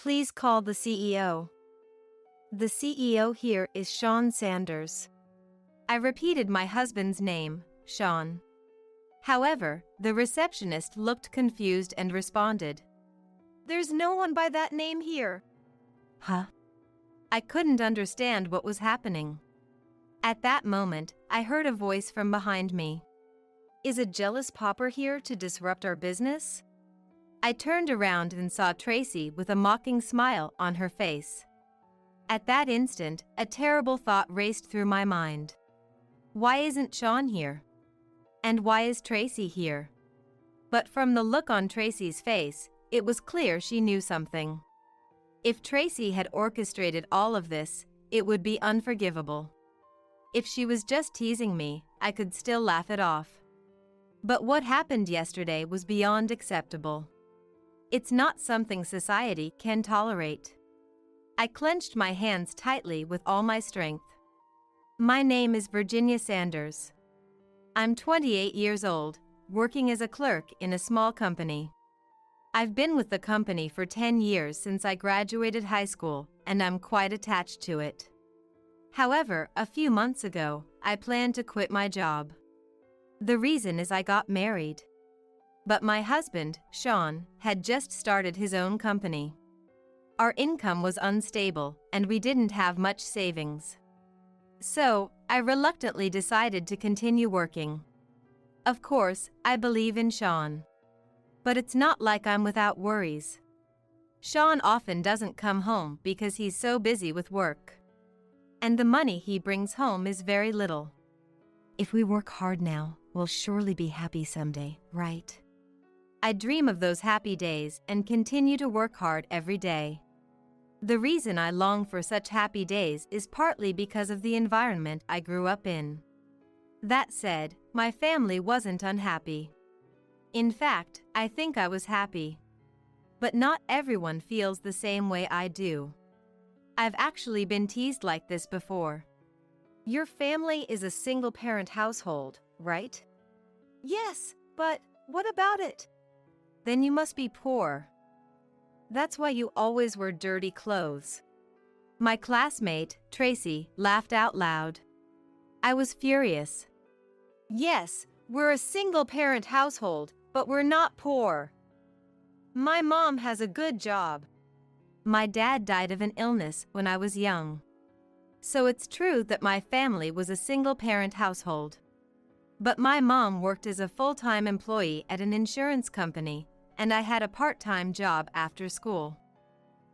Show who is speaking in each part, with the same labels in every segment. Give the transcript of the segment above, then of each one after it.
Speaker 1: Please call the CEO. The CEO here is Sean Sanders. I repeated my husband's name, Sean. However, the receptionist looked confused and responded, "There's no one by that name here." Huh? I couldn't understand what was happening. At that moment, I heard a voice from behind me. "Is a jealous pauper here to disrupt our business?" I turned around and saw Tracy with a mocking smile on her face. At that instant, a terrible thought raced through my mind. Why isn't Sean here? And why is Tracy here? But from the look on Tracy's face, it was clear she knew something. If Tracy had orchestrated all of this, it would be unforgivable. If she was just teasing me, I could still laugh it off. But what happened yesterday was beyond acceptable. It's not something society can tolerate. I clenched my hands tightly with all my strength. My name is Virginia Sanders. I'm 28 years old, working as a clerk in a small company. I've been with the company for 10 years since I graduated high school, and I'm quite attached to it. However, a few months ago, I planned to quit my job. The reason is I got married. But my husband, Sean, had just started his own company. Our income was unstable, and we didn't have much savings. So, I reluctantly decided to continue working. Of course, I believe in Sean. But it's not like I'm without worries. Sean often doesn't come home because he's so busy with work. And the money he brings home is very little. If we work hard now, we'll surely be happy someday, right? I dream of those happy days and continue to work hard every day. The reason I long for such happy days is partly because of the environment I grew up in. That said, my family wasn't unhappy. In fact, I think I was happy. But not everyone feels the same way I do. I've actually been teased like this before. Your family is a single-parent household, right? Yes, but what about it? Then you must be poor. That's why you always wear dirty clothes. My classmate, Tracy, laughed out loud. I was furious. Yes, we're a single-parent household, but we're not poor. My mom has a good job. My dad died of an illness when I was young. So it's true that my family was a single-parent household. But my mom worked as a full-time employee at an insurance company, and I had a part-time job after school.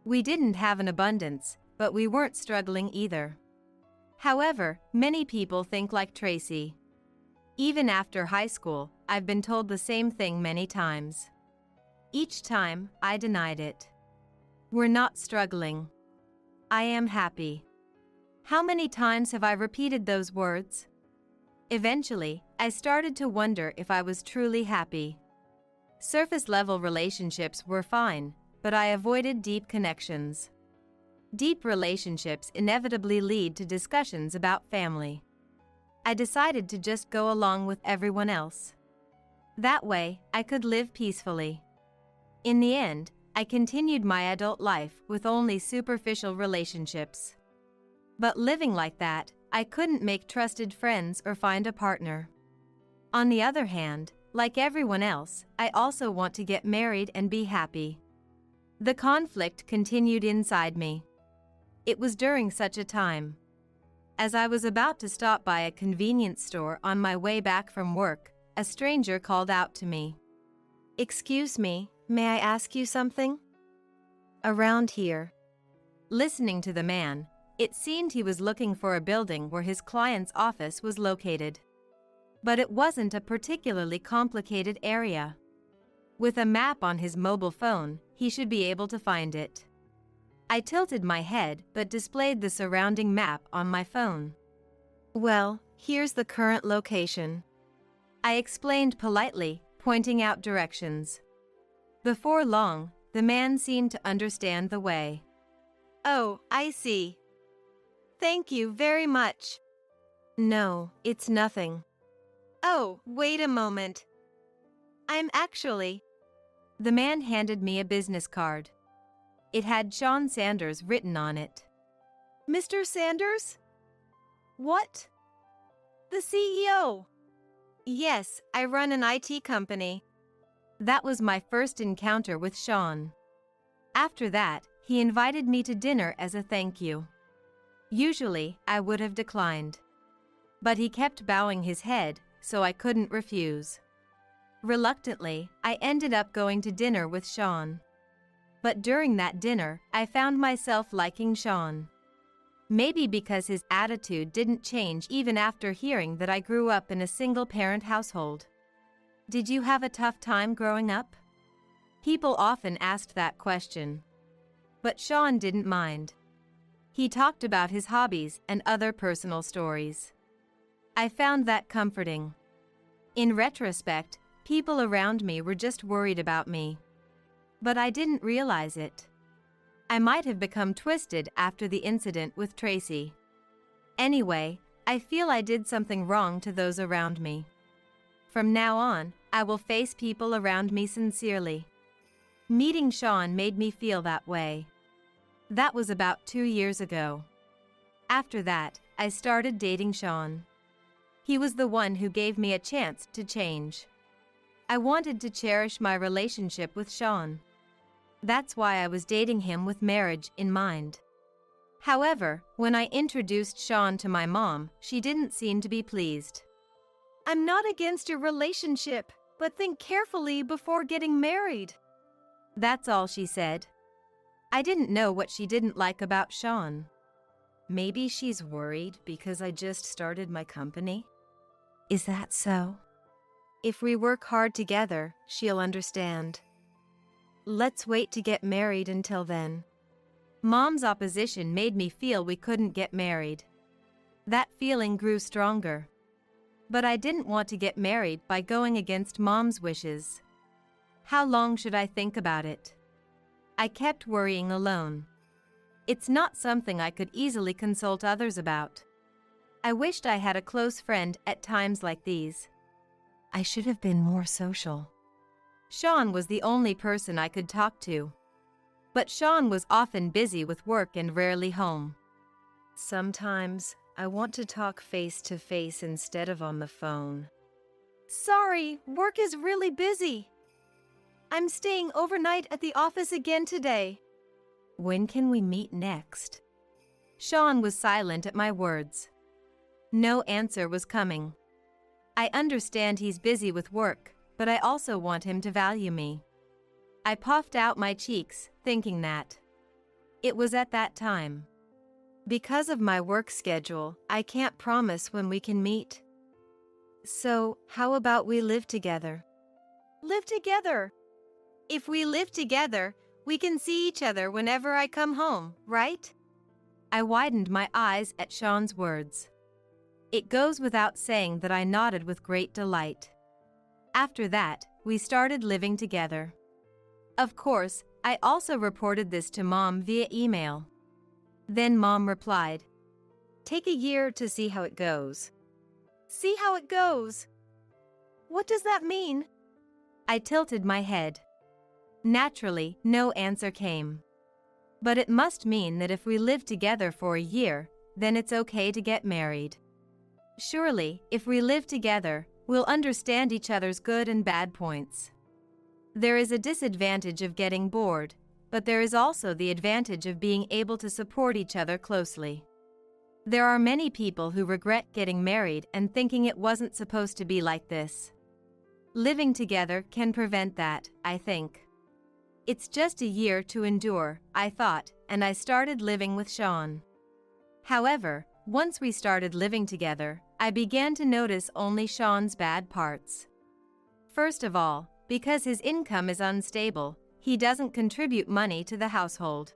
Speaker 1: We didn't have an abundance, but we weren't struggling either. However, many people think like Tracy. Even after high school, I've been told the same thing many times. Each time, I denied it. We're not struggling. I am happy. How many times have I repeated those words? Eventually, I started to wonder if I was truly happy. Surface-level relationships were fine, but I avoided deep connections. Deep relationships inevitably lead to discussions about family. I decided to just go along with everyone else. That way, I could live peacefully. In the end, I continued my adult life with only superficial relationships. But living like that, I couldn't make trusted friends or find a partner. On the other hand, like everyone else, I also want to get married and be happy. The conflict continued inside me. It was during such a time. As I was about to stop by a convenience store on my way back from work, a stranger called out to me. "Excuse me, may I ask you something?" "Around here." Listening to the man, it seemed he was looking for a building where his client's office was located. But it wasn't a particularly complicated area. With a map on his mobile phone, he should be able to find it. I tilted my head but displayed the surrounding map on my phone. "Well, here's the current location," I explained politely, pointing out directions. Before long, the man seemed to understand the way. "Oh, I see. Thank you very much." "No, it's nothing." "Oh, wait a moment. I'm actually..." The man handed me a business card. It had Sean Sanders written on it.
Speaker 2: Mr. Sanders? What? The CEO?
Speaker 1: Yes, I run an IT company. That was my first encounter with Sean. After that, he invited me to dinner as a thank you. Usually, I would have declined. But he kept bowing his head, so I couldn't refuse. Reluctantly, I ended up going to dinner with Sean. But during that dinner, I found myself liking Sean. Maybe because his attitude didn't change even after hearing that I grew up in a single-parent household. Did you have a tough time growing up? People often asked that question. But Sean didn't mind. He talked about his hobbies and other personal stories. I found that comforting. In retrospect, people around me were just worried about me. But I didn't realize it. I might have become twisted after the incident with Tracy. Anyway, I feel I did something wrong to those around me. From now on, I will face people around me sincerely. Meeting Sean made me feel that way. That was about 2 years ago. After that, I started dating Sean. He was the one who gave me a chance to change. I wanted to cherish my relationship with Sean. That's why I was dating him with marriage in mind. However, when I introduced Sean to my mom, she didn't seem to be pleased.
Speaker 2: I'm not against your relationship, but think carefully before getting married.
Speaker 1: That's all she said. I didn't know what she didn't like about Sean. Maybe she's worried because I just started my company? Is that so? If we work hard together, she'll understand. Let's wait to get married until then. Mom's opposition made me feel we couldn't get married. That feeling grew stronger. But I didn't want to get married by going against Mom's wishes. How long should I think about it? I kept worrying alone. It's not something I could easily consult others about. I wished I had a close friend at times like these. I should have been more social. Sean was the only person I could talk to. But Sean was often busy with work and rarely home. Sometimes, I want to talk face to face instead of on the phone.
Speaker 2: Sorry, work is really busy. I'm staying overnight at the office again today.
Speaker 1: When can we meet next? Sean was silent at my words. No answer was coming. I understand he's busy with work, but I also want him to value me. I puffed out my cheeks, thinking that. It was at that time. Because of my work schedule, I can't promise when we can meet. So, how about we live together?
Speaker 2: Live together? If we live together, we can see each other whenever I come home, right?
Speaker 1: I widened my eyes at Sean's words. It goes without saying that I nodded with great delight. After that, we started living together. Of course, I also reported this to Mom via email. Then Mom replied, "Take a year to see how it goes."
Speaker 2: See how it goes? What does that mean?
Speaker 1: I tilted my head. Naturally, no answer came. But it must mean that if we live together for a year, then it's okay to get married. Surely, if we live together, we'll understand each other's good and bad points. There is a disadvantage of getting bored, but there is also the advantage of being able to support each other closely. There are many people who regret getting married and thinking it wasn't supposed to be like this. Living together can prevent that, I think. It's just a year to endure, I thought, and I started living with Sean. However, once we started living together, I began to notice only Sean's bad parts. First of all, because his income is unstable, he doesn't contribute money to the household.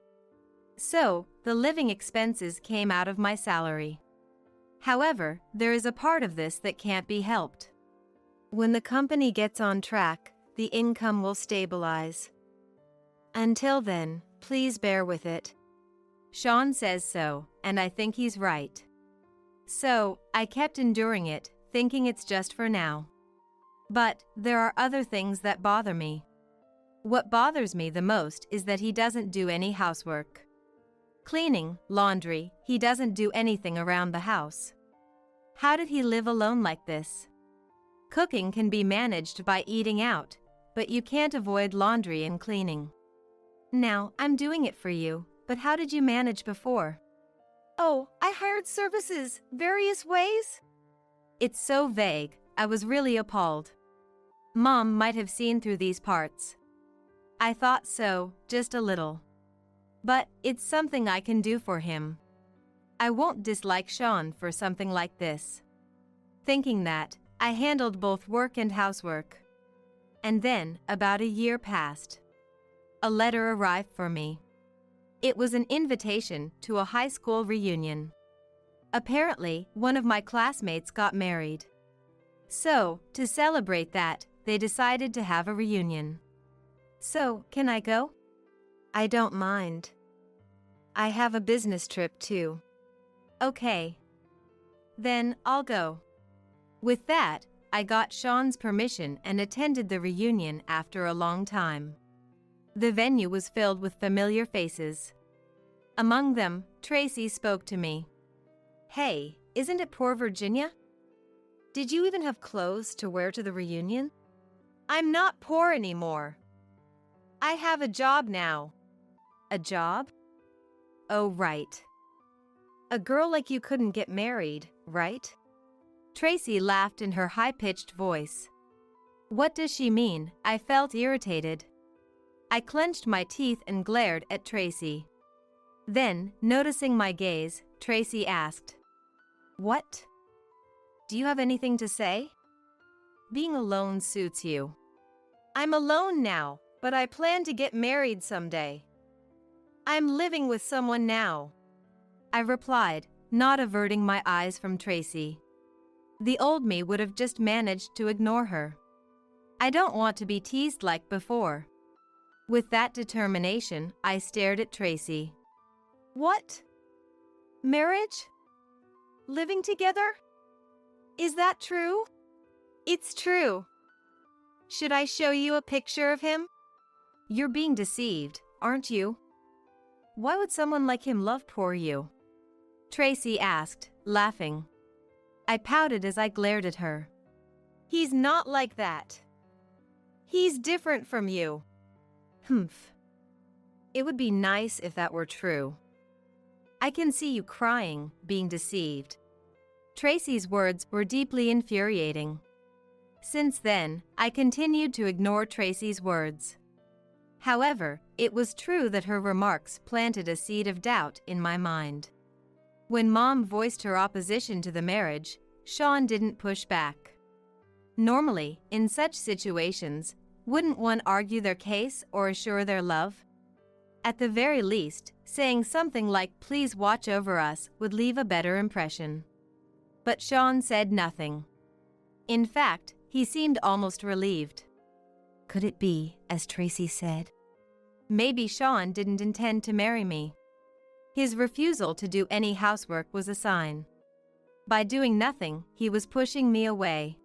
Speaker 1: So, the living expenses came out of my salary. However, there is a part of this that can't be helped. When the company gets on track, the income will stabilize. Until then, please bear with it. Sean says so, and I think he's right. So, I kept enduring it, thinking it's just for now. But, there are other things that bother me. What bothers me the most is that he doesn't do any housework. Cleaning, laundry, he doesn't do anything around the house. How did he live alone like this? Cooking can be managed by eating out, but you can't avoid laundry and cleaning. Now, I'm doing it for you, but how did you manage before?
Speaker 2: Oh, I hired services, various ways.
Speaker 1: It's so vague, I was really appalled. Mom might have seen through these parts. I thought so, just a little. But it's something I can do for him. I won't dislike Sean for something like this. Thinking that, I handled both work and housework. And then, about a year passed. A letter arrived for me. It was an invitation to a high school reunion. Apparently, one of my classmates got married. So, to celebrate that, they decided to have a reunion. So, can I go? I don't mind. I have a business trip too. Okay. Then, I'll go. With that, I got Sean's permission and attended the reunion after a long time. The venue was filled with familiar faces. Among them, Tracy spoke to me. Hey, isn't it poor Virginia? Did you even have clothes to wear to the reunion?
Speaker 2: I'm not poor anymore. I have a job now.
Speaker 1: A job? Oh, right. A girl like you couldn't get married, right? Tracy laughed in her high-pitched voice. What does she mean? I felt irritated. I clenched my teeth and glared at Tracy. Then, noticing my gaze, Tracy asked, What? Do you have anything to say? Being alone suits you.
Speaker 2: I'm alone now, but I plan to get married someday. I'm living with someone now.
Speaker 1: I replied, not averting my eyes from Tracy. The old me would have just managed to ignore her. I don't want to be teased like before. With that determination, I stared at Tracy.
Speaker 2: What? Marriage? Living together? Is that true? It's true. Should I show you a picture of him?
Speaker 1: You're being deceived, aren't you? Why would someone like him love poor you? Tracy asked, laughing. I pouted as I glared at her.
Speaker 2: He's not like that. He's different from you.
Speaker 1: Humph. It would be nice if that were true. I can see you crying, being deceived. Tracy's words were deeply infuriating. Since then, I continued to ignore Tracy's words. However, it was true that her remarks planted a seed of doubt in my mind. When Mom voiced her opposition to the marriage, Sean didn't push back. Normally, in such situations, wouldn't one argue their case or assure their love? At the very least, saying something like "please watch over us" would leave a better impression. But Sean said nothing. In fact, he seemed almost relieved. Could it be, as Tracy said? Maybe Sean didn't intend to marry me. His refusal to do any housework was a sign. By doing nothing, he was pushing me away.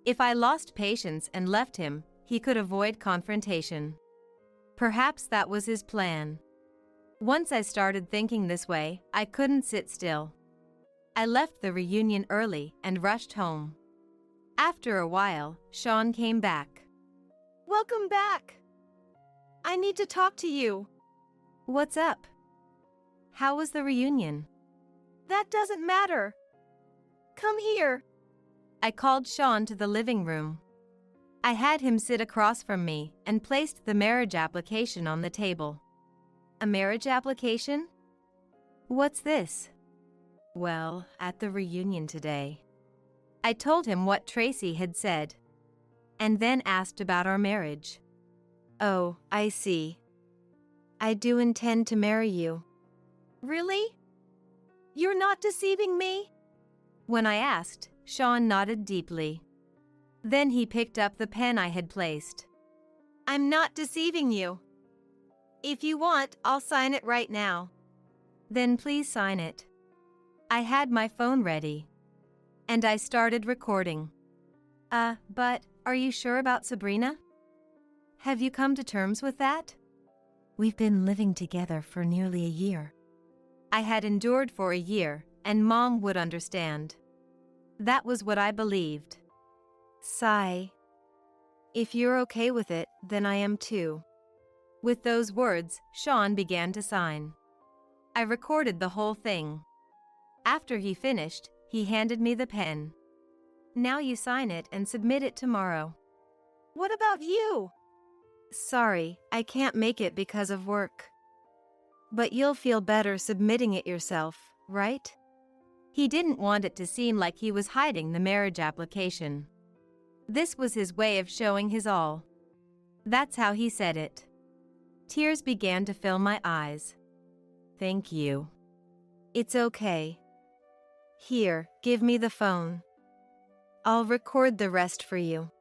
Speaker 1: If I lost patience and left him, he could avoid confrontation. Perhaps that was his plan. Once I started thinking this way, I couldn't sit still. I left the reunion early and rushed home. After a while, Sean came back.
Speaker 2: Welcome back. I need to talk to you.
Speaker 1: What's up? How was the reunion?
Speaker 2: That doesn't matter. Come here.
Speaker 1: I called Sean to the living room. I had him sit across from me and placed the marriage application on the table. A marriage application? What's this? Well, at the reunion today. I told him what Tracy had said, and then asked about our marriage. Oh, I see. I do intend to marry you.
Speaker 2: Really? You're not deceiving me?
Speaker 1: When I asked, Sean nodded deeply. Then he picked up the pen I had placed.
Speaker 2: I'm not deceiving you. If you want, I'll sign it right now.
Speaker 1: Then please sign it. I had my phone ready. And I started recording. But are you sure about Sabrina? Have you come to terms with that?
Speaker 2: We've been living together for nearly a year.
Speaker 1: I had endured for a year, and Mom would understand. That was what I believed.
Speaker 2: Sigh. If you're okay with it, then I am too.
Speaker 1: With those words, Sean began to sign. I recorded the whole thing. After he finished, he handed me the pen. Now you sign it and submit it tomorrow.
Speaker 2: What about you? Sorry, I can't make it because of work. But you'll feel better submitting it yourself, right?
Speaker 1: He didn't want it to seem like he was hiding the marriage application. This was his way of showing his all. That's how he said it. Tears began to fill my eyes. Thank you.
Speaker 2: It's okay. Here, give me the phone. I'll record the rest for you.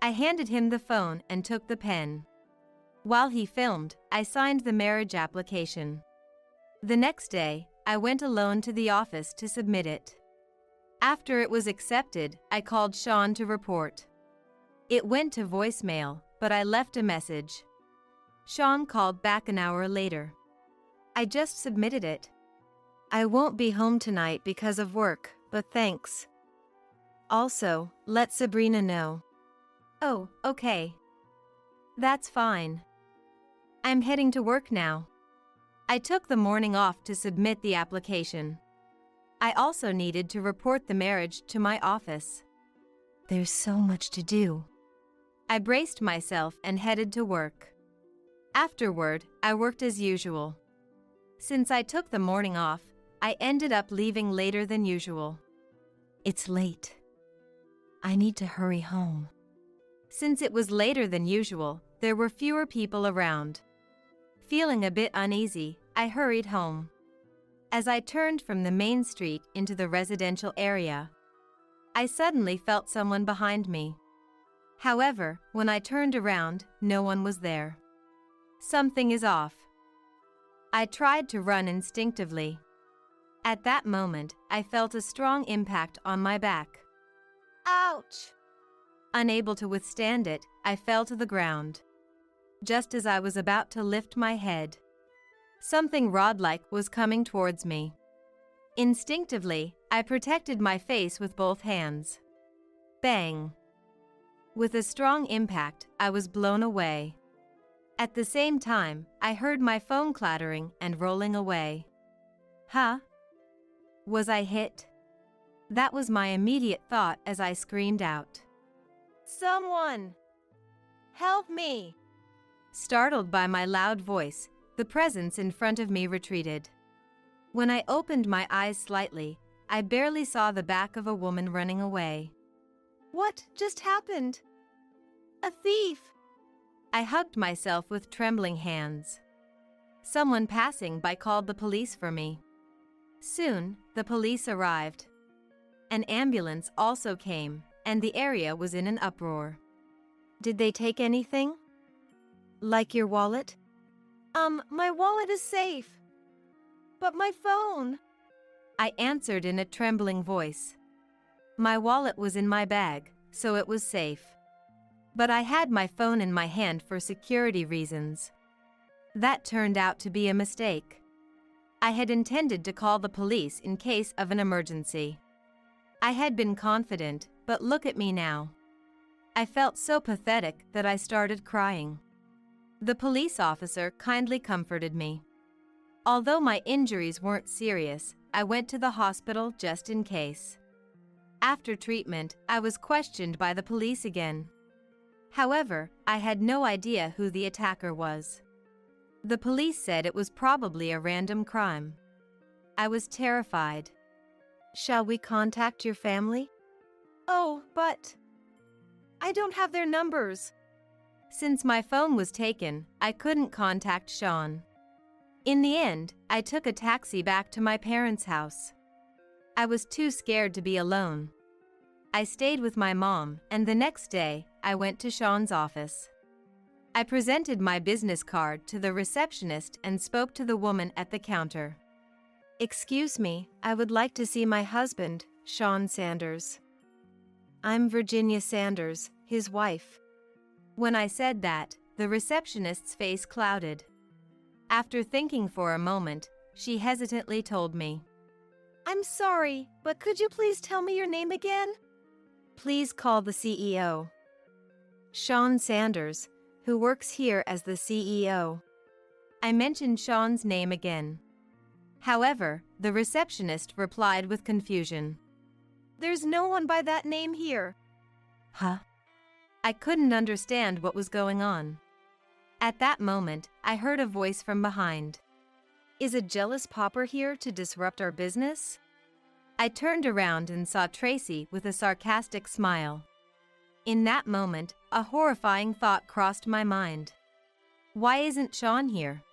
Speaker 1: I handed him the phone and took the pen. While he filmed, I signed the marriage application. The next day, I went alone to the office to submit it. After it was accepted, I called Sean to report. It went to voicemail, but I left a message. Sean called back an hour later. I just submitted it.
Speaker 2: I won't be home tonight because of work, but thanks. Also, let Sabrina know.
Speaker 1: Oh, okay. That's fine. I'm heading to work now. I took the morning off to submit the application. I also needed to report the marriage to my office.
Speaker 2: There's so much to do.
Speaker 1: I braced myself and headed to work. Afterward, I worked as usual. Since I took the morning off, I ended up leaving later than usual.
Speaker 2: It's late. I need to hurry home.
Speaker 1: Since it was later than usual, there were fewer people around. Feeling a bit uneasy, I hurried home. As I turned from the main street into the residential area, I suddenly felt someone behind me. However, when I turned around, no one was there. Something is off. I tried to run instinctively. At that moment, I felt a strong impact on my back.
Speaker 2: Ouch!
Speaker 1: Unable to withstand it, I fell to the ground. Just as I was about to lift my head, something rod-like was coming towards me. Instinctively, I protected my face with both hands. Bang! With a strong impact, I was blown away. At the same time, I heard my phone clattering and rolling away. Huh? Was I hit? That was my immediate thought as I screamed out.
Speaker 2: Someone! Help me!
Speaker 1: Startled by my loud voice, the presence in front of me retreated. When I opened my eyes slightly, I barely saw the back of a woman running away.
Speaker 2: What just happened? A thief!
Speaker 1: I hugged myself with trembling hands. Someone passing by called the police for me. Soon, the police arrived. An ambulance also came, and the area was in an uproar.
Speaker 2: Did they take anything? Like your wallet? My wallet is safe. But my phone?
Speaker 1: I answered in a trembling voice. My wallet was in my bag, so it was safe. But I had my phone in my hand for security reasons. That turned out to be a mistake. I had intended to call the police in case of an emergency. I had been confident, but look at me now. I felt so pathetic that I started crying. The police officer kindly comforted me. Although my injuries weren't serious, I went to the hospital just in case. After treatment, I was questioned by the police again. However, I had no idea who the attacker was. The police said it was probably a random crime. I was terrified.
Speaker 2: Shall we contact your family? Oh, but I don't have their numbers.
Speaker 1: Since my phone was taken, I couldn't contact Sean. In the end, I took a taxi back to my parents' house. I was too scared to be alone. I stayed with my mom, and the next day, I went to Sean's office. I presented my business card to the receptionist and spoke to the woman at the counter.
Speaker 2: Excuse me, I would like to see my husband, Sean Sanders. I'm Virginia Sanders, his wife.
Speaker 1: When I said that, the receptionist's face clouded. After thinking for a moment, she hesitantly told me,
Speaker 2: I'm sorry, but could you please tell me your name again?
Speaker 1: Please call the CEO. Sean Sanders, who works here as the CEO. I mentioned Sean's name again. However, the receptionist replied with confusion.
Speaker 2: There's no one by that name here.
Speaker 1: Huh? I couldn't understand what was going on. At that moment, I heard a voice from behind.
Speaker 2: Is a jealous pauper here to disrupt our business?
Speaker 1: I turned around and saw Tracy with a sarcastic smile. In that moment, a horrifying thought crossed my mind. Why isn't Sean here?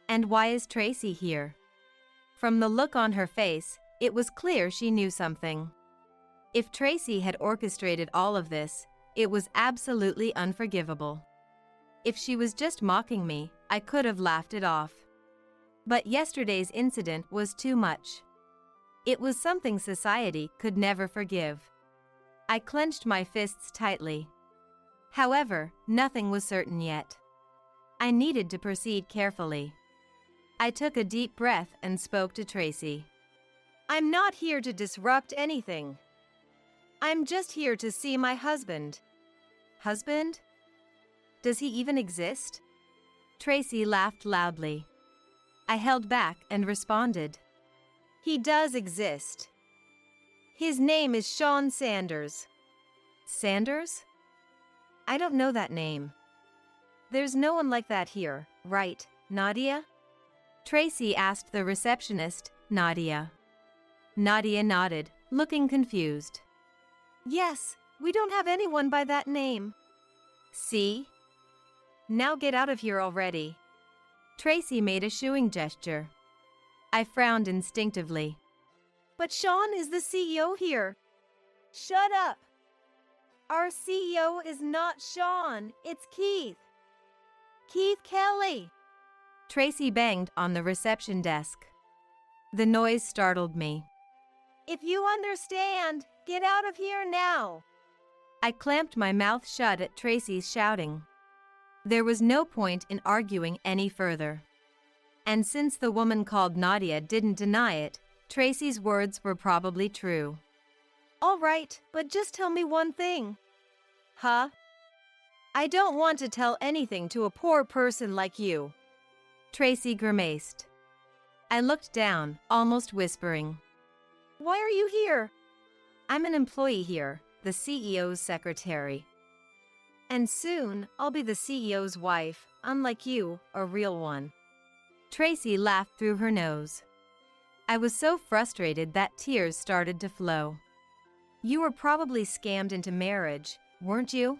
Speaker 1: And why is Tracy here? From the look on her face, it was clear she knew something. If Tracy had orchestrated all of this, it was absolutely unforgivable. If she was just mocking me, I could have laughed it off. But yesterday's incident was too much. It was something society could never forgive. I clenched my fists tightly. However, nothing was certain yet. I needed to proceed carefully. I took a deep breath and spoke to Tracy.
Speaker 2: I'm not here to disrupt anything. I'm just here to see my husband.
Speaker 1: Husband? Does he even exist? Tracy laughed loudly. I held back and responded.
Speaker 2: He does exist. His name is Sean Sanders.
Speaker 1: Sanders?
Speaker 2: I don't know that name. There's no one like that here, right, Nadia?
Speaker 1: Tracy asked the receptionist, Nadia. Nadia nodded, looking confused.
Speaker 2: Yes, we don't have anyone by that name.
Speaker 1: See?
Speaker 2: Now get out of here already.
Speaker 1: Tracy made a shooing gesture. I frowned instinctively.
Speaker 2: But Sean is the CEO here. Shut up. Our CEO is not Sean, it's Keith. Keith Kelly.
Speaker 1: Tracy banged on the reception desk. The noise startled me.
Speaker 2: If you understand, get out of here now.
Speaker 1: I clamped my mouth shut at Tracy's shouting. There was no point in arguing any further. And since the woman called Nadia didn't deny it, Tracy's words were probably true.
Speaker 2: All right, but just tell me one thing. Huh? I don't want to tell anything to a poor person like you.
Speaker 1: Tracy grimaced. I looked down, almost whispering.
Speaker 2: Why are you here?
Speaker 1: I'm an employee here, the CEO's secretary.
Speaker 2: And soon, I'll be the CEO's wife, unlike you, a real one.
Speaker 1: Tracy laughed through her nose. I was so frustrated that tears started to flow.
Speaker 2: You were probably scammed into marriage, weren't you?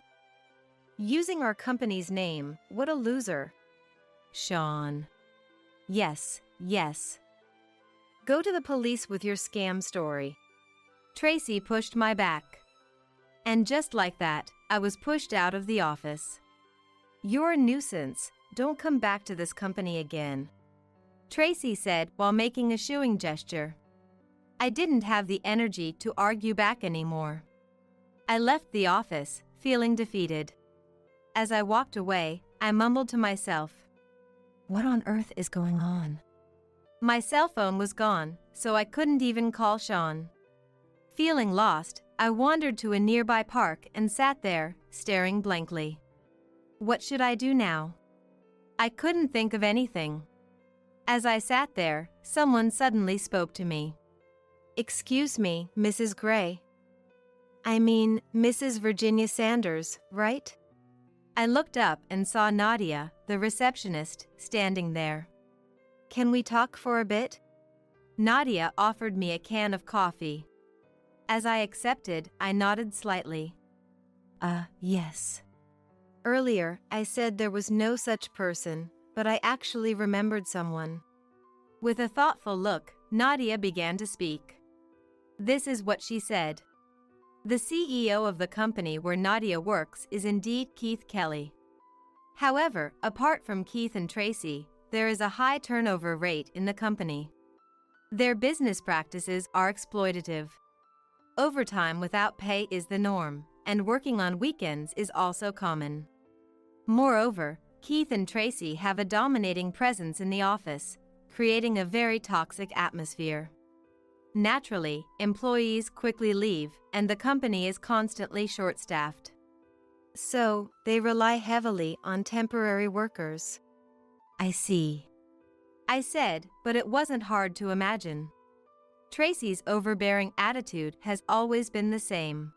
Speaker 2: Using our company's name, what a loser.
Speaker 1: Sean. Yes.
Speaker 2: Go to the police with your scam story.
Speaker 1: Tracy pushed my back. And just like that, I was pushed out of the office.
Speaker 2: You're a nuisance. Don't come back to this company again.
Speaker 1: Tracy said while making a shooing gesture. I didn't have the energy to argue back anymore. I left the office, feeling defeated. As I walked away, I mumbled to myself, "What on earth is going on?" My cell phone was gone, so I couldn't even call Sean. Feeling lost, I wandered to a nearby park and sat there, staring blankly. What should I do now? I couldn't think of anything. As I sat there, someone suddenly spoke to me.
Speaker 2: Excuse me, Mrs. Gray. I mean, Mrs. Virginia Sanders, right?
Speaker 1: I looked up and saw Nadia, the receptionist, standing there.
Speaker 2: Can we talk for a bit?
Speaker 1: Nadia offered me a can of coffee. As I accepted, I nodded slightly.
Speaker 2: Yes. Earlier, I said there was no such person, but I actually remembered someone.
Speaker 1: With a thoughtful look, Nadia began to speak. This is what she said. The CEO of the company where Nadia works is indeed Keith Kelly. However, apart from Keith and Tracy, there is a high turnover rate in the company. Their business practices are exploitative. Overtime without pay is the norm, and working on weekends is also common. Moreover, Keith and Tracy have a dominating presence in the office, creating a very toxic atmosphere. Naturally, employees quickly leave, and the company is constantly short-staffed.
Speaker 2: So, they rely heavily on temporary workers.
Speaker 1: I see, I said, but it wasn't hard to imagine. Tracy's overbearing attitude has always been the same.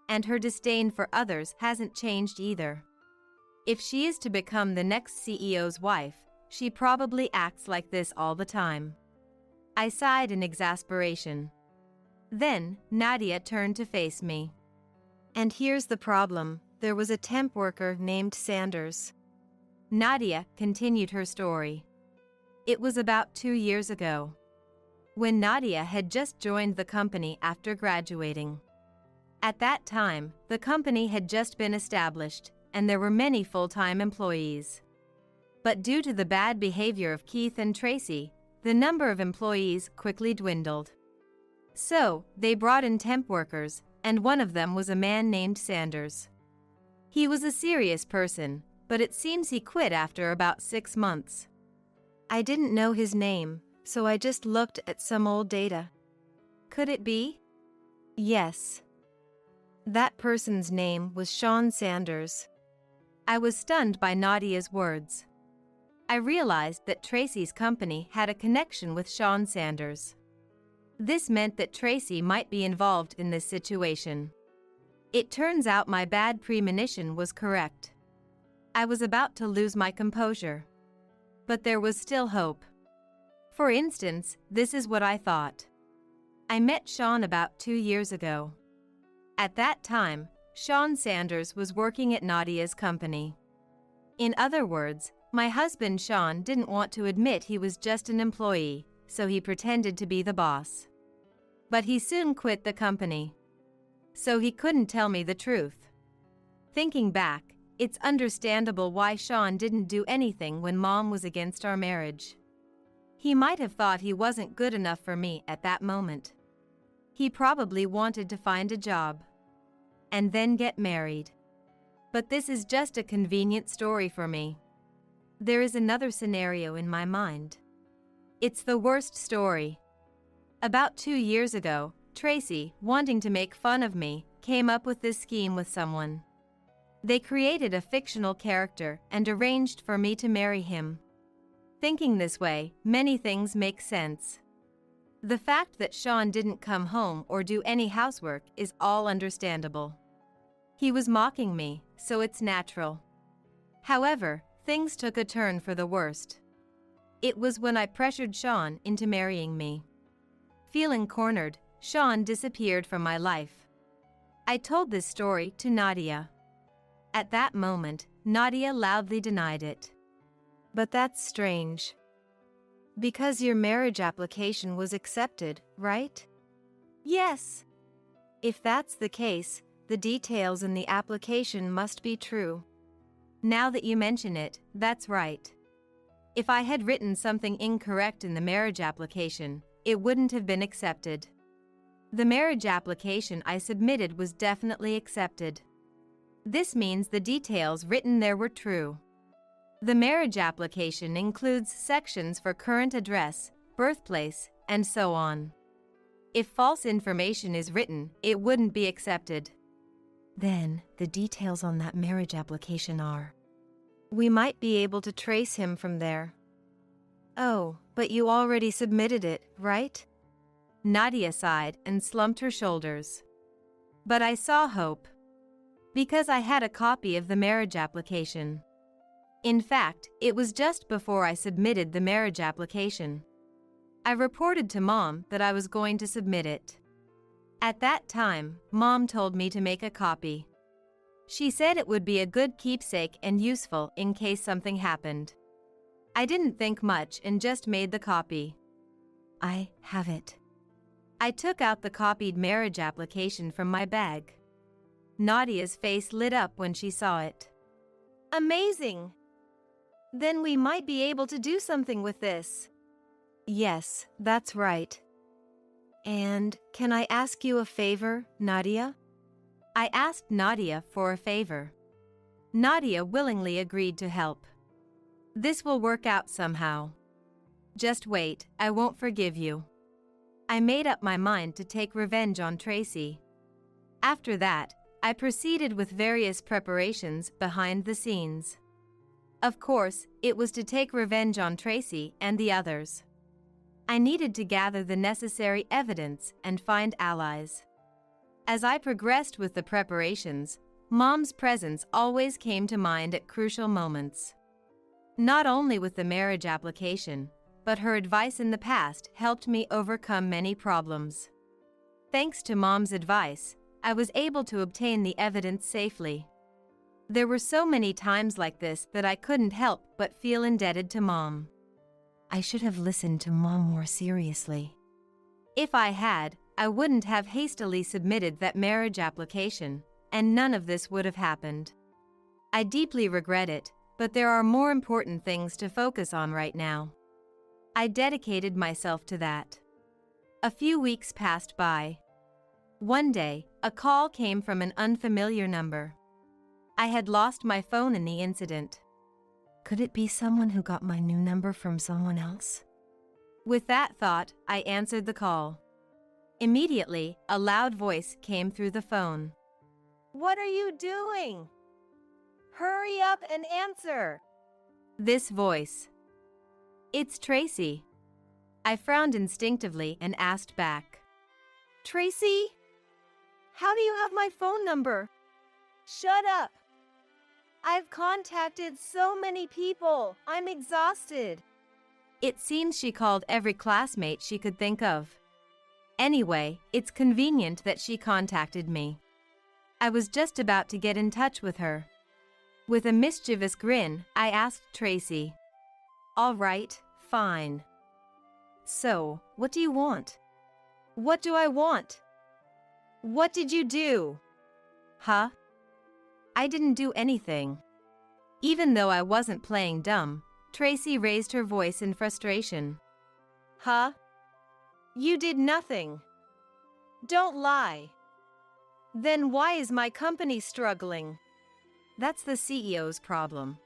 Speaker 1: And her disdain for others hasn't changed either. If she is to become the next CEO's wife, she probably acts like this all the time. I sighed in exasperation. Then, Nadia turned to face me.
Speaker 2: And here's the problem, there was a temp worker named Sanders.
Speaker 1: Nadia continued her story. It was about 2 years ago, when Nadia had just joined the company after graduating. At that time, the company had just been established, and there were many full-time employees. But due to the bad behavior of Keith and Tracy, the number of employees quickly dwindled. So, they brought in temp workers, and one of them was a man named Sanders. He was a serious person, but it seems he quit after about 6 months.
Speaker 2: I didn't know his name, so I just looked at some old data.
Speaker 1: Could it be?
Speaker 2: Yes. That person's name was Sean Sanders.
Speaker 1: I was stunned by Nadia's words. I realized that Tracy's company had a connection with Sean Sanders. This meant that Tracy might be involved in this situation. It turns out my bad premonition was correct. I was about to lose my composure. But there was still hope. For instance, this is what I thought. I met Sean about 2 years ago. At that time, Sean Sanders was working at Nadia's company. In other words, my husband Sean didn't want to admit he was just an employee, so he pretended to be the boss. But he soon quit the company. So he couldn't tell me the truth. Thinking back, it's understandable why Sean didn't do anything when Mom was against our marriage. He might have thought he wasn't good enough for me at that moment. He probably wanted to find a job and then get married. But this is just a convenient story for me. There is another scenario in my mind. It's the worst story. About 2 years ago, Tracy, wanting to make fun of me, came up with this scheme with someone. They created a fictional character and arranged for me to marry him. Thinking this way, many things make sense. The fact that Sean didn't come home or do any housework is all understandable. He was mocking me, so it's natural. However, things took a turn for the worst. It was when I pressured Sean into marrying me. Feeling cornered, Sean disappeared from my life. I told this story to Nadia. At that moment, Nadia loudly denied it.
Speaker 2: But that's strange. Because your marriage application was accepted, right?
Speaker 1: Yes.
Speaker 2: If that's the case, the details in the application must be true.
Speaker 1: Now that you mention it, that's right. If I had written something incorrect in the marriage application, it wouldn't have been accepted. The marriage application I submitted was definitely accepted. This means the details written there were true. The marriage application includes sections for current address, birthplace, and so on. If false information is written, it wouldn't be accepted.
Speaker 2: Then, the details on that marriage application are. We might be able to trace him from there. Oh, but you already submitted it, right?
Speaker 1: Nadia sighed and slumped her shoulders. But I saw hope. Because I had a copy of the marriage application. In fact, it was just before I submitted the marriage application. I reported to Mom that I was going to submit it. At that time, Mom told me to make a copy. She said it would be a good keepsake and useful in case something happened. I didn't think much and just made the copy.
Speaker 2: I have it.
Speaker 1: I took out the copied marriage application from my bag. Nadia's face lit up when she saw it.
Speaker 2: Amazing! Then we might be able to do something with this. Yes, that's right. And can I ask you a favor, Nadia?
Speaker 1: I asked Nadia for a favor. Nadia willingly agreed to help. This will work out somehow. Just wait, I won't forgive you. I made up my mind to take revenge on Tracy. After that, I proceeded with various preparations behind the scenes. Of course, it was to take revenge on Tracy and the others. I needed to gather the necessary evidence and find allies. As I progressed with the preparations, Mom's presence always came to mind at crucial moments. Not only with the marriage application, but her advice in the past helped me overcome many problems. Thanks to Mom's advice, I was able to obtain the evidence safely. There were so many times like this that I couldn't help but feel indebted to Mom. I should have listened to Mom more seriously. If I had, I wouldn't have hastily submitted that marriage application, and none of this would have happened. I deeply regret it, but there are more important things to focus on right now. I dedicated myself to that. A few weeks passed by. One day, a call came from an unfamiliar number. I had lost my phone in the incident. Could it be someone who got my new number from someone else? With that thought, I answered the call. Immediately, a loud voice came through the phone.
Speaker 2: What are you doing? Hurry up and answer.
Speaker 1: This voice. It's Tracy. I frowned instinctively and asked back.
Speaker 2: Tracy? How do you have my phone number? Shut up. I've contacted so many people. I'm exhausted.
Speaker 1: It seems she called every classmate she could think of. Anyway, it's convenient that she contacted me. I was just about to get in touch with her. With a mischievous grin, I asked Tracy. All right, fine. So, what do you want?
Speaker 2: What do I want? What did you do?
Speaker 1: Huh? I didn't do anything. Even though I wasn't playing dumb, Tracy raised her voice in frustration.
Speaker 2: Huh? You did nothing. Don't lie. Then why is my company struggling?
Speaker 1: That's the CEO's problem.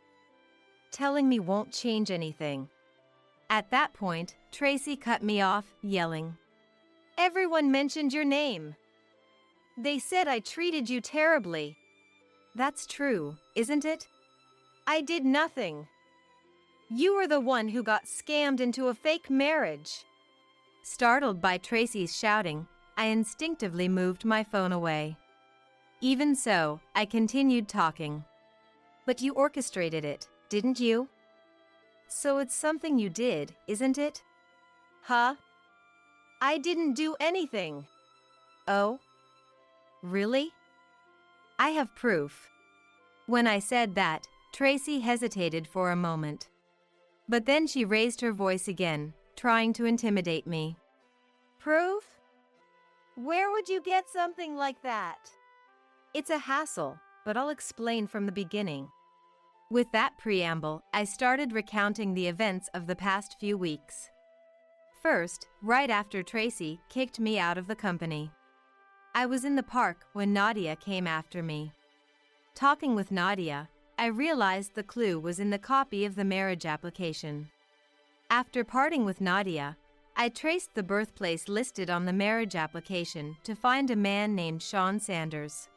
Speaker 1: Telling me won't change anything. At that point, Tracy cut me off, yelling.
Speaker 2: Everyone mentioned your name. They said I treated you terribly.
Speaker 1: That's true, isn't it?
Speaker 2: I did nothing. You were the one who got scammed into a fake marriage.
Speaker 1: Startled by Tracy's shouting, I instinctively moved my phone away. Even so, I continued talking. But you orchestrated it, didn't you? So it's something you did, isn't it?
Speaker 2: Huh? I didn't do anything.
Speaker 1: Oh? Really? I have proof. When I said that, Tracy hesitated for a moment. But then she raised her voice again, trying to intimidate me.
Speaker 2: Proof? Where would you get something like that?
Speaker 1: It's a hassle, but I'll explain from the beginning. With that preamble, I started recounting the events of the past few weeks. First, right after Tracy kicked me out of the company. I was in the park when Nadia came after me. Talking with Nadia, I realized the clue was in the copy of the marriage application. After parting with Nadia, I traced the birthplace listed on the marriage application to find a man named Sean Sanders.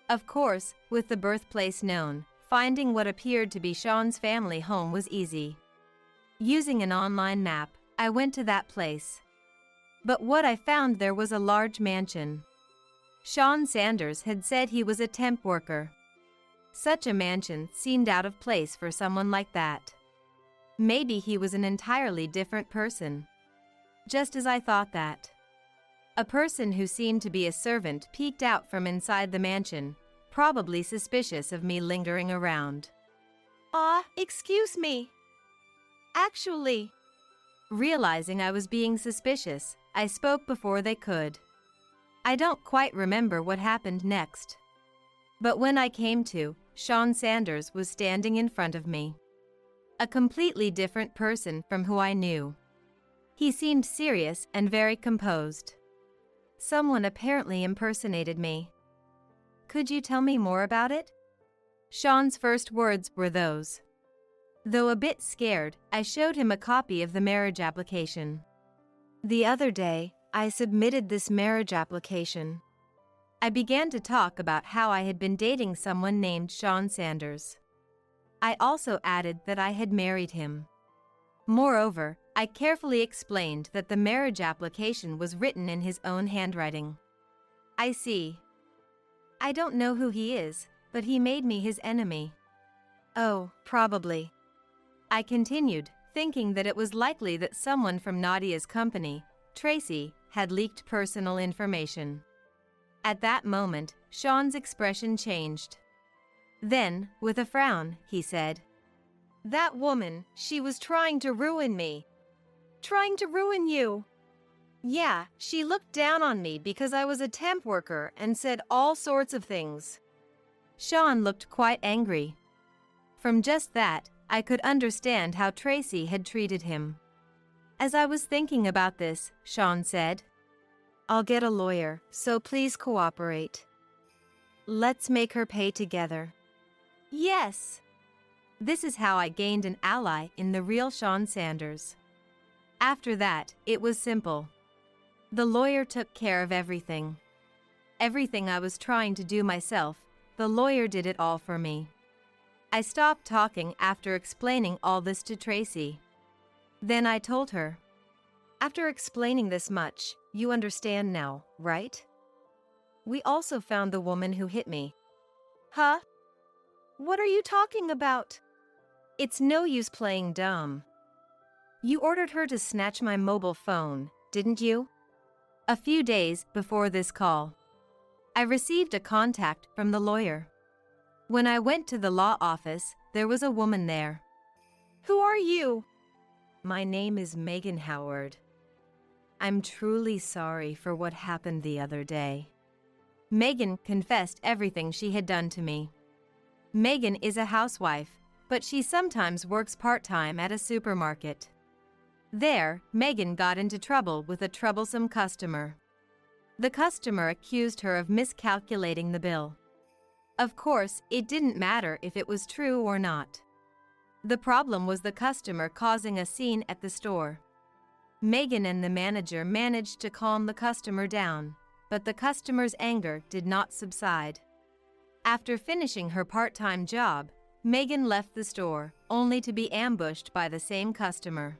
Speaker 1: Of course, with the birthplace known, finding what appeared to be Sean's family home was easy. Using an online map, I went to that place. But what I found there was a large mansion. Sean Sanders had said he was a temp worker. Such a mansion seemed out of place for someone like that. Maybe he was an entirely different person. Just as I thought that. A person who seemed to be a servant peeked out from inside the mansion, probably suspicious of me lingering around.
Speaker 2: Excuse me. Actually.
Speaker 1: Realizing I was being suspicious, I spoke before they could. I don't quite remember what happened next. But when I came to, Sean Sanders was standing in front of me. A completely different person from who I knew. He seemed serious and very composed. Someone apparently impersonated me. Could you tell me more about it? Sean's first words were those. Though a bit scared, I showed him a copy of the marriage application. The other day, I submitted this marriage application. I began to talk about how I had been dating someone named Sean Sanders. I also added that I had married him. Moreover, I carefully explained that the marriage application was written in his own handwriting. I see. I don't know who he is, but he made me his enemy. Oh, probably. I continued, thinking that it was likely that someone from Nadia's company, Tracy, had leaked personal information. At that moment, Sean's expression changed. Then, with a frown, he said, "That woman, she was trying to ruin me." "Trying to ruin you?" "Yeah, she looked down on me because I was a temp worker and said all sorts of things." Sean looked quite angry. From just that, I could understand how Tracy had treated him. As I was thinking about this, Sean said, "I'll get a lawyer, so please cooperate. Let's make her pay together." Yes! This is how I gained an ally in the real Sean Sanders. After that, it was simple. The lawyer took care of everything. Everything I was trying to do myself, the lawyer did it all for me. I stopped talking after explaining all this to Tracy. Then I told her, "After explaining this much, you understand now, right? We also found the woman who hit me." Huh? What are you talking about? It's no use playing dumb. You ordered her to snatch my mobile phone, didn't you? A few days before this call, I received a contact from the lawyer. When I went to the law office, there was a woman there. "Who are you?" "My name is Megan Howard. I'm truly sorry for what happened the other day." Megan confessed everything she had done to me. Megan is a housewife, but she sometimes works part-time at a supermarket. There, Megan got into trouble with a troublesome customer. The customer accused her of miscalculating the bill. Of course, it didn't matter if it was true or not. The problem was the customer causing a scene at the store. Megan and the manager managed to calm the customer down, but the customer's anger did not subside. After finishing her part-time job, Megan left the store, only to be ambushed by the same customer.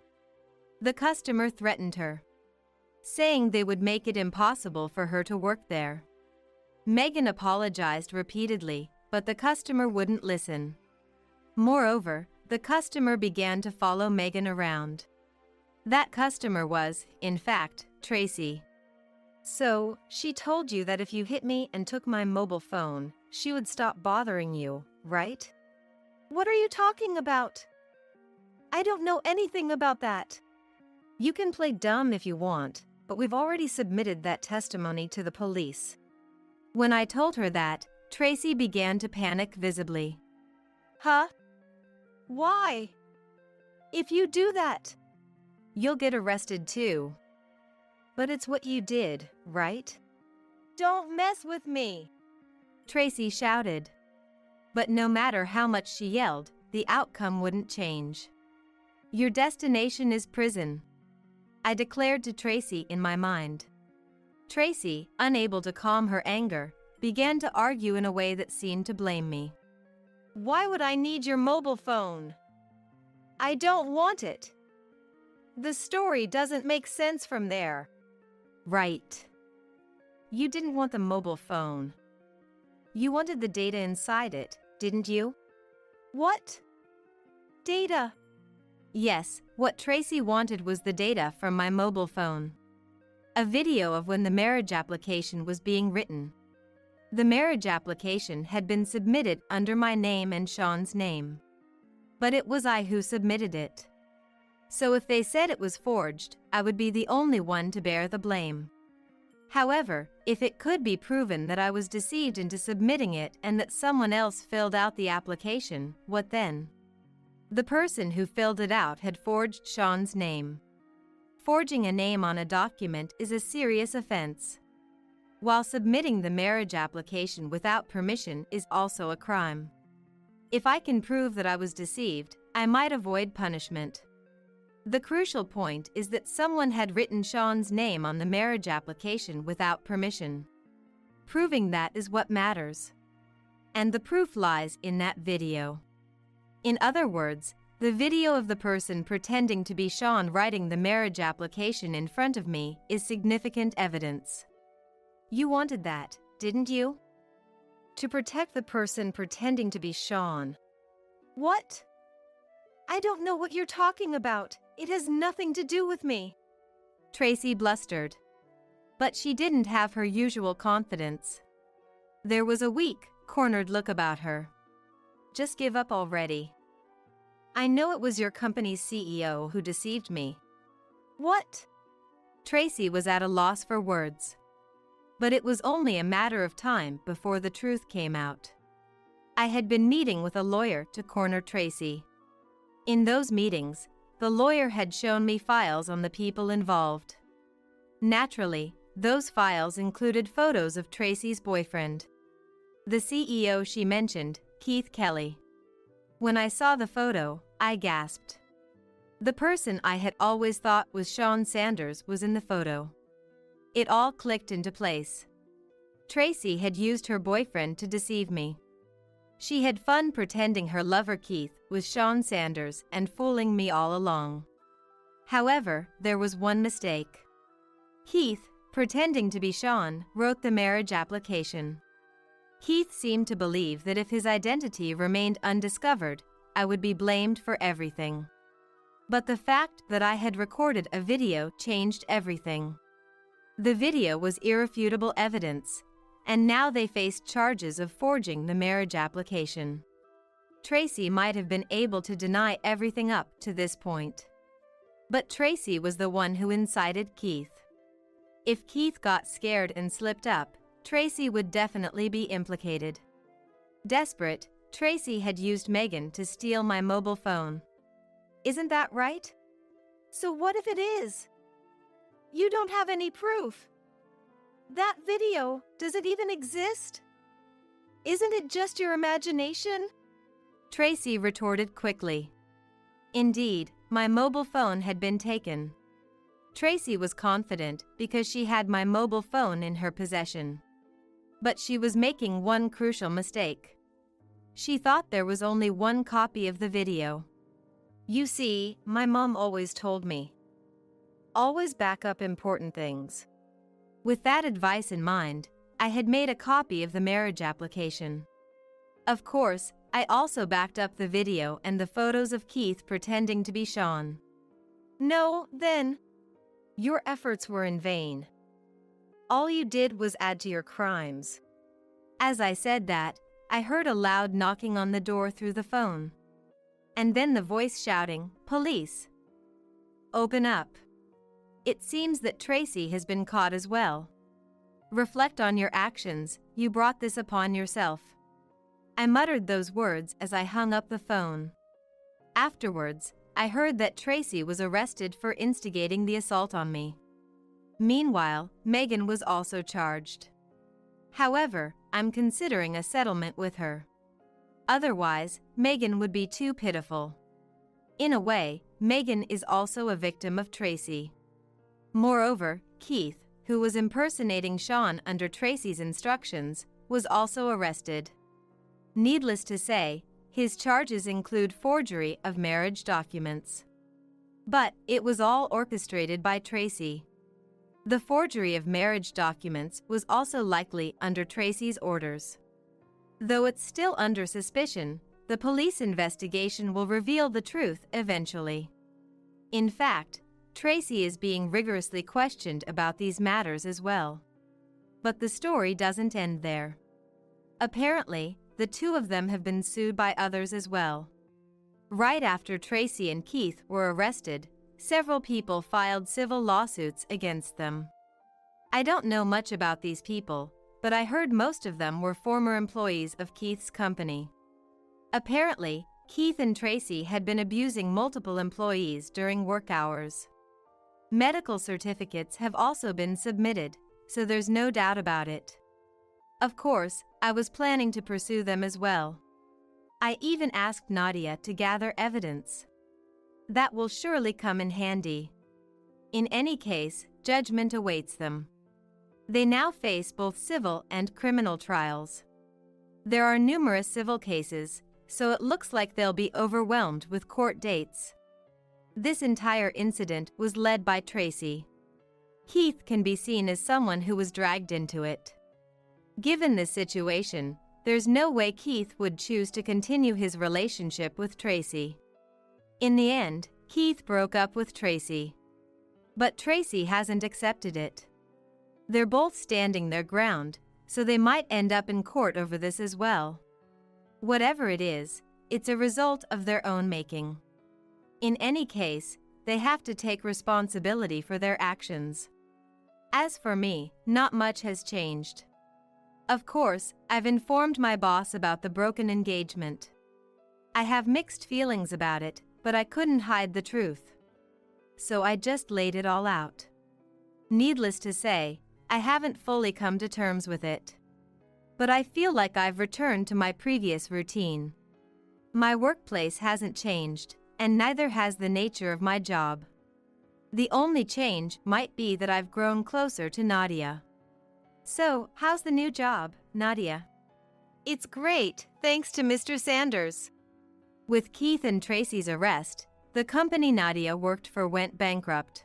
Speaker 1: The customer threatened her, saying they would make it impossible for her to work there. Megan apologized repeatedly, but the customer wouldn't listen. Moreover, the customer began to follow Megan around. That customer was, in fact, Tracy. "So, she told you that if you hit me and took my mobile phone, she would stop bothering you, right?" "What are you talking about? I don't know anything about that." "You can play dumb if you want, but we've already submitted that testimony to the police." When I told her that, Tracy began to panic visibly. "Huh? Why? If you do that, you'll get arrested too." "But it's what you did, right?" "Don't mess with me!" Tracy shouted. But no matter how much she yelled, the outcome wouldn't change. "Your destination is prison," I declared to Tracy in my mind. Tracy, unable to calm her anger, began to argue in a way that seemed to blame me. "Why would I need your mobile phone? I don't want it. The story doesn't make sense from there." "Right. You didn't want the mobile phone. You wanted the data inside it, didn't you?" "What? Data?" Yes, what Tracy wanted was the data from my mobile phone. A video of when the marriage application was being written. The marriage application had been submitted under my name and Sean's name. But it was I who submitted it. So if they said it was forged, I would be the only one to bear the blame. However, if it could be proven that I was deceived into submitting it and that someone else filled out the application, what then? The person who filled it out had forged Sean's name. Forging a name on a document is a serious offense, while submitting the marriage application without permission is also a crime. If I can prove that I was deceived, I might avoid punishment. The crucial point is that someone had written Sean's name on the marriage application without permission. Proving that is what matters. And the proof lies in that video. In other words, the video of the person pretending to be Sean writing the marriage application in front of me is significant evidence. You wanted that, didn't you? To protect the person pretending to be Sean.
Speaker 2: What? I don't know what you're talking about. It has nothing to do with me.
Speaker 1: Tracy blustered. But she didn't have her usual confidence. There was a weak, cornered look about her. Just give up already. I know it was your company's CEO who deceived me.
Speaker 2: What?
Speaker 1: Tracy was at a loss for words. But it was only a matter of time before the truth came out. I had been meeting with a lawyer to corner Tracy. In those meetings, the lawyer had shown me files on the people involved. Naturally, those files included photos of Tracy's boyfriend. The CEO she mentioned, Keith Kelly. When I saw the photo, I gasped. The person I had always thought was Sean Sanders was in the photo. It all clicked into place. Tracy had used her boyfriend to deceive me. She had fun pretending her lover Keith was Sean Sanders and fooling me all along. However, there was one mistake. Keith, pretending to be Sean, wrote the marriage application. Keith seemed to believe that if his identity remained undiscovered, I would be blamed for everything. But the fact that I had recorded a video changed everything. The video was irrefutable evidence, and now they faced charges of forging the marriage application. Tracy might have been able to deny everything up to this point. But Tracy was the one who incited Keith. If Keith got scared and slipped up, Tracy would definitely be implicated. Desperate, Tracy had used Megan to steal my mobile phone. Isn't that right?
Speaker 2: So what if it is? You don't have any proof. That video, does it even exist? Isn't it just your imagination?
Speaker 1: Tracy retorted quickly. Indeed, my mobile phone had been taken. Tracy was confident because she had my mobile phone in her possession. But she was making one crucial mistake. She thought there was only one copy of the video. You see, my mom always told me, always back up important things. With that advice in mind, I had made a copy of the marriage application. Of course, I also backed up the video and the photos of Keith pretending to be Sean.
Speaker 2: No, then.
Speaker 1: Your efforts were in vain. All you did was add to your crimes. As I said that, I heard a loud knocking on the door through the phone. And then the voice shouting, "Police! Open up." It seems that Tracy has been caught as well. Reflect on your actions, you brought this upon yourself. I muttered those words as I hung up the phone. Afterwards, I heard that Tracy was arrested for instigating the assault on me. Meanwhile, Megan was also charged. However, I'm considering a settlement with her. Otherwise, Megan would be too pitiful. In a way, Megan is also a victim of Tracy. Moreover, Keith, who was impersonating Sean under Tracy's instructions, was also arrested. Needless to say, his charges include forgery of marriage documents. But it was all orchestrated by Tracy. The forgery of marriage documents was also likely under Tracy's orders. Though it's still under suspicion, the police investigation will reveal the truth eventually. In fact, Tracy is being rigorously questioned about these matters as well. But the story doesn't end there. Apparently, the two of them have been sued by others as well. Right after Tracy and Keith were arrested, several people filed civil lawsuits against them. I don't know much about these people, but I heard most of them were former employees of Keith's company. Apparently, Keith and Tracy had been abusing multiple employees during work hours. Medical certificates have also been submitted, so there's no doubt about it. Of course, I was planning to pursue them as well. I even asked Nadia to gather evidence. That will surely come in handy. In any case, judgment awaits them. They now face both civil and criminal trials. There are numerous civil cases, so it looks like they'll be overwhelmed with court dates. This entire incident was led by Tracy. Keith can be seen as someone who was dragged into it. Given this situation, there's no way Keith would choose to continue his relationship with Tracy. In the end, Keith broke up with Tracy. But Tracy hasn't accepted it. They're both standing their ground, so they might end up in court over this as well. Whatever it is, it's a result of their own making. In any case, they have to take responsibility for their actions. As for me, not much has changed. Of course, I've informed my boss about the broken engagement. I have mixed feelings about it, but I couldn't hide the truth. So I just laid it all out. Needless to say, I haven't fully come to terms with it. But I feel like I've returned to my previous routine. My workplace hasn't changed, and neither has the nature of my job. The only change might be that I've grown closer to Nadia. So, how's the new job, Nadia?
Speaker 2: It's great, thanks to Mr. Sanders.
Speaker 1: With Keith and Tracy's arrest, the company Nadia worked for went bankrupt.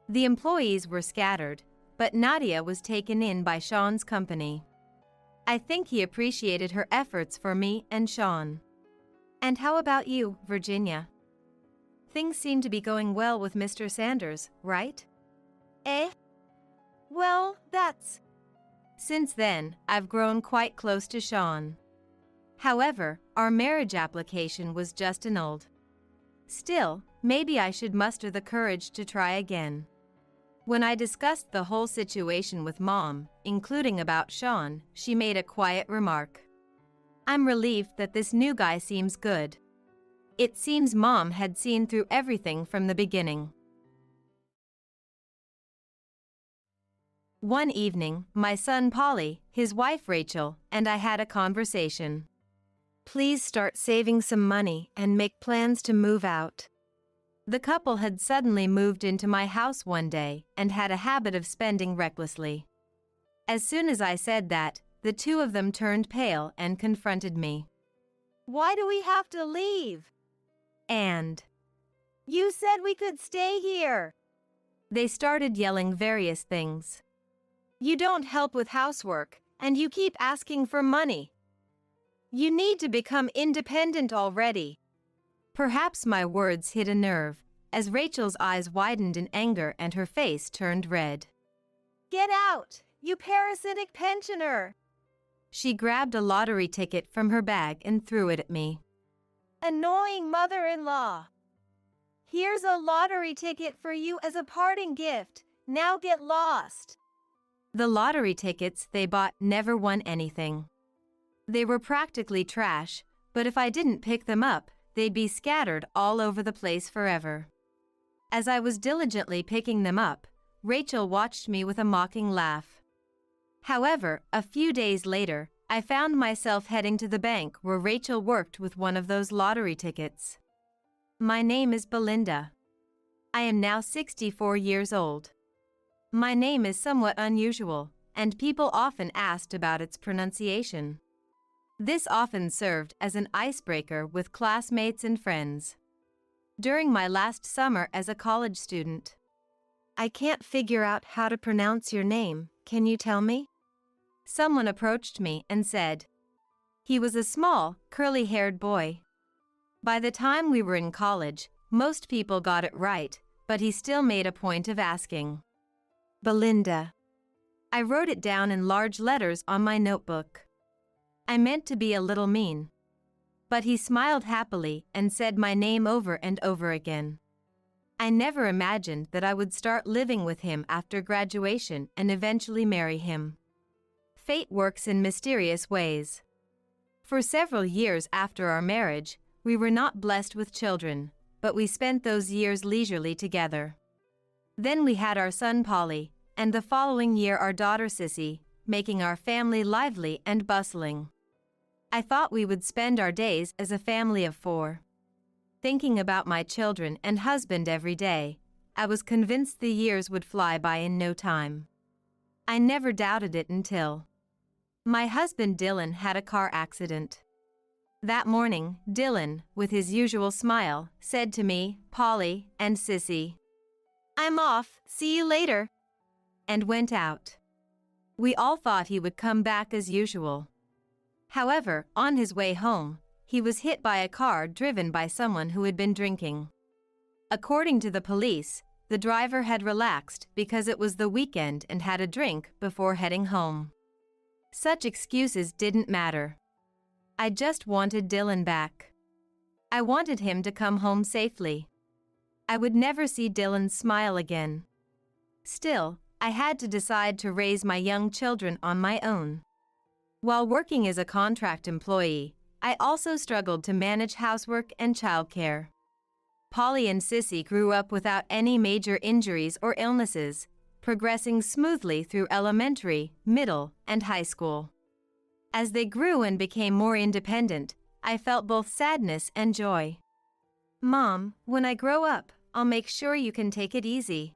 Speaker 1: The employees were scattered, but Nadia was taken in by Sean's company. I think he appreciated her efforts for me and Sean. And how about you, Virginia? Things seem to be going well with Mr. Sanders, right?
Speaker 2: Well, that's...
Speaker 1: Since then, I've grown quite close to Sean. However, our marriage application was just annulled. Still, maybe I should muster the courage to try again. When I discussed the whole situation with Mom, including about Sean, she made a quiet remark. I'm relieved that this new guy seems good. It seems Mom had seen through everything from the beginning. One evening, my son Polly, his wife Rachel, and I had a conversation.
Speaker 2: Please start saving some money and make plans to move out.
Speaker 1: The couple had suddenly moved into my house one day and had a habit of spending recklessly. As soon as I said that, the two of them turned pale and confronted me.
Speaker 2: Why do we have to leave?
Speaker 1: And
Speaker 2: you said we could stay here.
Speaker 1: They started yelling various things.
Speaker 2: You don't help with housework, and you keep asking for money. You need to become independent already.
Speaker 1: Perhaps my words hit a nerve, as Rachel's eyes widened in anger and her face turned red.
Speaker 2: Get out, you parasitic pensioner!
Speaker 1: She grabbed a lottery ticket from her bag and threw it at me.
Speaker 2: Annoying mother-in-law! Here's a lottery ticket for you as a parting gift. Now get lost!
Speaker 1: The lottery tickets they bought never won anything. They were practically trash, but if I didn't pick them up, they'd be scattered all over the place forever. As I was diligently picking them up, Rachel watched me with a mocking laugh. However, a few days later, I found myself heading to the bank where Rachel worked with one of those lottery tickets. My name is Belinda. I am now 64 years old. My name is somewhat unusual, and people often asked about its pronunciation. This often served as an icebreaker with classmates and friends. During my last summer as a college student,
Speaker 2: I can't figure out how to pronounce your name. Can you tell me?
Speaker 1: Someone approached me and said. He was a small, curly-haired boy. By the time we were in college, most people got it right, but he still made a point of asking.
Speaker 2: Belinda.
Speaker 1: I wrote it down in large letters on my notebook. I meant to be a little mean. But he smiled happily and said my name over and over again. I never imagined that I would start living with him after graduation and eventually marry him. Fate works in mysterious ways. For several years after our marriage, we were not blessed with children, but we spent those years leisurely together. Then we had our son Polly, and the following year our daughter Sissy, making our family lively and bustling. I thought we would spend our days as a family of 4. Thinking about my children and husband every day, I was convinced the years would fly by in no time. I never doubted it until my husband Dylan had a car accident. That morning, Dylan, with his usual smile, said to me, "Polly and Sissy,
Speaker 2: I'm off, see you later,"
Speaker 1: and went out. We all thought he would come back as usual. However, on his way home, he was hit by a car driven by someone who had been drinking. According to the police, the driver had relaxed because it was the weekend and had a drink before heading home. Such excuses didn't matter. I just wanted Dylan back. I wanted him to come home safely. I would never see Dylan smile again. Still, I had to decide to raise my young children on my own. While working as a contract employee, I also struggled to manage housework and childcare. Polly and Sissy grew up without any major injuries or illnesses, progressing smoothly through elementary, middle, and high school. As they grew and became more independent, I felt both sadness and joy. "Mom, when I grow up, I'll make sure you can take it easy."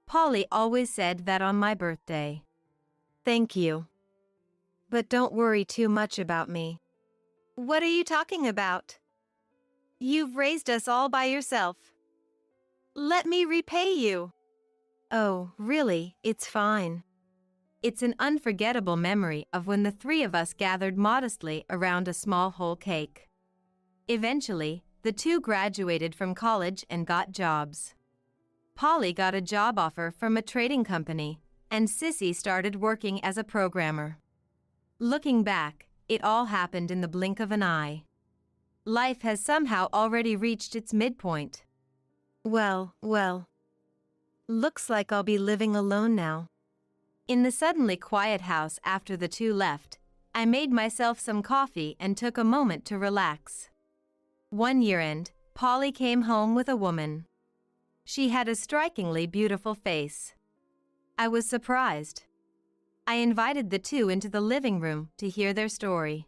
Speaker 1: Polly always said that on my birthday.
Speaker 2: "Thank you. But don't worry too much about me." "What are you talking about? You've raised us all by yourself. Let me repay you."
Speaker 1: "Oh, really, it's fine." It's an unforgettable memory of when the 3 of us gathered modestly around a small whole cake. Eventually, the 2 graduated from college and got jobs. Polly got a job offer from a trading company, and Sissy started working as a programmer. Looking back, it all happened in the blink of an eye. Life has somehow already reached its midpoint.
Speaker 2: Well, looks like I'll be living alone now.
Speaker 1: In the suddenly quiet house after the 2 left, I made myself some coffee and took a moment to relax. One year-end, Polly came home with a woman. She had a strikingly beautiful face. I was surprised. I invited the 2 into the living room to hear their story.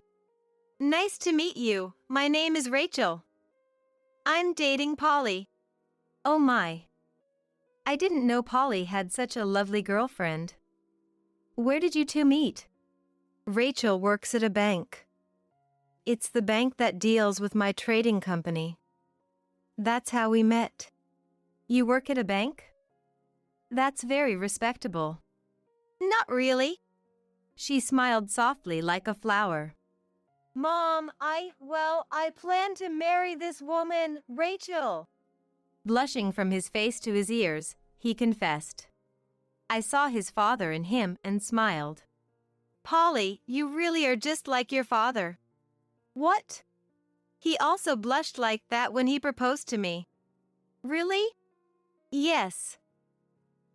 Speaker 2: "Nice to meet you. My name is Rachel. I'm dating Polly."
Speaker 1: "Oh my. I didn't know Polly had such a lovely girlfriend. Where did you 2 meet?"
Speaker 2: "Rachel works at a bank. It's the bank that deals with my trading company. That's how we met."
Speaker 1: "You work at a bank? That's very respectable."
Speaker 2: "Not really."
Speaker 1: She smiled softly like a flower.
Speaker 2: "Mom, I plan to marry this woman, Rachel."
Speaker 1: Blushing from his face to his ears, he confessed. I saw his father in him and smiled.
Speaker 2: "Polly, you really are just like your father." "What?" "He also blushed like that when he proposed to me." "Really?" "Yes."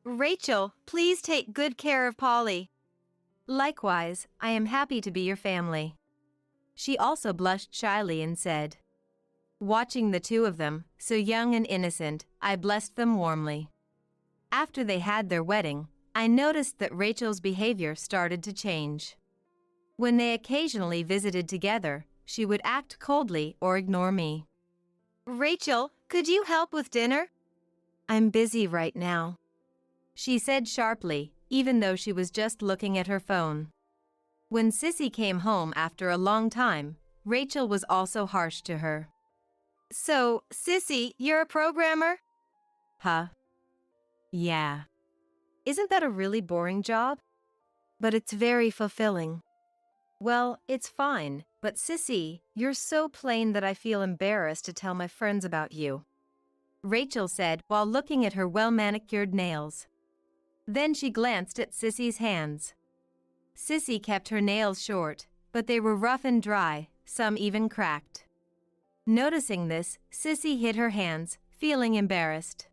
Speaker 2: "Rachel, please take good care of Polly."
Speaker 1: "Likewise, I am happy to be your family." She also blushed shyly and said. Watching the 2 of them, so young and innocent, I blessed them warmly. After they had their wedding, I noticed that Rachel's behavior started to change. When they occasionally visited together, she would act coldly or ignore me.
Speaker 2: "Rachel, could you help with dinner?"
Speaker 1: "I'm busy right now," she said sharply, even though she was just looking at her phone. When Sissy came home after a long time, Rachel was also harsh to her.
Speaker 2: "So, Sissy, you're a programmer?"
Speaker 1: "Huh? Yeah.
Speaker 2: "Isn't that a really boring job?" "But it's very fulfilling."
Speaker 1: "Well, it's fine, but Sissy, you're so plain that I feel embarrassed to tell my friends about you," Rachel said while looking at her well-manicured nails. Then she glanced at Sissy's hands. Sissy kept her nails short, but they were rough and dry, some even cracked. Noticing this, Sissy hid her hands, feeling embarrassed.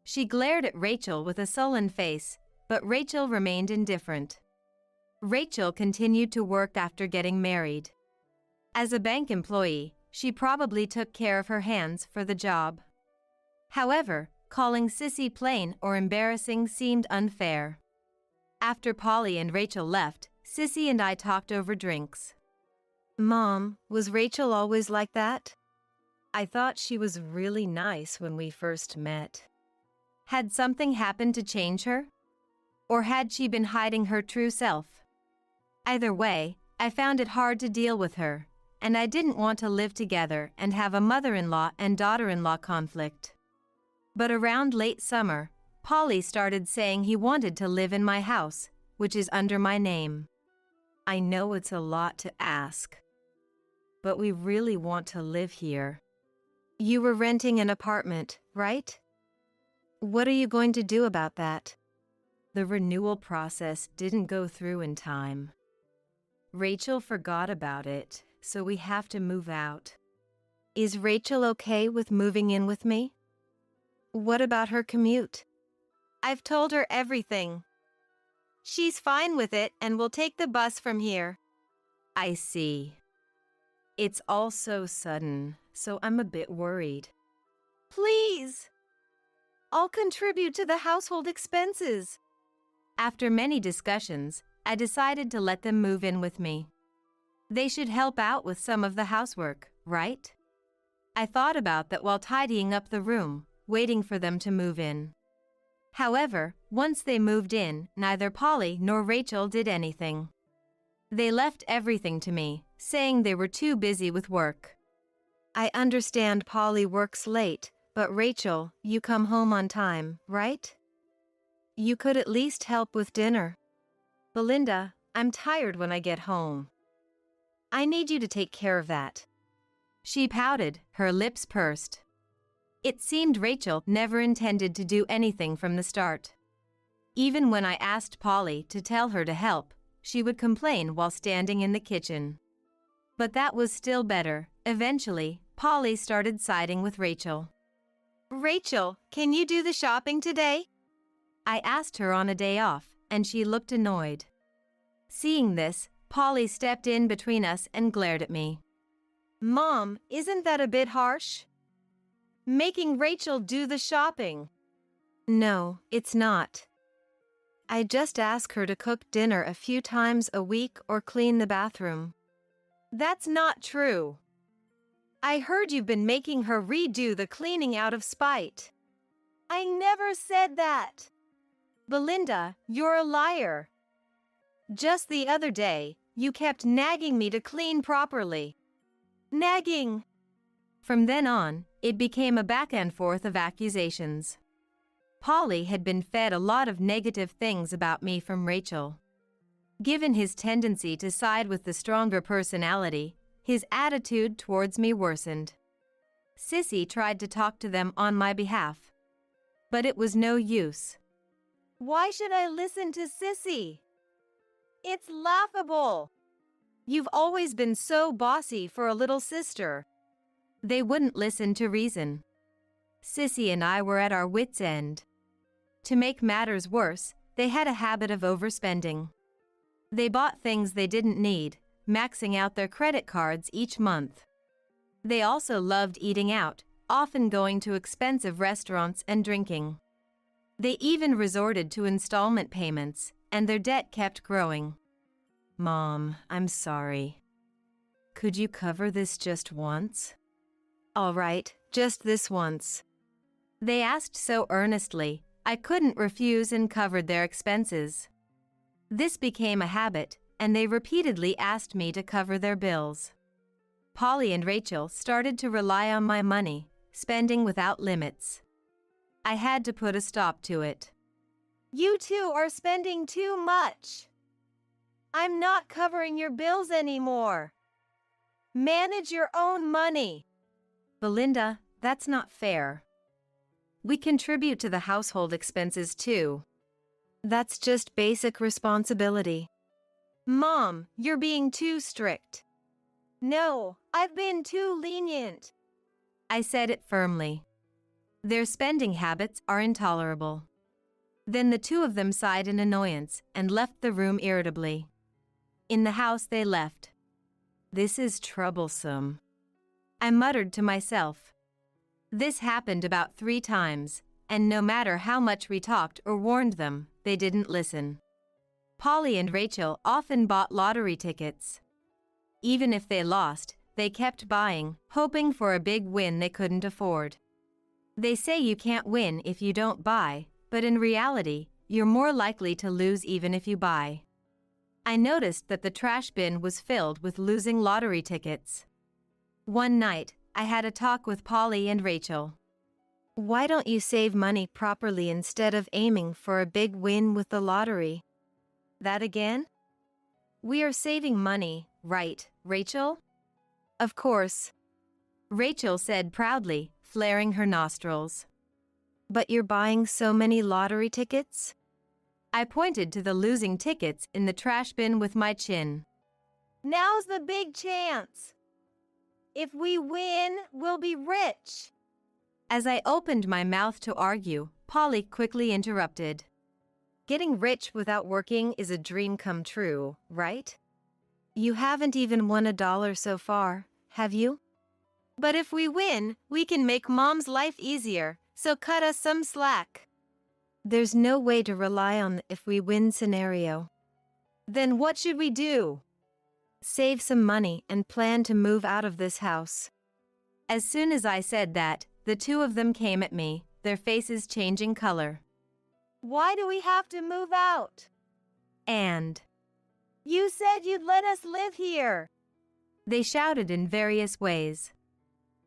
Speaker 1: She glared at Rachel with a sullen face, but Rachel remained indifferent. Rachel continued to work after getting married. As a bank employee, she probably took care of her hands for the job. However, calling Sissy plain or embarrassing seemed unfair. After Polly and Rachel left, Sissy and I talked over drinks.
Speaker 2: Mom, was Rachel always like that? I thought she was really nice when we first met.
Speaker 1: Had something happened to change her? Or had she been hiding her true self? Either way, I found it hard to deal with her, and I didn't want to live together and have a mother-in-law and daughter-in-law conflict. But around late summer, Polly started saying he wanted to live in my house, which is under my name. I know it's a lot to ask, but we really want to live here.
Speaker 2: You were renting an apartment, right? What are you going to do about that?
Speaker 1: The renewal process didn't go through in time. Rachel forgot about it, so we have to move out.
Speaker 2: Is Rachel okay with moving in with me? What about her commute? I've told her everything. She's fine with it and will take the bus from here.
Speaker 1: I see. It's all so sudden, so I'm a bit worried.
Speaker 2: Please! I'll contribute to the household expenses.
Speaker 1: After many discussions, I decided to let them move in with me. They should help out with some of the housework, right? I thought about that while tidying up the room, waiting for them to move in. However, once they moved in, neither Polly nor Rachel did anything. They left everything to me, saying they were too busy with work.
Speaker 2: I understand Polly works late, but Rachel, you come home on time, right? You could at least help with dinner. Belinda, I'm tired when I get home. I need you to take care of that.
Speaker 1: She pouted, her lips pursed. It seemed Rachel never intended to do anything from the start. Even when I asked Polly to tell her to help, she would complain while standing in the kitchen. But that was still better. Eventually, Polly started siding with Rachel.
Speaker 2: Rachel, can you do the shopping today?
Speaker 1: I asked her on a day off, and she looked annoyed. Seeing this, Polly stepped in between us and glared at me.
Speaker 2: Mom, isn't that a bit harsh? Making Rachel do the shopping. No, it's not. I just ask her to cook dinner a few times a week or clean the bathroom. That's not true. I heard you've been making her redo the cleaning out of spite. I never said that. Belinda, you're a liar. Just the other day, you kept nagging me to clean properly. Nagging.
Speaker 1: From then on, it became a back and forth of accusations. Polly had been fed a lot of negative things about me from Rachel. Given his tendency to side with the stronger personality, his attitude towards me worsened. Sissy tried to talk to them on my behalf, but it was no use.
Speaker 2: Why should I listen to Sissy? It's laughable. You've always been so bossy for a little sister.
Speaker 1: They wouldn't listen to reason. Sissy and I were at our wits' end. To make matters worse, they had a habit of overspending. They bought things they didn't need, maxing out their credit cards each month. They also loved eating out, often going to expensive restaurants and drinking. They even resorted to installment payments, and their debt kept growing. Mom, I'm sorry. Could you cover this just once?
Speaker 2: All right, just this once.
Speaker 1: They asked so earnestly, I couldn't refuse and covered their expenses. This became a habit, and they repeatedly asked me to cover their bills. Polly and Rachel started to rely on my money, spending without limits. I had to put a stop to it.
Speaker 2: You two are spending too much. I'm not covering your bills anymore. Manage your own money.
Speaker 1: Belinda, that's not fair. We contribute to the household expenses too.
Speaker 2: That's just basic responsibility. Mom, you're being too strict. No, I've been too lenient.
Speaker 1: I said it firmly. Their spending habits are intolerable. Then the two of them sighed in annoyance and left the room irritably. In the house they left. This is troublesome. I muttered to myself. This happened about 3 times, and no matter how much we talked or warned them, they didn't listen. Polly and Rachel often bought lottery tickets. Even if they lost, they kept buying, hoping for a big win they couldn't afford. They say you can't win if you don't buy, but in reality, you're more likely to lose even if you buy. I noticed that the trash bin was filled with losing lottery tickets. One night, I had a talk with Polly and Rachel.
Speaker 2: Why don't you save money properly instead of aiming for a big win with the lottery? That again? We are saving money, right, Rachel? Of course,
Speaker 1: Rachel said proudly, flaring her nostrils.
Speaker 2: but you're buying so many lottery tickets?
Speaker 1: I pointed to the losing tickets in the trash bin with my chin.
Speaker 2: Now's the big chance. If we win, we'll be rich.
Speaker 1: As I opened my mouth to argue, Polly quickly interrupted.
Speaker 2: Getting rich without working is a dream come true, right? You haven't even won $1 so far, have you? But if we win, we can make Mom's life easier, so cut us some slack. There's no way to rely on the if we win scenario. Then what should we do? Save some money and plan to move out of this house.
Speaker 1: As soon as I said that, the two of them came at me, their faces changing color.
Speaker 2: Why do we have to move out?
Speaker 1: And
Speaker 2: You said you'd let us live here.
Speaker 1: they shouted in various ways.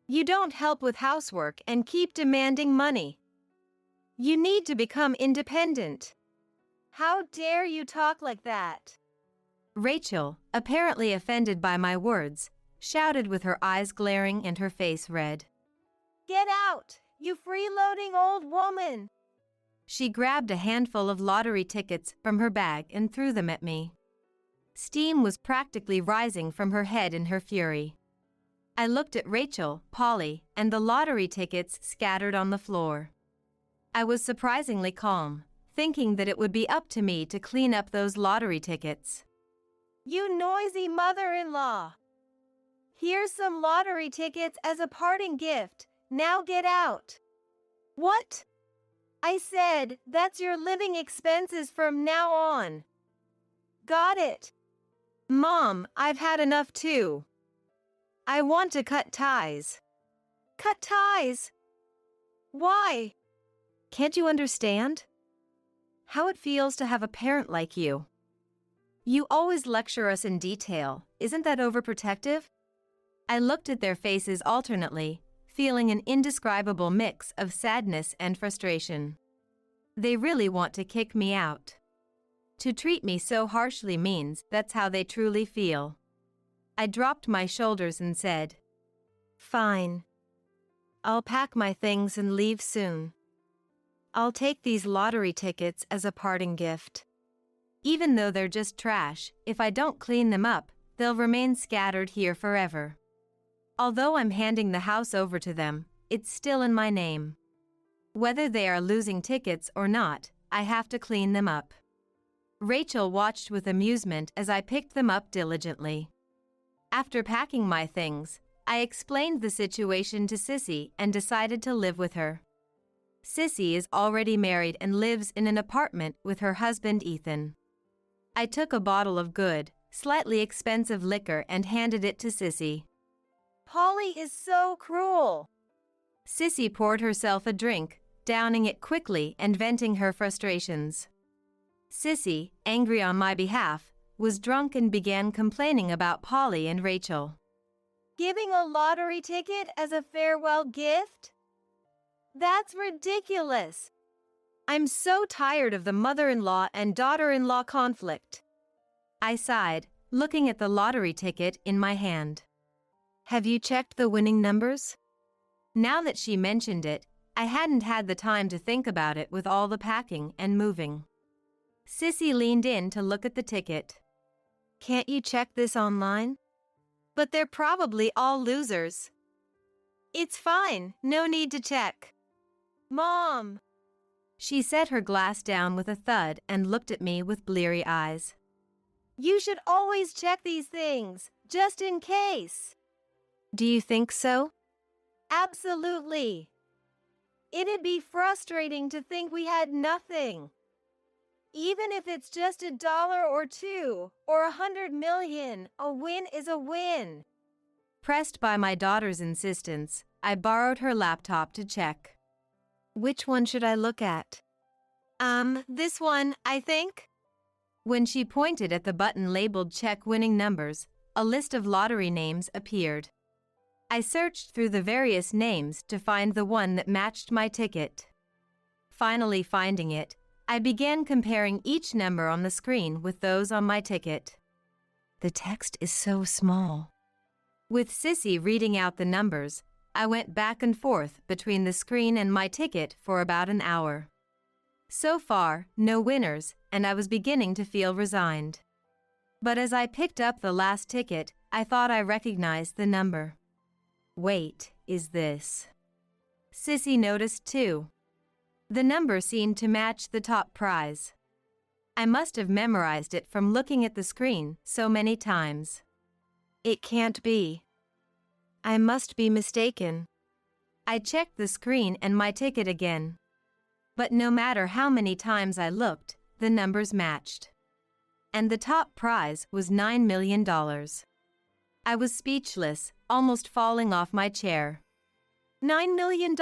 Speaker 2: You don't help with housework and keep demanding money. You need to become independent. How dare you talk like that?
Speaker 1: Rachel, apparently offended by my words, shouted with her eyes glaring and her face red.
Speaker 2: Get out, you freeloading old woman!
Speaker 1: She grabbed a handful of lottery tickets from her bag and threw them at me. Steam was practically rising from her head in her fury. I looked at Rachel, Polly, and the lottery tickets scattered on the floor. I was surprisingly calm, thinking that it would be up to me to clean up those lottery tickets.
Speaker 2: You noisy mother-in-law! Here's some lottery tickets as a parting gift. Now get out. What? I said, that's your living expenses from now on. Got it. Mom, I've had enough too. I want to cut ties. Cut ties? Why? Can't you understand? How it feels to have a parent like you. You always lecture us in detail. Isn't that overprotective? I looked at their faces alternately, feeling an indescribable mix of sadness and frustration. They really want to kick me out. To treat me so harshly means that's how they truly feel. I dropped my shoulders and said, Fine. I'll pack my things and leave soon. I'll take these lottery tickets as a parting gift. Even though they're just trash, if I don't clean them up, they'll remain scattered here forever. Although I'm handing the house over to them, it's still in my name. Whether they are losing tickets or not, I have to clean them up. Rachel watched with amusement as I picked them up diligently. After packing my things, I explained the situation to Sissy and decided to live with her. Sissy is already married and lives in an apartment with her husband Ethan. I took a bottle of good, slightly expensive liquor and handed it to Sissy. Polly is so cruel. Sissy poured herself a drink, downing it quickly and venting her frustrations. Sissy, angry on my behalf, was drunk and began complaining about Polly and Rachel. Giving a lottery ticket as a farewell gift? That's ridiculous. I'm so tired of the mother-in-law and daughter-in-law conflict. I sighed, looking at the lottery ticket in my hand. Have you checked the winning numbers? Now that she mentioned it, I hadn't had the time to think about it with all the packing and moving. Sissy leaned in to look at the ticket. Can't you check this online? But they're probably all losers. It's fine, no need to check. Mom! She set her glass down with a thud and looked at me with bleary eyes. You should always check these things, just in case. Do you think so? Absolutely. It'd be frustrating to think we had nothing. Even if it's just $1 or $2 or 100 million, a win is a win.
Speaker 1: Pressed by my daughter's insistence, I borrowed her laptop to check.
Speaker 2: Which one should I look at? This one, I think.
Speaker 1: When she pointed at the button labeled Check Winning Numbers, a list of lottery names appeared. I searched through the various names to find the one that matched my ticket. Finally finding it, I began comparing each number on the screen with those on my ticket. The text is so small. With Sissy reading out the numbers, I went back and forth between the screen and my ticket for about an hour. So far, no winners, and I was beginning to feel resigned. But as I picked up the last ticket, I thought I recognized the number. Wait, is this? Sissy noticed too. The number seemed to match the top prize. I must have memorized it from looking at the screen so many times.
Speaker 2: It can't be. I must be mistaken.
Speaker 1: I checked the screen and my ticket again. But no matter how many times I looked, the numbers matched. And the top prize was $9 million. I was speechless, almost falling off my chair.
Speaker 2: $9 million?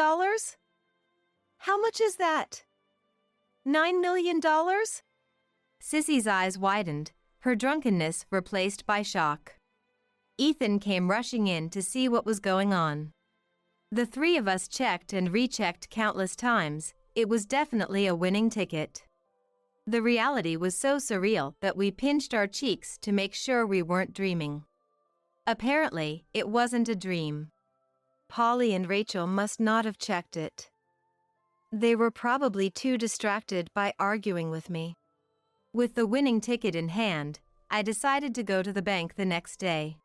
Speaker 2: How much is that? $9 million?
Speaker 1: Sissy's eyes widened, her drunkenness replaced by shock. Ethan came rushing in to see what was going on. The three of us checked and rechecked countless times. It was definitely a winning ticket. The reality was so surreal that we pinched our cheeks to make sure we weren't dreaming. Apparently, it wasn't a dream.
Speaker 2: Polly and Rachel must not have checked it. They were probably too distracted by arguing with me.
Speaker 1: With the winning ticket in hand, I decided to go to the bank the next day.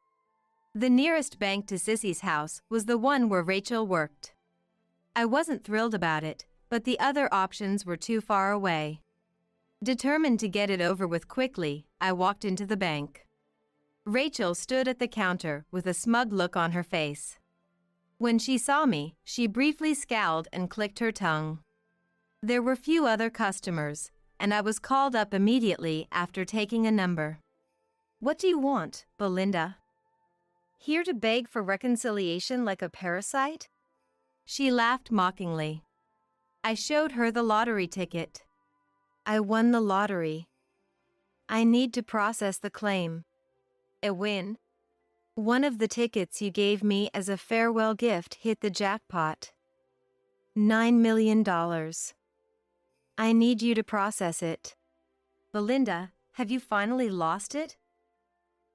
Speaker 1: The nearest bank to Sissy's house was the one where Rachel worked. I wasn't thrilled about it, but the other options were too far away. Determined to get it over with quickly, I walked into the bank. Rachel stood at the counter with a smug look on her face. When she saw me, she briefly scowled and clicked her tongue. There were few other customers, and I was called up immediately after taking a number.
Speaker 2: What do you want, Belinda? Here to beg for reconciliation like a parasite?
Speaker 1: She laughed mockingly. I showed her the lottery ticket.
Speaker 2: I won the lottery. I need to process the claim. A win? One of the tickets you gave me as a farewell gift hit the jackpot. $9 million. I need you to process it.
Speaker 1: Belinda, have you finally lost it?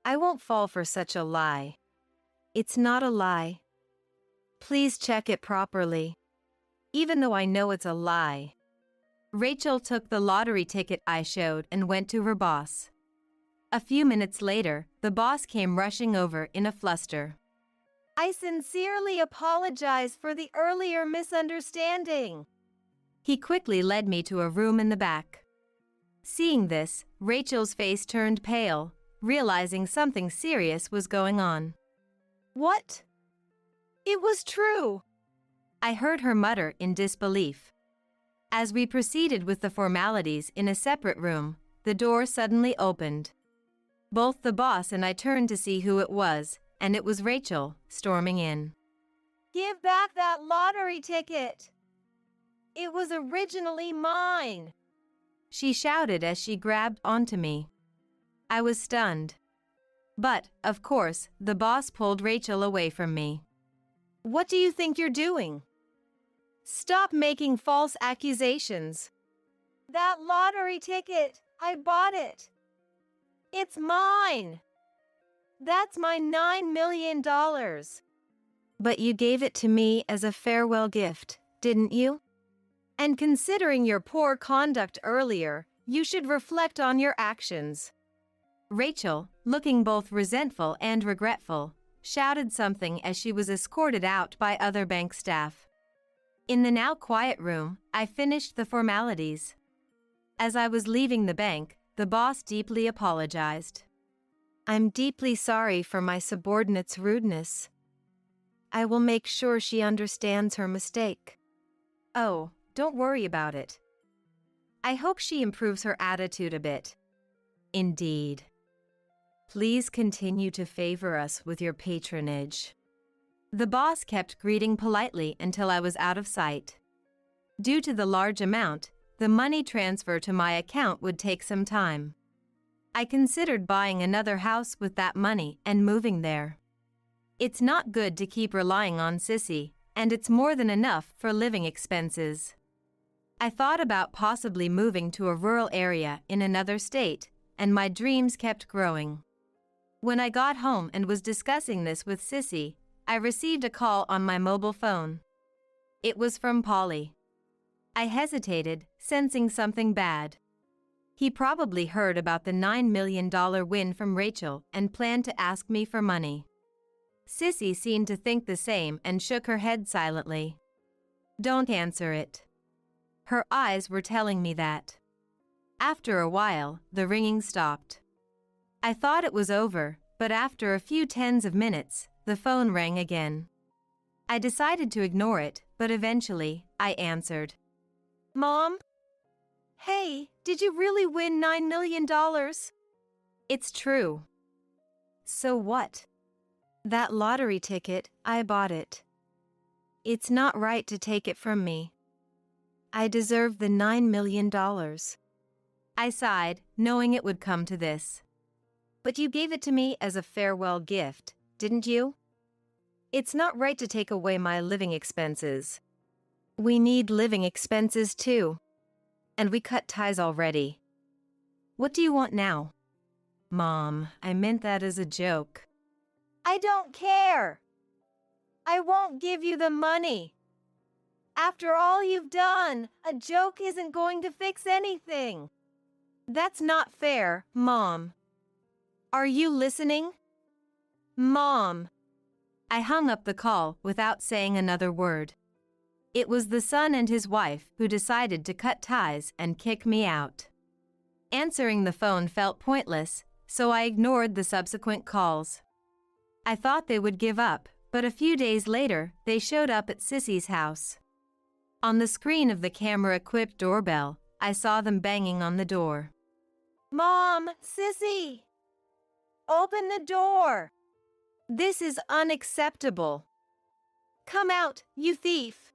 Speaker 2: I won't fall for such a lie. It's not a lie. Please check it properly. Even though I know it's a lie.
Speaker 1: Rachel took the lottery ticket I showed and went to her boss. A few minutes later, the boss came rushing over in a fluster.
Speaker 2: I sincerely apologize for the earlier misunderstanding.
Speaker 1: He quickly led me to a room in the back. Seeing this, Rachel's face turned pale, realizing something serious was going on.
Speaker 2: What? It was true.
Speaker 1: I heard her mutter in disbelief. As we proceeded with the formalities in a separate room, the door suddenly opened. Both the boss and I turned to see who it was, and it was Rachel, storming in.
Speaker 2: Give back that lottery ticket. It was originally mine.
Speaker 1: She shouted as she grabbed onto me. I was stunned. But, of course, the boss pulled Rachel away from me.
Speaker 2: What do you think you're doing? Stop making false accusations. That lottery ticket, I bought it. It's mine. That's my $9 million. But you gave it to me as a farewell gift, didn't you? And considering your poor conduct earlier, you should reflect on your actions.
Speaker 1: Rachel, looking both resentful and regretful, shouted something as she was escorted out by other bank staff. In the now quiet room, I finished the formalities. As I was leaving the bank, the boss deeply apologized.
Speaker 2: I'm deeply sorry for my subordinate's rudeness. I will make sure she understands her mistake.
Speaker 1: Oh, don't worry about it. I hope she improves her attitude a bit. Indeed. Please continue to favor us with your patronage. The boss kept greeting politely until I was out of sight. Due to the large amount, the money transfer to my account would take some time. I considered buying another house with that money and moving there. It's not good to keep relying on Sissy, and it's more than enough for living expenses. I thought about possibly moving to a rural area in another state, and my dreams kept growing. When I got home and was discussing this with Sissy, I received a call on my mobile phone. It was from Polly. I hesitated, sensing something bad. He probably heard about the $9 million win from Rachel and planned to ask me for money. Sissy seemed to think the same and shook her head silently. Don't answer it. Her eyes were telling me that. After a while, the ringing stopped. I thought it was over, but after a few tens of minutes, the phone rang again. I decided to ignore it, but eventually, I answered.
Speaker 2: Mom? Hey, did you really win $9 million?
Speaker 1: It's true. So what? That lottery ticket, I bought it. It's not right to take it from me. I deserve the $9 million. I sighed, knowing it would come to this. But you gave it to me as a farewell gift, didn't you? It's not right to take away my living expenses. We need living expenses too. And we cut ties already. What do you want now? Mom, I meant that as a joke.
Speaker 2: I don't care. I won't give you the money. After all you've done, a joke isn't going to fix anything.
Speaker 1: That's not fair, Mom. Are you listening? Mom. I hung up the call without saying another word. It was the son and his wife who decided to cut ties and kick me out. Answering the phone felt pointless, so I ignored the subsequent calls. I thought they would give up, but a few days later, they showed up at Sissy's house. On the screen of the camera-equipped doorbell, I saw them banging on the door.
Speaker 2: Mom, Sissy! Open the door!
Speaker 1: This is unacceptable.
Speaker 2: Come out, you thief!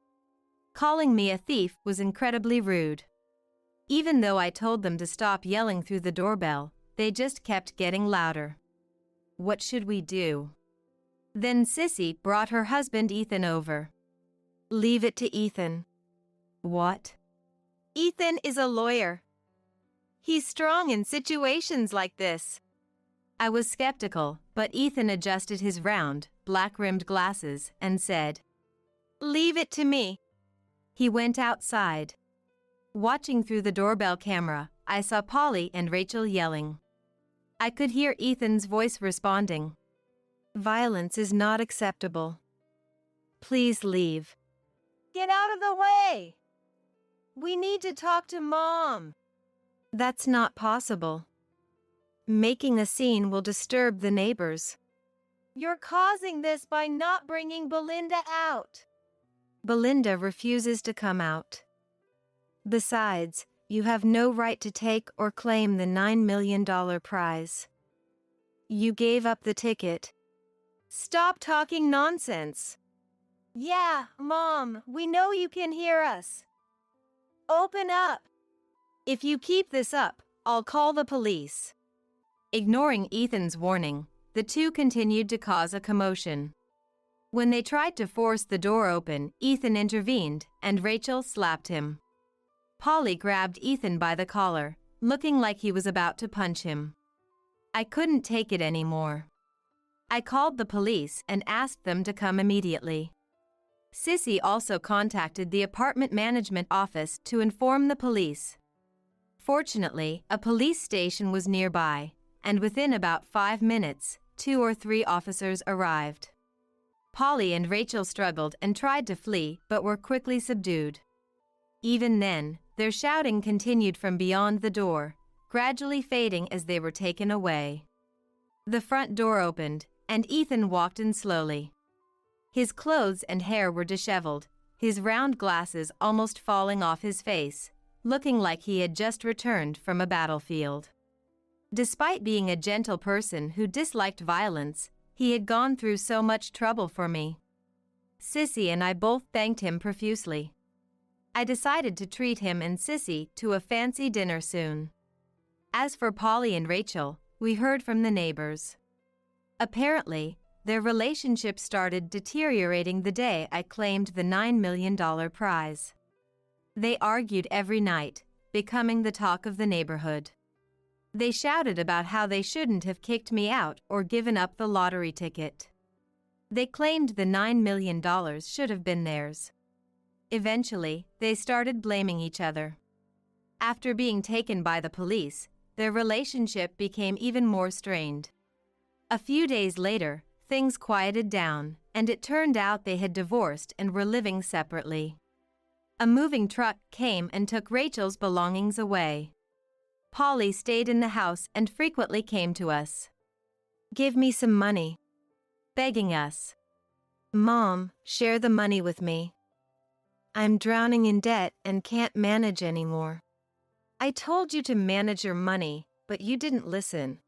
Speaker 1: Calling me a thief was incredibly rude. Even though I told them to stop yelling through the doorbell, they just kept getting louder. What should we do? Then Sissy brought her husband Ethan over. Leave it to Ethan. What?
Speaker 2: Ethan is a lawyer. He's strong in situations like this.
Speaker 1: I was skeptical, but Ethan adjusted his round, black-rimmed glasses and said,
Speaker 2: Leave it to me.
Speaker 1: He went outside. Watching through the doorbell camera, I saw Polly and Rachel yelling. I could hear Ethan's voice responding. Violence is not acceptable. Please leave.
Speaker 2: Get out of the way! We need to talk to Mom.
Speaker 1: That's not possible. Making a scene will disturb the neighbors.
Speaker 2: You're causing this by not bringing Belinda out.
Speaker 1: Belinda refuses to come out. Besides, you have no right to take or claim the $9 million prize. You gave up the ticket.
Speaker 2: Stop talking nonsense. Yeah, Mom, we know you can hear us. Open up.
Speaker 1: If you keep this up, I'll call the police. Ignoring Ethan's warning, the two continued to cause a commotion. When they tried to force the door open, Ethan intervened, and Rachel slapped him. Polly grabbed Ethan by the collar, looking like he was about to punch him. I couldn't take it anymore. I called the police and asked them to come immediately. Sissy also contacted the apartment management office to inform the police. Fortunately, a police station was nearby, and within about 5 minutes, 2 or 3 officers arrived. Polly and Rachel struggled and tried to flee but were quickly subdued. Even then, their shouting continued from beyond the door, gradually fading as they were taken away. The front door opened, and Ethan walked in slowly. His clothes and hair were disheveled, his round glasses almost falling off his face, looking like he had just returned from a battlefield. Despite being a gentle person who disliked violence, he had gone through so much trouble for me. Sissy and I both thanked him profusely. I decided to treat him and Sissy to a fancy dinner soon. As for Polly and Rachel, we heard from the neighbors. Apparently, their relationship started deteriorating the day I claimed the $9 million prize. They argued every night, becoming the talk of the neighborhood. They shouted about how they shouldn't have kicked me out or given up the lottery ticket. They claimed the $9 million should have been theirs. Eventually, they started blaming each other. After being taken by the police, their relationship became even more strained. A few days later, things quieted down, and it turned out they had divorced and were living separately. A moving truck came and took Rachel's belongings away. Polly stayed in the house and frequently came to us. "Give me some money," begging us. "Mom, share the money with me. I'm drowning in debt and can't manage anymore." "I told you to manage your money, but you didn't listen.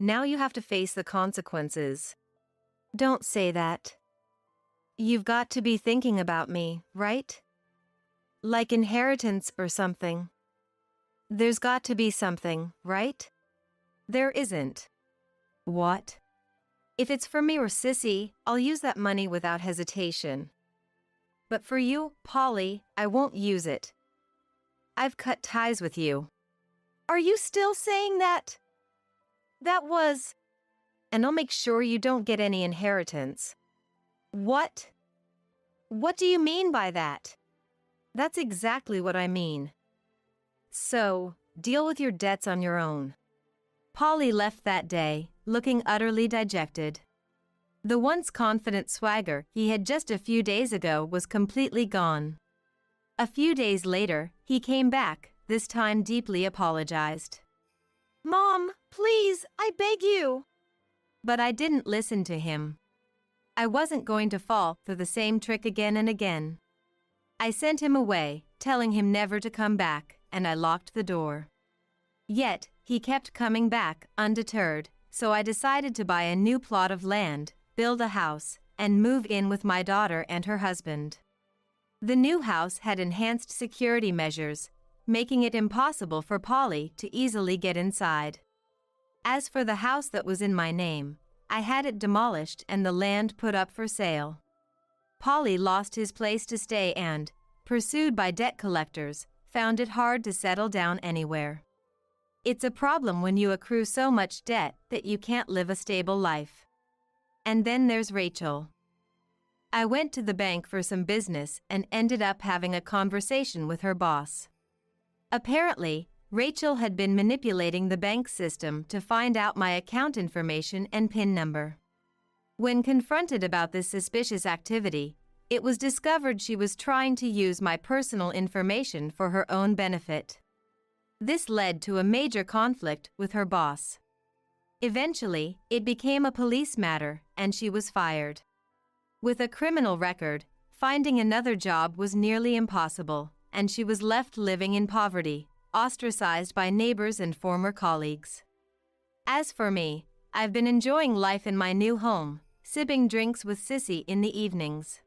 Speaker 1: Now you have to face the consequences." "Don't say that. You've got to be thinking about me, right? Like inheritance or something. There's got to be something, right?" "There isn't." "What?" "If it's for me or Sissy, I'll use that money without hesitation. But for you, Polly, I won't use it. I've cut ties with you." "Are you still saying that? That was..." "And I'll make sure you don't get any inheritance." "What? What do you mean by that?" "That's exactly what I mean. So, deal with your debts on your own." Polly left that day, looking utterly dejected. The once confident swagger he had just a few days ago was completely gone. A few days later, he came back, this time deeply apologized. "Mom, please, I beg you." But I didn't listen to him. I wasn't going to fall for the same trick again and again. I sent him away, telling him never to come back, and I locked the door. Yet, he kept coming back, undeterred, so I decided to buy a new plot of land, build a house, and move in with my daughter and her husband. The new house had enhanced security measures, making it impossible for Polly to easily get inside. As for the house that was in my name, I had it demolished and the land put up for sale. Polly lost his place to stay and, pursued by debt collectors, found it hard to settle down anywhere. It's a problem when you accrue so much debt that you can't live a stable life. And then there's Rachel. I went to the bank for some business and ended up having a conversation with her boss. Apparently, Rachel had been manipulating the bank system to find out my account information and PIN number. When confronted about this suspicious activity, it was discovered she was trying to use my personal information for her own benefit. This led to a major conflict with her boss. Eventually, it became a police matter, and she was fired. With a criminal record, finding another job was nearly impossible, and she was left living in poverty, ostracized by neighbors and former colleagues. As for me, I've been enjoying life in my new home, sipping drinks with Sissy in the evenings.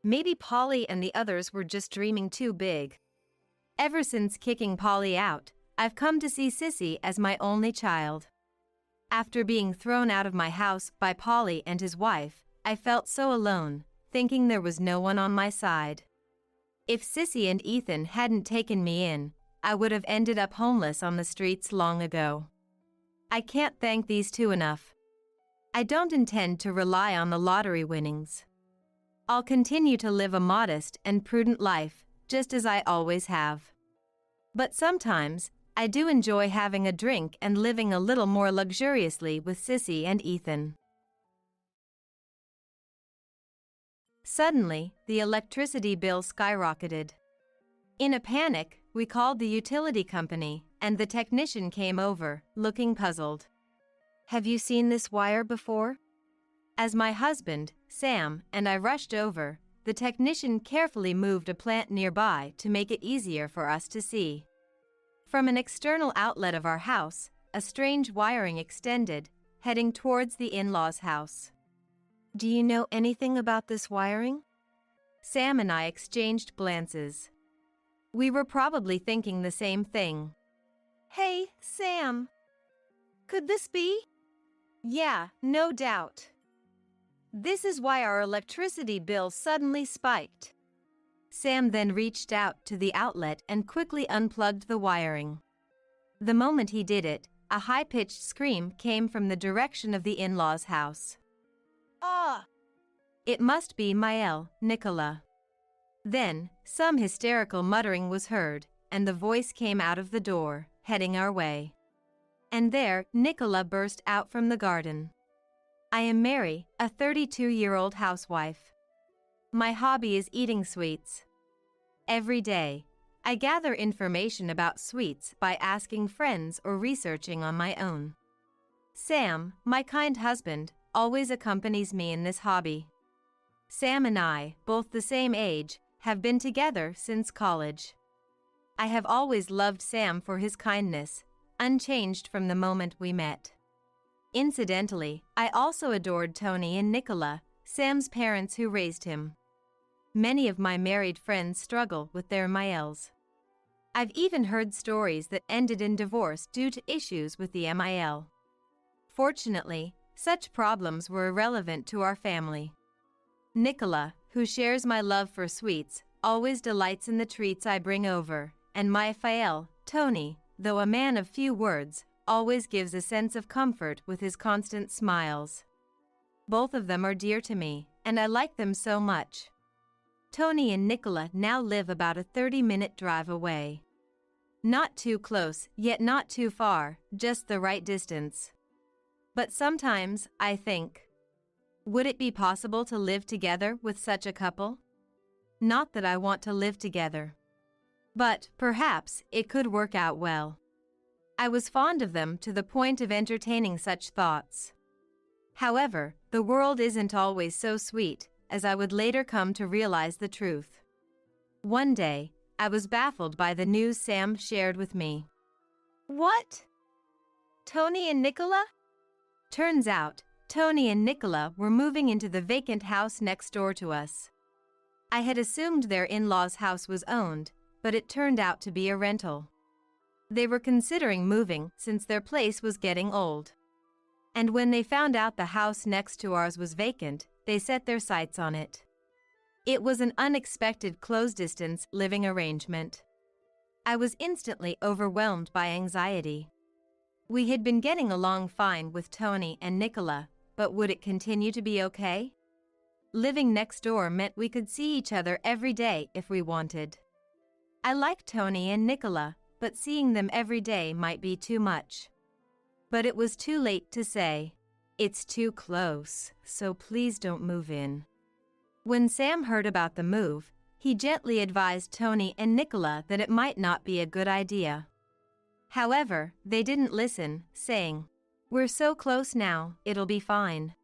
Speaker 1: Maybe Polly and the others were just dreaming too big. Ever since kicking Polly out, I've come to see Sissy as my only child. After being thrown out of my house by Polly and his wife, I felt so alone, thinking there was no one on my side. If Sissy and Ethan hadn't taken me in, I would have ended up homeless on the streets long ago. I can't thank these two enough. I don't intend to rely on the lottery winnings. I'll continue to live a modest and prudent life, just as I always have. But sometimes, I do enjoy having a drink and living a little more luxuriously with Sissy and Ethan. Suddenly, the electricity bill skyrocketed. In a panic, we called the utility company, and the technician came over, looking puzzled. "Have you seen this wire before?" As my husband, Sam, and I rushed over, the technician carefully moved a plant nearby to make it easier for us to see. From an external outlet of our house, a strange wiring extended, heading towards the in-laws' house.
Speaker 2: Do you know anything about this wiring?
Speaker 1: Sam and I exchanged glances. We were probably thinking the same thing.
Speaker 2: Hey, Sam. Could this be?
Speaker 1: Yeah, no doubt.
Speaker 2: This is why our electricity bill suddenly spiked.
Speaker 1: Sam then reached out to the outlet and quickly unplugged the wiring. The moment he did it, a high-pitched scream came from the direction of the in-laws' house.
Speaker 2: Ah!
Speaker 1: It must be Mael, Nicola. Then, some hysterical muttering was heard, and the voice came out of the door, heading our way. And there, Nicola burst out from the garden. I am Mary, a 32-year-old housewife. My hobby is eating sweets. Every day, I gather information about sweets by asking friends or researching on my own. Sam, my kind husband, always accompanies me in this hobby. Sam and I, both the same age, have been together since college. I have always loved Sam for his kindness, unchanged from the moment we met. Incidentally, I also adored Tony and Nicola, Sam's parents who raised him. Many of my married friends struggle with their Maels. I've even heard stories that ended in divorce due to issues with the MIL. Fortunately, such problems were irrelevant to our family. Nicola, who shares my love for sweets, always delights in the treats I bring over, and my Fael, Tony, though a man of few words, always gives a sense of comfort with his constant smiles. Both of them are dear to me, and I like them so much. Tony and Nicola now live about a 30-minute drive away. Not too close, yet not too far, just the right distance. But sometimes, I think, would it be possible to live together with such a couple? Not that I want to live together. But, perhaps, it could work out well. I was fond of them to the point of entertaining such thoughts. However, the world isn't always so sweet, as I would later come to realize the truth. One day, I was baffled by the news Sam shared with me.
Speaker 2: What? Tony and Nicola?
Speaker 1: Turns out, Tony and Nicola were moving into the vacant house next door to us. I had assumed their in-laws' house was owned, but it turned out to be a rental. They were considering moving since their place was getting old. And when they found out the house next to ours was vacant, they set their sights on it. It was an unexpected close-distance living arrangement. I was instantly overwhelmed by anxiety. We had been getting along fine with Tony and Nicola, but would it continue to be okay? Living next door meant we could see each other every day if we wanted. I liked Tony and Nicola, but seeing them every day might be too much. But it was too late to say, "It's too close, so please don't move in." When Sam heard about the move, he gently advised Tony and Nicola that it might not be a good idea. However, they didn't listen, saying, "We're so close now, it'll be fine."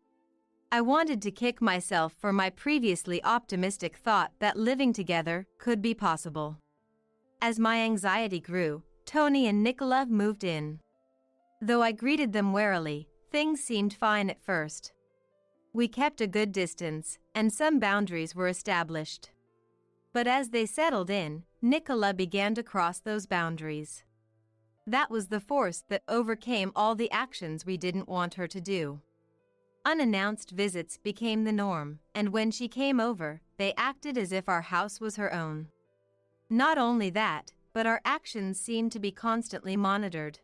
Speaker 1: I wanted to kick myself for my previously optimistic thought that living together could be possible. As my anxiety grew, Tony and Nicola moved in. Though I greeted them warily, things seemed fine at first. We kept a good distance, and some boundaries were established. But as they settled in, Nicola began to cross those boundaries. That was the force that overcame all the actions we didn't want her to do. Unannounced visits became the norm, and when she came over, they acted as if our house was her own. Not only that, but our actions seemed to be constantly monitored.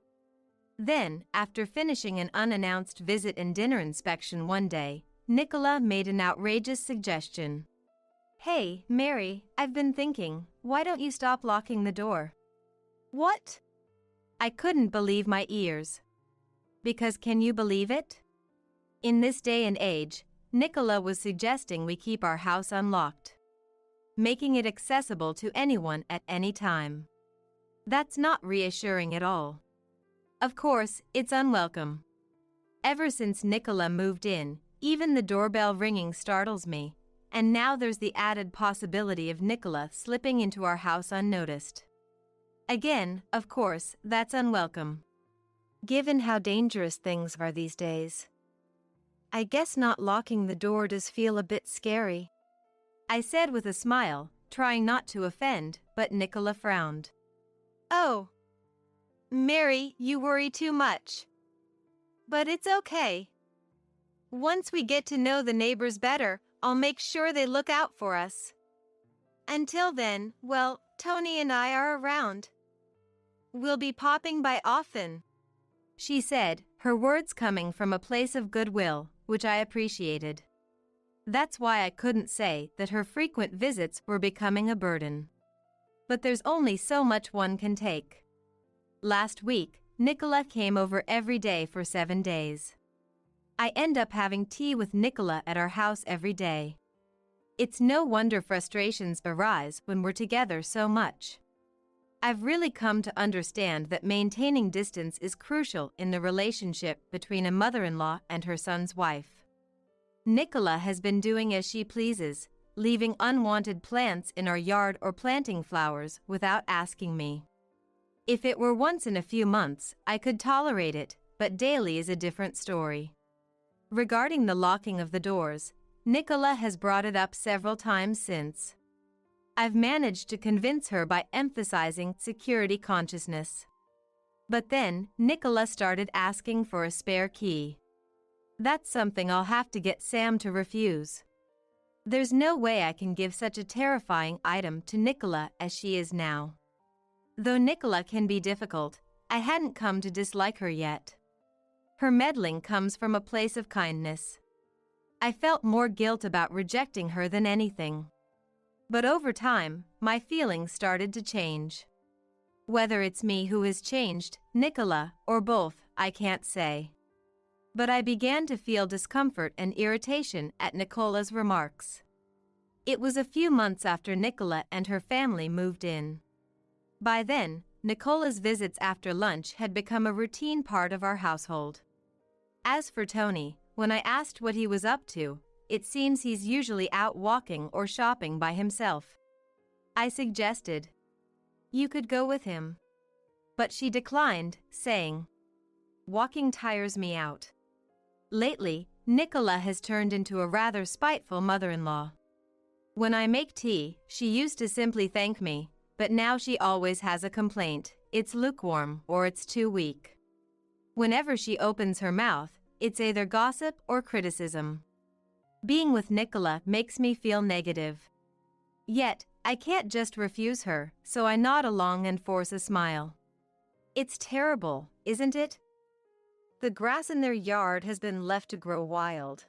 Speaker 1: Then, after finishing an unannounced visit and dinner inspection one day, Nicola made an outrageous suggestion. "Hey, Mary, I've been thinking, why don't you stop locking the door?"
Speaker 2: What?
Speaker 1: I couldn't believe my ears. Because can you believe it? In this day and age, Nicola was suggesting we keep our house unlocked, making it accessible to anyone at any time. That's not reassuring at all. Of course, it's unwelcome. Ever since Nicola moved in, even the doorbell ringing startles me, And now there's the added possibility of Nicola slipping into our house unnoticed. Again, of course, that's unwelcome, given how dangerous things are these days. I guess not locking the door does feel a bit scary, I said with a smile, trying not to offend, but Nicola frowned.
Speaker 2: Oh, Mary, you worry too much. But it's okay. Once we get to know the neighbors better, I'll make sure they look out for us. Until then, well, Tony and I are around. We'll be popping by often,
Speaker 1: she said, her words coming from a place of goodwill, which I appreciated. That's why I couldn't say that her frequent visits were becoming a burden. But there's only so much one can take. Last week, Nicola came over every day for 7 days. I end up having tea with Nicola at our house every day. It's no wonder frustrations arise when we're together so much. I've really come to understand that maintaining distance is crucial in the relationship between a mother-in-law and her son's wife. Nicola has been doing as she pleases, leaving unwanted plants in our yard or planting flowers without asking me. If it were once in a few months, I could tolerate it, but daily is a different story. Regarding the locking of the doors, Nicola has brought it up several times since. I've managed to convince her by emphasizing security consciousness. But then, Nicola started asking for a spare key. That's something I'll have to get Sam to refuse. There's no way I can give such a terrifying item to Nicola as she is now. Though Nicola can be difficult, I hadn't come to dislike her yet. Her meddling comes from a place of kindness. I felt more guilt about rejecting her than anything. But over time, my feelings started to change. Whether it's me who has changed, Nicola, or both, I can't say. But I began to feel discomfort and irritation at Nicola's remarks. It was a few months after Nicola and her family moved in. By then, Nicola's visits after lunch had become a routine part of our household. As for Tony, when I asked what he was up to, it seems he's usually out walking or shopping by himself. I suggested, "You could go with him." But she declined, saying, "Walking tires me out." Lately, Nicola has turned into a rather spiteful mother-in-law. When I make tea, she used to simply thank me, but now she always has a complaint: it's lukewarm or it's too weak. Whenever she opens her mouth, it's either gossip or criticism. Being with Nicola makes me feel negative. Yet, I can't just refuse her, so I nod along and force a smile. It's terrible, isn't it? The grass in their yard has been left to grow wild.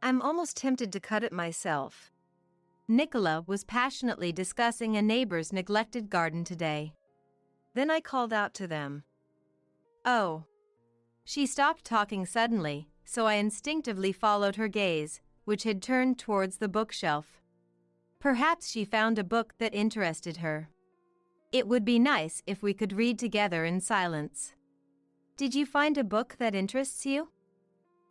Speaker 1: I'm almost tempted to cut it myself. Nicola was passionately discussing a neighbor's neglected garden today. Then I called out to them. "Oh." She stopped talking suddenly, so I instinctively followed her gaze, which had turned towards the bookshelf. Perhaps she found a book that interested her. It would be nice if we could read together in silence. "Did you find a book that interests you?"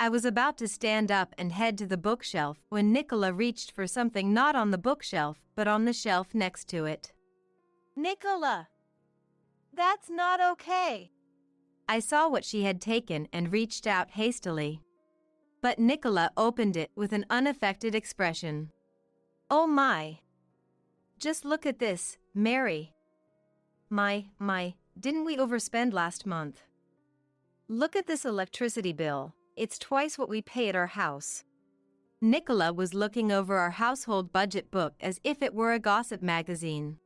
Speaker 1: I was about to stand up and head to the bookshelf when Nicola reached for something not on the bookshelf but on the shelf next to it.
Speaker 2: "Nicola! That's not okay!"
Speaker 1: I saw what she had taken and reached out hastily. But Nicola opened it with an unaffected expression. "Oh my! Just look at this, Mary. Didn't we overspend last month? Look at this electricity bill. It's twice what we pay at our house." Nicola was looking over our household budget book as if it were a gossip magazine.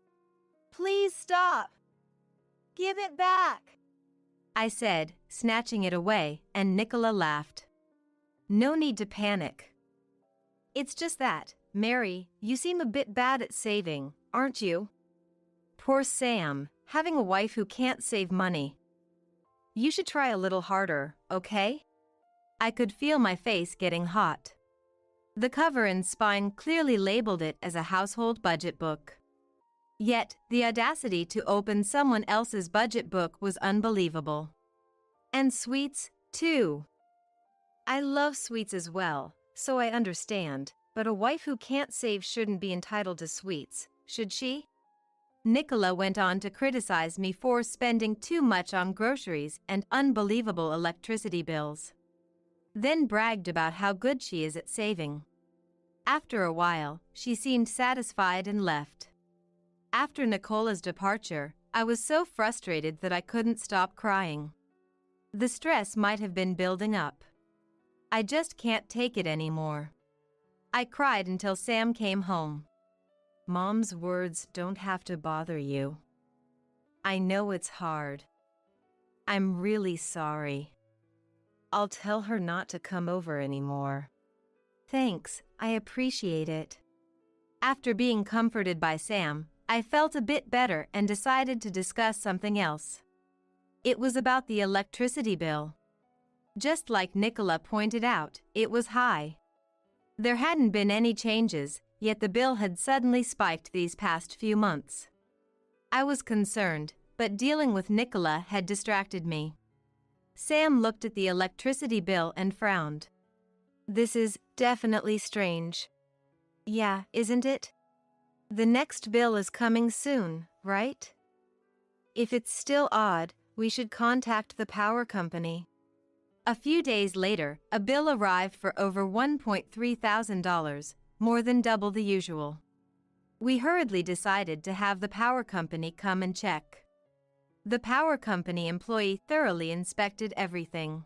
Speaker 2: "Please stop! Give it back!"
Speaker 1: I said, snatching it away, and Nicola laughed. "No need to panic. It's just that, Mary, you seem a bit bad at saving, aren't you? Poor Sam, having a wife who can't save money. You should try a little harder, okay?" I could feel my face getting hot. The cover and spine clearly labeled it as a household budget book. Yet, the audacity to open someone else's budget book was unbelievable. And sweets, too. I love sweets as well, so I understand, but a wife who can't save shouldn't be entitled to sweets, should she? Nicola went on to criticize me for spending too much on groceries and unbelievable electricity bills. Then bragged about how good she is at saving. After a while, she seemed satisfied and left. After Nicola's departure, I was so frustrated that I couldn't stop crying. The stress might have been building up. I just can't take it anymore. I cried until Sam came home. Mom's words don't have to bother you. I know it's hard. I'm really sorry. I'll tell her not to come over anymore. Thanks, I appreciate it. After being comforted by Sam, I felt a bit better and decided to discuss something else. It was about the electricity bill. Just like Nicola pointed out, it was high. There hadn't been any changes, yet the bill had suddenly spiked these past few months. I was concerned, but dealing with Nicola had distracted me. Sam looked at the electricity bill and frowned. This is definitely strange. Yeah, isn't it? The next bill is coming soon, right? If it's still odd, we should contact the power company. A few days later, a bill arrived for over $1,300, more than double the usual. We hurriedly decided to have the power company come and check. The power company employee thoroughly inspected everything.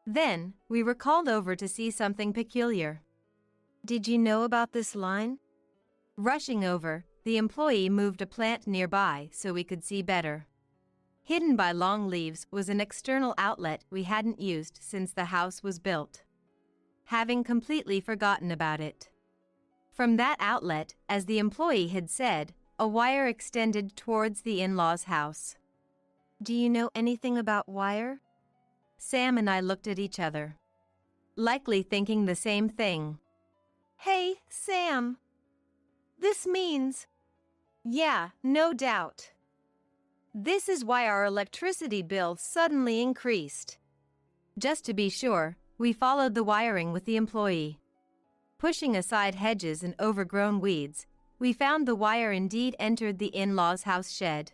Speaker 1: Then, we were called over to see something peculiar. Did you know about this line? Rushing over, the employee moved a plant nearby so we could see better. Hidden by long leaves was an external outlet we hadn't used since the house was built. Having completely forgotten about it. From that outlet, as the employee had said, a wire extended towards the in-laws' house. Do you know anything about wire? Sam and I looked at each other. Likely thinking the same thing. Hey, Sam. This means... Yeah, no doubt. This is why our electricity bill suddenly increased. Just to be sure, we followed the wiring with the employee. Pushing aside hedges and overgrown weeds, we found the wire indeed entered the in-laws' house shed.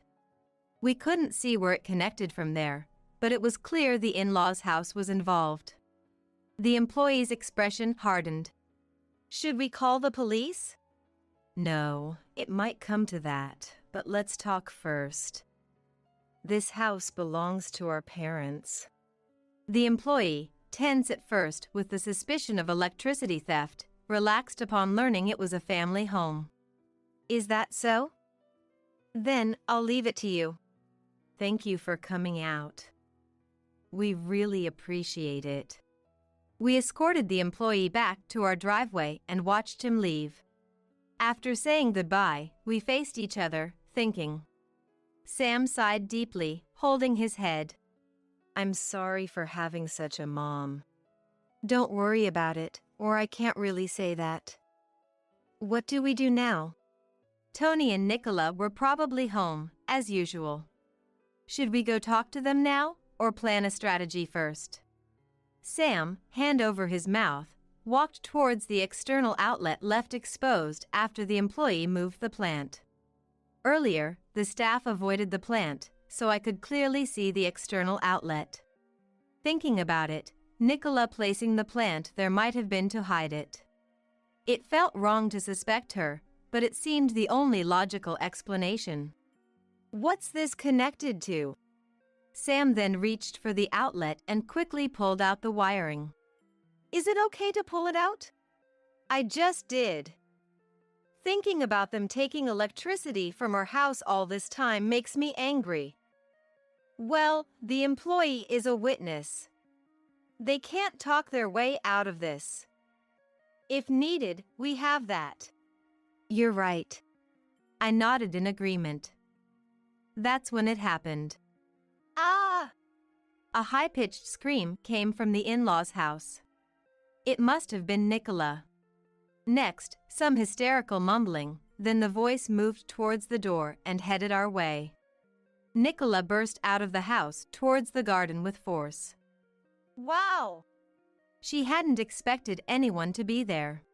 Speaker 1: We couldn't see where it connected from there, but it was clear the in-laws' house was involved. The employee's expression hardened. Should we call the police? No, it might come to that, but let's talk first. This house belongs to our parents. The employee, tense at first with the suspicion of electricity theft, relaxed upon learning it was a family home. Is that so? Then I'll leave it to you. Thank you for coming out. We really appreciate it. We escorted the employee back to our driveway and watched him leave. After saying goodbye, we faced each other, thinking. Sam sighed deeply, holding his head. I'm sorry for having such a mom. Don't worry about it, or I can't really say that. What do we do now? Tony and Nicola were probably home, as usual. Should we go talk to them now, or plan a strategy first? Sam, hand over his mouth, walked towards the external outlet left exposed after the employee moved the plant. Earlier, the staff avoided the plant, so I could clearly see the external outlet. Thinking about it, Nicola placing the plant there might have been to hide it. It felt wrong to suspect her, but it seemed the only logical explanation. What's this connected to? Sam then reached for the outlet and quickly pulled out the wiring. Is it okay to pull it out? I just did. Thinking about them taking electricity from our house all this time makes me angry. Well, the employee is a witness. They can't talk their way out of this. If needed, we have that. You're right. I nodded in agreement. That's when it happened. Ah! A high-pitched scream came from the in-laws' house. It must have been Nicola. Next, some hysterical mumbling, then the voice moved towards the door and headed our way. Nicola burst out of the house towards the garden with force. Wow! She hadn't expected anyone to be there.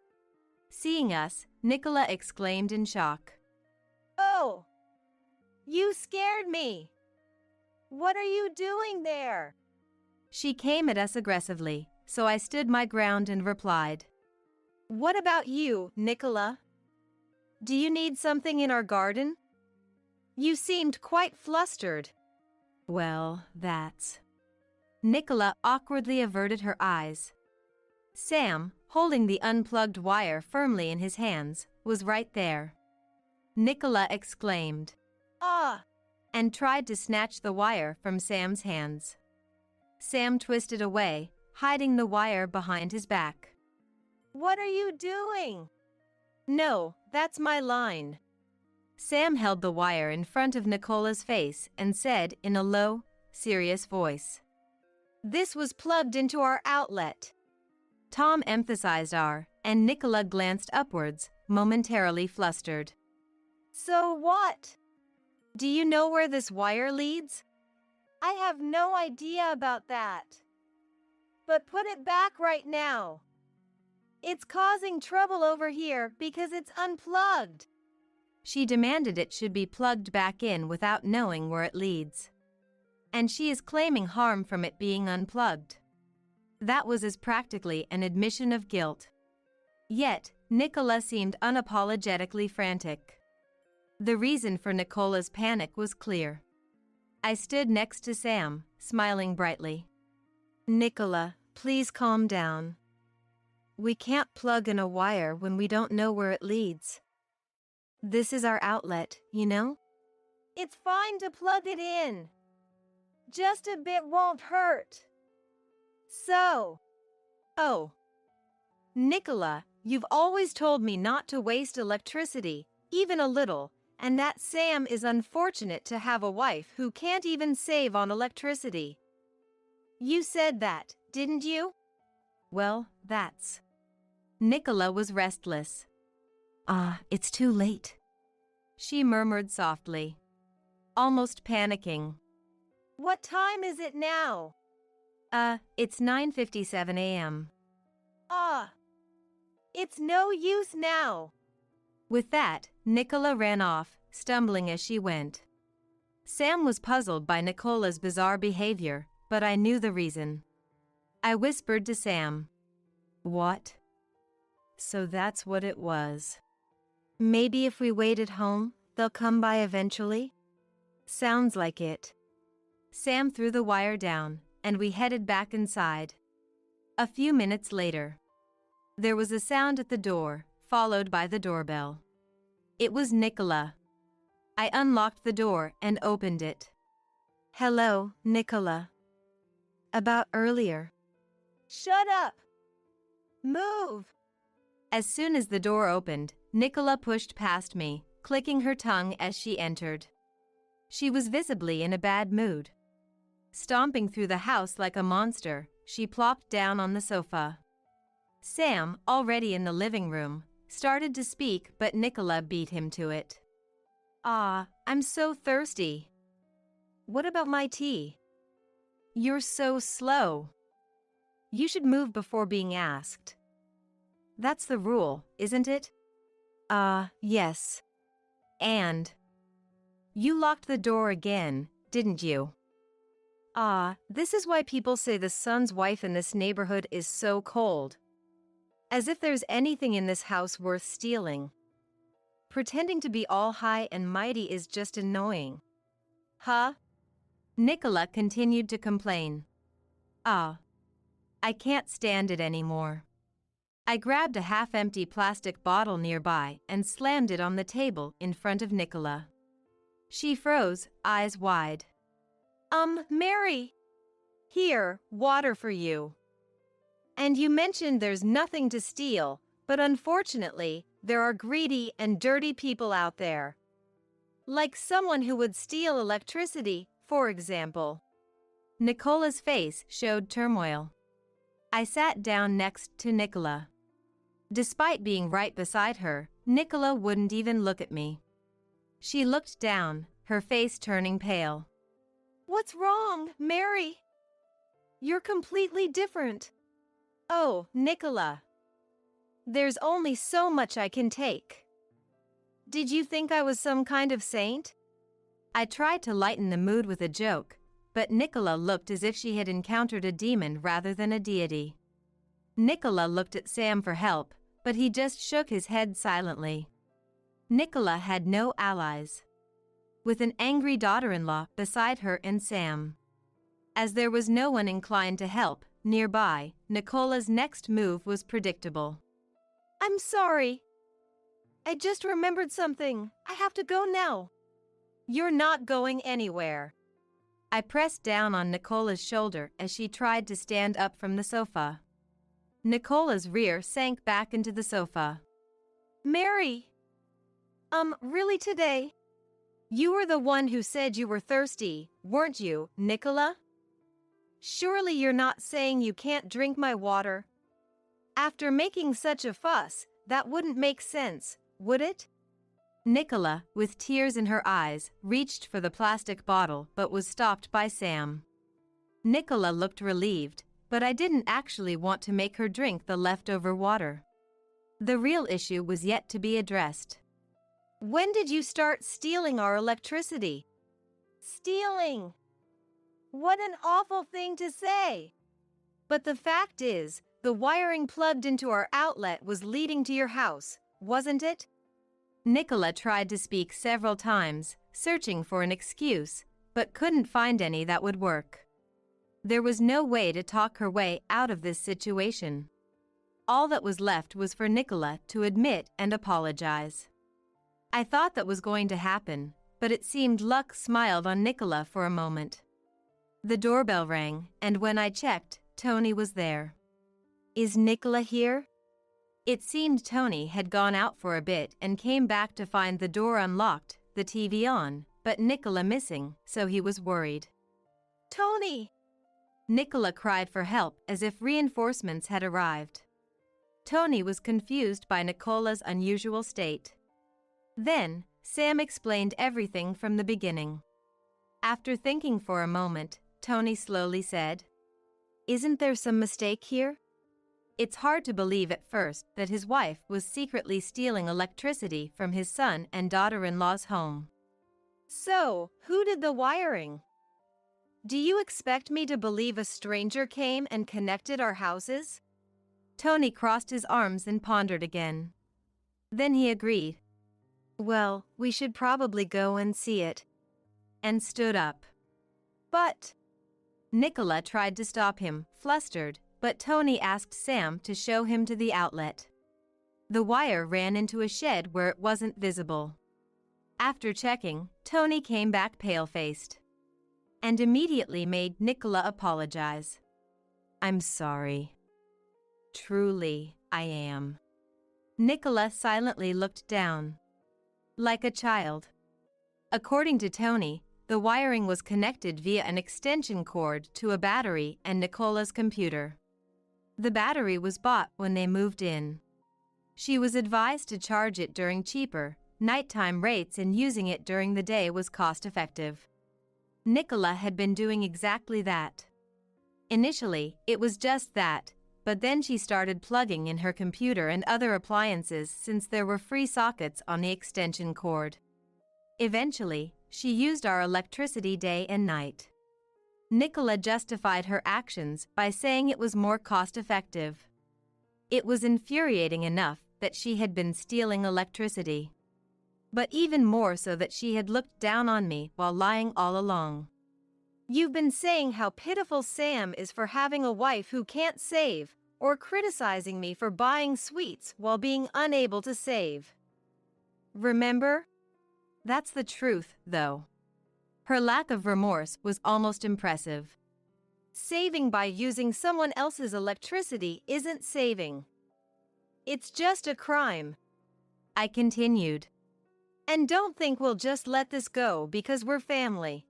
Speaker 1: Seeing us, Nicola exclaimed in shock.
Speaker 2: Oh! You scared me! What are you doing there?
Speaker 1: She came at us aggressively, so I stood my ground and replied.
Speaker 2: What about you, Nicola? Do you need something in our garden? You seemed quite flustered.
Speaker 1: Well, that's... Nicola awkwardly averted her eyes. Sam, holding the unplugged wire firmly in his hands, was right there. Nicola exclaimed,
Speaker 2: Ah!
Speaker 1: and tried to snatch the wire from Sam's hands. Sam twisted away, hiding the wire behind his back.
Speaker 2: What are you doing? No, that's my line.
Speaker 1: Sam held the wire in front of Nicola's face and said in a low, serious voice.
Speaker 2: This was plugged into our outlet.
Speaker 1: Tom emphasized our, and Nicola glanced upwards, momentarily flustered.
Speaker 2: So what? Do you know where this wire leads? I have no idea about that. But put it back right now. It's causing trouble over here because it's unplugged.
Speaker 1: She demanded it should be plugged back in without knowing where it leads. And she is claiming harm from it being unplugged. That was as practically an admission of guilt. Yet, Nicola seemed unapologetically frantic. The reason for Nicola's panic was clear. I stood next to Sam, smiling brightly.
Speaker 2: Nicola, please calm down. We can't plug in a wire when we don't know where it leads. This is our outlet, you know? It's fine to plug it in. Just a bit won't hurt. So. Oh. Nicola, you've always told me not to waste electricity, even a little, and that Sam is unfortunate to have a wife who can't even save on electricity. You said that, didn't you?
Speaker 1: Well, that's... Nicola was restless. It's too late, she murmured softly, almost panicking.
Speaker 2: What time is it now?
Speaker 1: It's 9:57 a.m.
Speaker 2: It's no use now.
Speaker 1: With that, Nicola ran off, stumbling as she went. Sam was puzzled by Nicola's bizarre behavior, but I knew the reason. I whispered to Sam. What? So that's what it was.
Speaker 2: Maybe if we wait at home, they'll come by eventually? Sounds like it.
Speaker 1: Sam threw the wire down, and we headed back inside. A few minutes later, there was a sound at the door, followed by the doorbell. It was Nicola. I unlocked the door and opened it.
Speaker 2: Hello, Nicola. About earlier. Shut up! Move!
Speaker 1: As soon as the door opened, Nicola pushed past me, clicking her tongue as she entered. She was visibly in a bad mood. Stomping through the house like a monster, she plopped down on the sofa. Sam, already in the living room, started to speak, but Nicola beat him to it.
Speaker 2: I'm so thirsty. What about my tea?
Speaker 1: You're so slow.
Speaker 2: You should move before being asked.
Speaker 1: That's the rule, isn't it?
Speaker 2: Yes.
Speaker 1: And you locked the door again, didn't you?
Speaker 2: This is why people say the son's wife in this neighborhood is so cold. As if there's anything in this house worth stealing. Pretending to be all high and mighty is just annoying. Huh?
Speaker 1: Nicola continued to complain. I can't stand it anymore. I grabbed a half-empty plastic bottle nearby and slammed it on the table in front of Nicola. She froze, eyes wide.
Speaker 2: Mary. Here, water for you. And you mentioned there's nothing to steal, but unfortunately, there are greedy and dirty people out there. Like someone who would steal electricity, for example.
Speaker 1: Nicola's face showed turmoil. I sat down next to Nicola. Despite being right beside her, Nicola wouldn't even look at me. She looked down, her face turning pale.
Speaker 2: What's wrong, Mary? You're completely different. Oh, Nicola. There's only so much I can take. Did you think I was some kind of saint?
Speaker 1: I tried to lighten the mood with a joke, but Nicola looked as if she had encountered a demon rather than a deity. Nicola looked at Sam for help, but he just shook his head silently. Nicola had no allies, with an angry daughter-in-law beside her and Sam. As there was no one inclined to help nearby, Nicola's next move was predictable.
Speaker 2: I'm sorry. I just remembered something. I have to go now. You're not going anywhere.
Speaker 1: I pressed down on Nicola's shoulder as she tried to stand up from the sofa. Nicola's rear sank back into the sofa.
Speaker 2: Mary! Really today? You were the one who said you were thirsty, weren't you, Nicola? Surely you're not saying you can't drink my water? After making such a fuss, that wouldn't make sense, would it?
Speaker 1: Nicola, with tears in her eyes, reached for the plastic bottle but was stopped by Sam. Nicola looked relieved, but I didn't actually want to make her drink the leftover water. The real issue was yet to be addressed.
Speaker 2: When did you start stealing our electricity? Stealing! What an awful thing to say! But the fact is, the wiring plugged into our outlet was leading to your house, wasn't it?
Speaker 1: Nicola tried to speak several times, searching for an excuse, but couldn't find any that would work. There was no way to talk her way out of this situation. All that was left was for Nicola to admit and apologize. I thought that was going to happen, but it seemed luck smiled on Nicola for a moment. The doorbell rang, and when I checked, Tony was there.
Speaker 2: Is Nicola here?
Speaker 1: It seemed Tony had gone out for a bit and came back to find the door unlocked, the TV on, but Nicola missing, so he was worried.
Speaker 2: Tony!
Speaker 1: Nicola cried for help as if reinforcements had arrived. Tony was confused by Nicola's unusual state. Then, Sam explained everything from the beginning. After thinking for a moment, Tony slowly said,
Speaker 2: Isn't there some mistake here?
Speaker 1: It's hard to believe at first that his wife was secretly stealing electricity from his son and daughter-in-law's home.
Speaker 2: So, who did the wiring? Do you expect me to believe a stranger came and connected our houses?
Speaker 1: Tony crossed his arms and pondered again. Then he agreed.
Speaker 2: Well, we should probably go and see it.
Speaker 1: And stood up.
Speaker 2: But
Speaker 1: Nicola tried to stop him, flustered, but Tony asked Sam to show him to the outlet. The wire ran into a shed where it wasn't visible. After checking, Tony came back pale-faced and immediately made Nicola apologize. I'm sorry. Truly, I am. Nicola silently looked down. Like a child. According to Tony, the wiring was connected via an extension cord to a battery and Nicola's computer. The battery was bought when they moved in. She was advised to charge it during cheaper, nighttime rates, and using it during the day was cost-effective. Nicola had been doing exactly that. Initially, it was just that, but then she started plugging in her computer and other appliances since there were free sockets on the extension cord. Eventually, she used our electricity day and night. Nicola justified her actions by saying it was more cost-effective. It was infuriating enough that she had been stealing electricity, but even more so that she had looked down on me while lying all along.
Speaker 2: You've been saying how pitiful Sam is for having a wife who can't save, or criticizing me for buying sweets while being unable to save. Remember?
Speaker 1: That's the truth, though. Her lack of remorse was almost impressive.
Speaker 2: Saving by using someone else's electricity isn't saving. It's just a crime.
Speaker 1: I continued.
Speaker 2: And don't think we'll just let this go because we're family.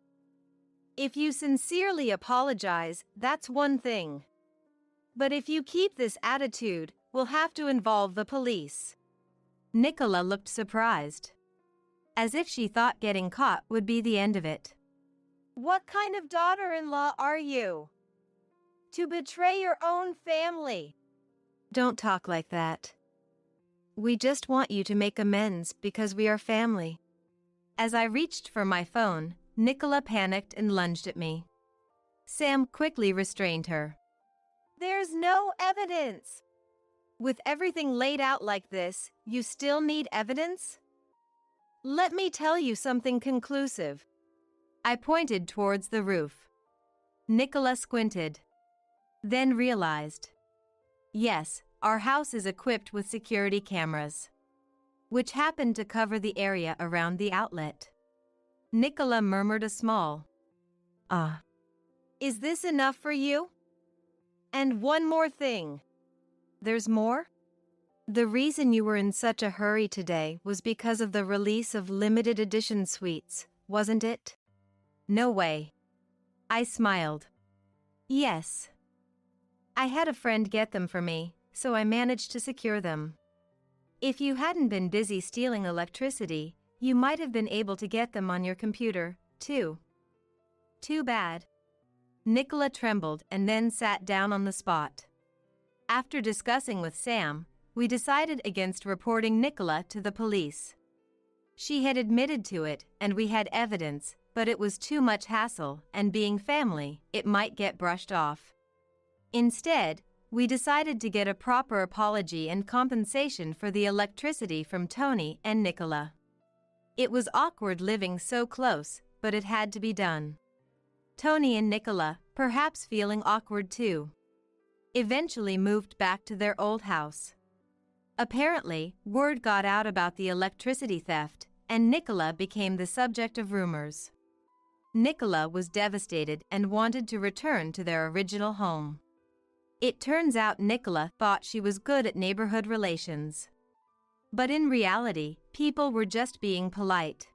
Speaker 2: If you sincerely apologize, that's one thing. But if you keep this attitude, we'll have to involve the police.
Speaker 1: Nicola looked surprised, as if she thought getting caught would be the end of it.
Speaker 2: What kind of daughter-in-law are you? To betray your own family.
Speaker 1: Don't talk like that. We just want you to make amends because we are family. As I reached for my phone, Nicola panicked and lunged at me. Sam quickly restrained her.
Speaker 2: There's no evidence. With everything laid out like this, you still need evidence? Let me tell you something conclusive.
Speaker 1: I pointed towards the roof. Nicola squinted. Then realized. Yes, our house is equipped with security cameras, which happened to cover the area around the outlet. Nicola murmured a small, "Ah."
Speaker 2: Is this enough for you? And one more thing.
Speaker 1: There's more? The reason you were in such a hurry today was because of the release of limited edition suites, wasn't it? No way. I smiled. Yes. I had a friend get them for me, so I managed to secure them. If you hadn't been busy stealing electricity, you might have been able to get them on your computer, too. Too bad. Nicola trembled and then sat down on the spot. After discussing with Sam, we decided against reporting Nicola to the police. She had admitted to it and we had evidence, but it was too much hassle, and being family, it might get brushed off. Instead, we decided to get a proper apology and compensation for the electricity from Tony and Nicola. It was awkward living so close, but it had to be done. Tony and Nicola, perhaps feeling awkward too, eventually moved back to their old house. Apparently, word got out about the electricity theft, and Nicola became the subject of rumors. Nicola was devastated and wanted to return to their original home. It turns out Nicola thought she was good at neighborhood relations. But in reality, people were just being polite.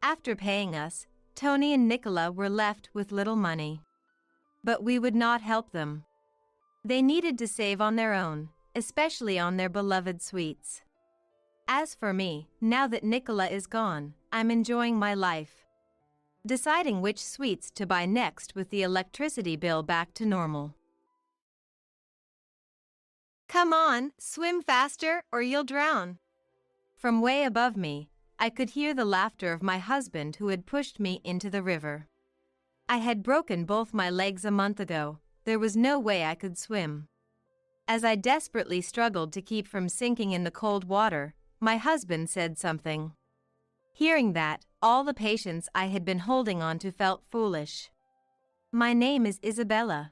Speaker 1: After paying us, Tony and Nicola were left with little money. But we would not help them. They needed to save on their own, especially on their beloved suites. As for me, now that Nicola is gone, I'm enjoying my life, deciding which suites to buy next with the electricity bill back to normal.
Speaker 2: Come on, swim faster or you'll drown.
Speaker 1: From way above me, I could hear the laughter of my husband who had pushed me into the river. I had broken both my legs a month ago. There was no way I could swim. As I desperately struggled to keep from sinking in the cold water, my husband said something. Hearing that, all the patience I had been holding on to felt foolish. My name is Isabella.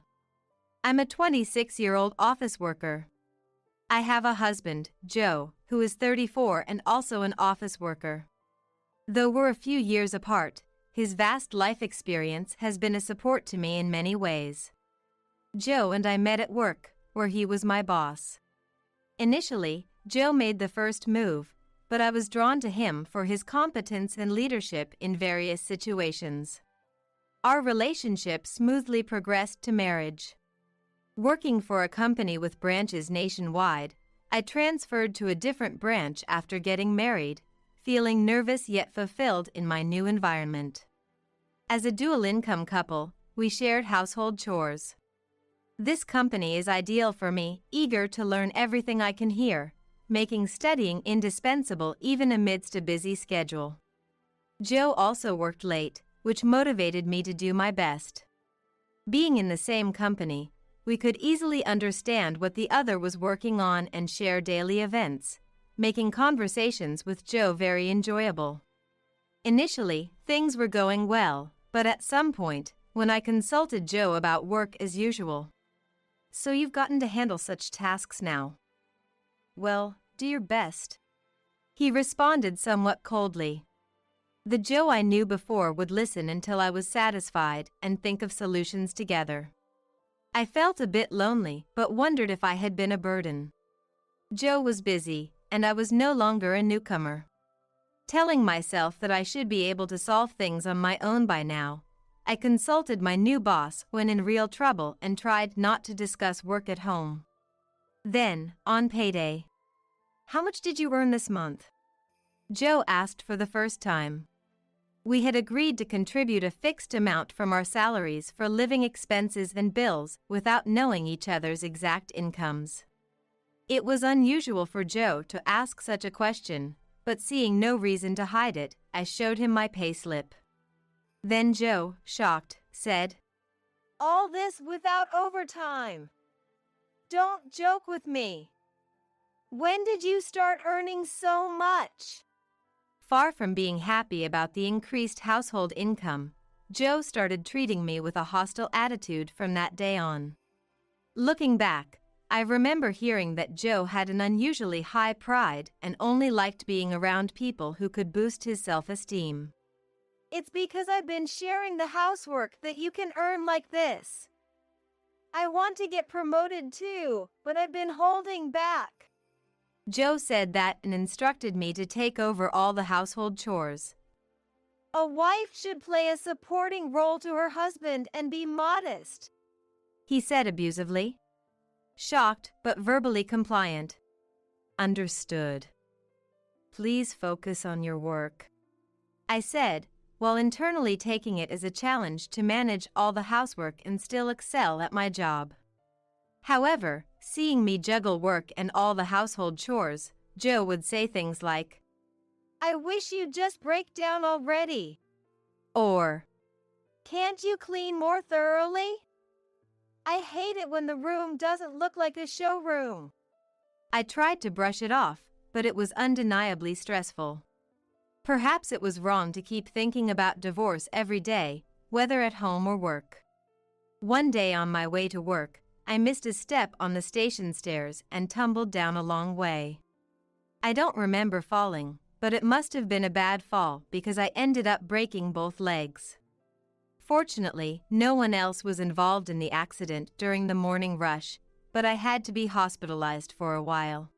Speaker 1: I'm a 26-year-old office worker. I have a husband, Joe, who is 34 and also an office worker. Though we're a few years apart, his vast life experience has been a support to me in many ways. Joe and I met at work, where he was my boss. Initially, Joe made the first move, but I was drawn to him for his competence and leadership in various situations. Our relationship smoothly progressed to marriage. Working for a company with branches nationwide, I transferred to a different branch after getting married, feeling nervous yet fulfilled in my new environment. As a dual-income couple, we shared household chores. This company is ideal for me, eager to learn everything I can here, making studying indispensable even amidst a busy schedule. Joe also worked late, which motivated me to do my best. Being in the same company, we could easily understand what the other was working on and share daily events, making conversations with Joe very enjoyable. Initially, things were going well, but at some point, when I consulted Joe about work as usual. So you've gotten to handle such tasks now. Well, do your best. He responded somewhat coldly. The Joe I knew before would listen until I was satisfied and think of solutions together. I felt a bit lonely, but wondered if I had been a burden. Joe was busy, and I was no longer a newcomer. Telling myself that I should be able to solve things on my own by now, I consulted my new boss when in real trouble and tried not to discuss work at home. Then, on payday, "How much did you earn this month?" Joe asked for the first time. We had agreed to contribute a fixed amount from our salaries for living expenses and bills without knowing each other's exact incomes. It was unusual for Joe to ask such a question, but seeing no reason to hide it, I showed him my payslip. Then Joe, shocked, said,
Speaker 2: "All this without overtime. Don't joke with me. When did you start earning so much?"
Speaker 1: Far from being happy about the increased household income, Joe started treating me with a hostile attitude from that day on. Looking back, I remember hearing that Joe had an unusually high pride and only liked being around people who could boost his self-esteem.
Speaker 2: "It's because I've been sharing the housework that you can earn like this. I want to get promoted too, but I've been holding back."
Speaker 1: Joe said that and instructed me to take over all the household chores.
Speaker 2: "A wife should play a supporting role to her husband and be modest,"
Speaker 1: he said abusively. Shocked, but verbally compliant. "Understood. Please focus on your work," I said, while internally taking it as a challenge to manage all the housework and still excel at my job. However, seeing me juggle work and all the household chores, Joe would say things like,
Speaker 2: "I wish you'd just break down already,"
Speaker 1: or,
Speaker 2: "Can't you clean more thoroughly? I hate it when the room doesn't look like a showroom."
Speaker 1: I tried to brush it off, but it was undeniably stressful. Perhaps it was wrong to keep thinking about divorce every day, whether at home or work. One day on my way to work, I missed a step on the station stairs and tumbled down a long way. I don't remember falling, but it must have been a bad fall because I ended up breaking both legs. Fortunately, no one else was involved in the accident during the morning rush, but I had to be hospitalized for a while.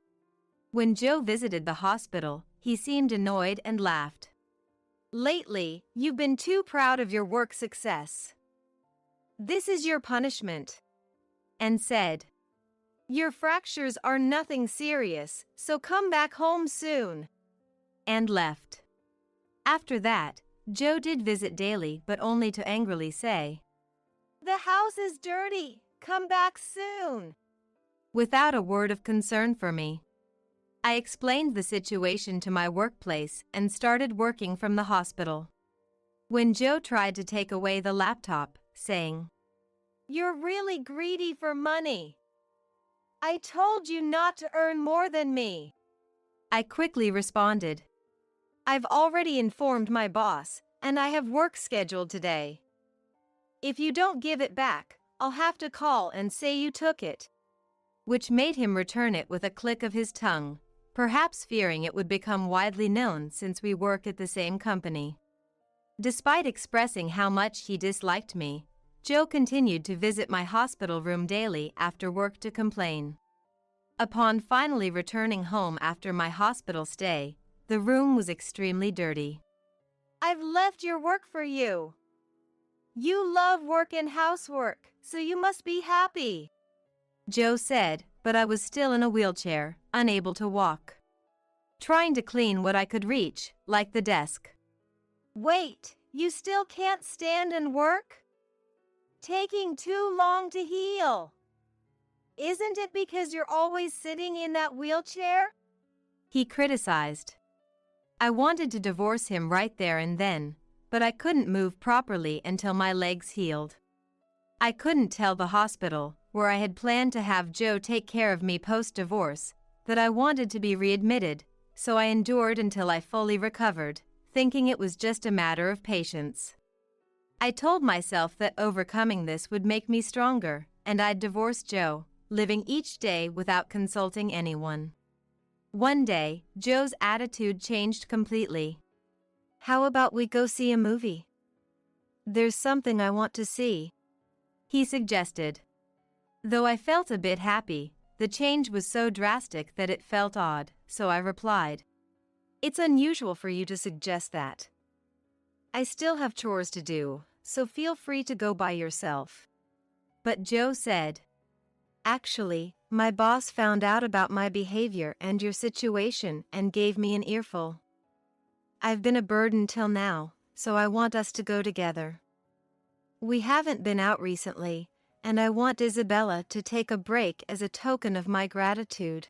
Speaker 1: When Joe visited the hospital, he seemed annoyed and laughed.
Speaker 2: "Lately, you've been too proud of your work success. This is your punishment,"
Speaker 1: and said,
Speaker 2: "Your fractures are nothing serious, so come back home soon,"
Speaker 1: and left. After that, Joe did visit daily but only to angrily say,
Speaker 2: "The house is dirty, come back soon,"
Speaker 1: without a word of concern for me. I explained the situation to my workplace and started working from the hospital. When Joe tried to take away the laptop, saying,
Speaker 2: "You're really greedy for money. I told you not to earn more than me,"
Speaker 1: I quickly responded,
Speaker 2: "I've already informed my boss, and I have work scheduled today. If you don't give it back, I'll have to call and say you took it,"
Speaker 1: which made him return it with a click of his tongue, perhaps fearing it would become widely known since we work at the same company. Despite expressing how much he disliked me, Joe continued to visit my hospital room daily after work to complain. Upon finally returning home after my hospital stay, the room was extremely dirty.
Speaker 2: "I've left your work for you. You love work and housework, so you must be happy,"
Speaker 1: Joe said, but I was still in a wheelchair, unable to walk. Trying to clean what I could reach, like the desk.
Speaker 2: "Wait, you still can't stand and work? Taking too long to heal. Isn't it because you're always sitting in that wheelchair?"
Speaker 1: He criticized. I wanted to divorce him right there and then, but I couldn't move properly until my legs healed. I couldn't tell the hospital, where I had planned to have Joe take care of me post-divorce, that I wanted to be readmitted, so I endured until I fully recovered, thinking it was just a matter of patience. I told myself that overcoming this would make me stronger, and I'd divorce Joe, living each day without consulting anyone. One day, Joe's attitude changed completely.
Speaker 2: "How about we go see a movie? There's something I want to see,"
Speaker 1: he suggested. Though I felt a bit happy, the change was so drastic that it felt odd, so I replied,
Speaker 2: "It's unusual for you to suggest that. I still have chores to do, so feel free to go by yourself."
Speaker 1: But Joe said,
Speaker 2: "Actually, my boss found out about my behavior and your situation and gave me an earful. I've been a burden till now, so I want us to go together. We haven't been out recently, and I want Isabella to take a break as a token of my gratitude."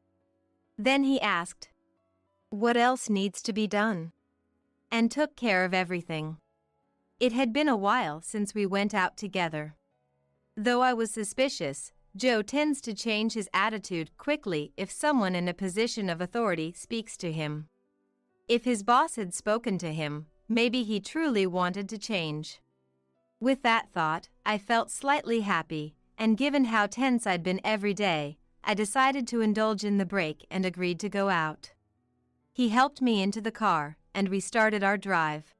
Speaker 1: Then he asked,
Speaker 2: "What else needs to be done?"
Speaker 1: and took care of everything. It had been a while since we went out together. Though I was suspicious, Joe tends to change his attitude quickly if someone in a position of authority speaks to him. If his boss had spoken to him, maybe he truly wanted to change. With that thought, I felt slightly happy, and given how tense I'd been every day, I decided to indulge in the break and agreed to go out. He helped me into the car, and we started our drive.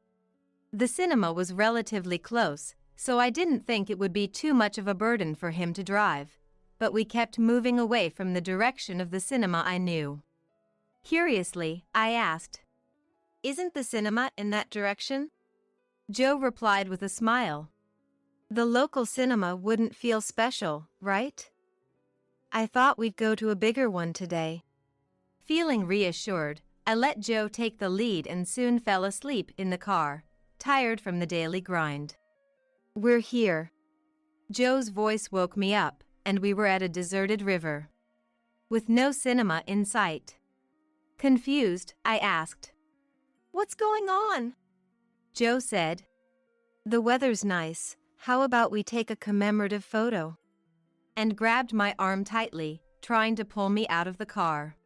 Speaker 1: The cinema was relatively close, so I didn't think it would be too much of a burden for him to drive, but we kept moving away from the direction of the cinema I knew. Curiously, I asked,
Speaker 2: "Isn't the cinema in that direction?"
Speaker 1: Joe replied with a smile.
Speaker 2: "The local cinema wouldn't feel special, right? I thought we'd go to a bigger one today."
Speaker 1: Feeling reassured, I let Joe take the lead and soon fell asleep in the car, tired from the daily grind.
Speaker 2: "We're here."
Speaker 1: Joe's voice woke me up, and we were at a deserted river, with no cinema in sight. Confused, I asked,
Speaker 2: "What's going on?"
Speaker 1: Joe said,
Speaker 2: "The weather's nice. How about we take a commemorative photo?"
Speaker 1: and grabbed my arm tightly, trying to pull me out of the car.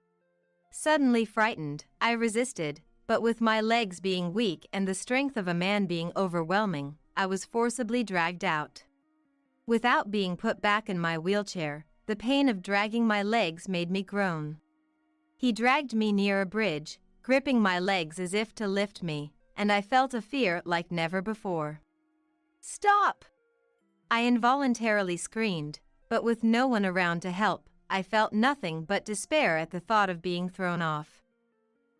Speaker 1: Suddenly frightened, I resisted, but with my legs being weak and the strength of a man being overwhelming, I was forcibly dragged out. Without being put back in my wheelchair, the pain of dragging my legs made me groan. He dragged me near a bridge, gripping my legs as if to lift me, and I felt a fear like never before.
Speaker 2: "Stop!"
Speaker 1: I involuntarily screamed, but with no one around to help, I felt nothing but despair at the thought of being thrown off.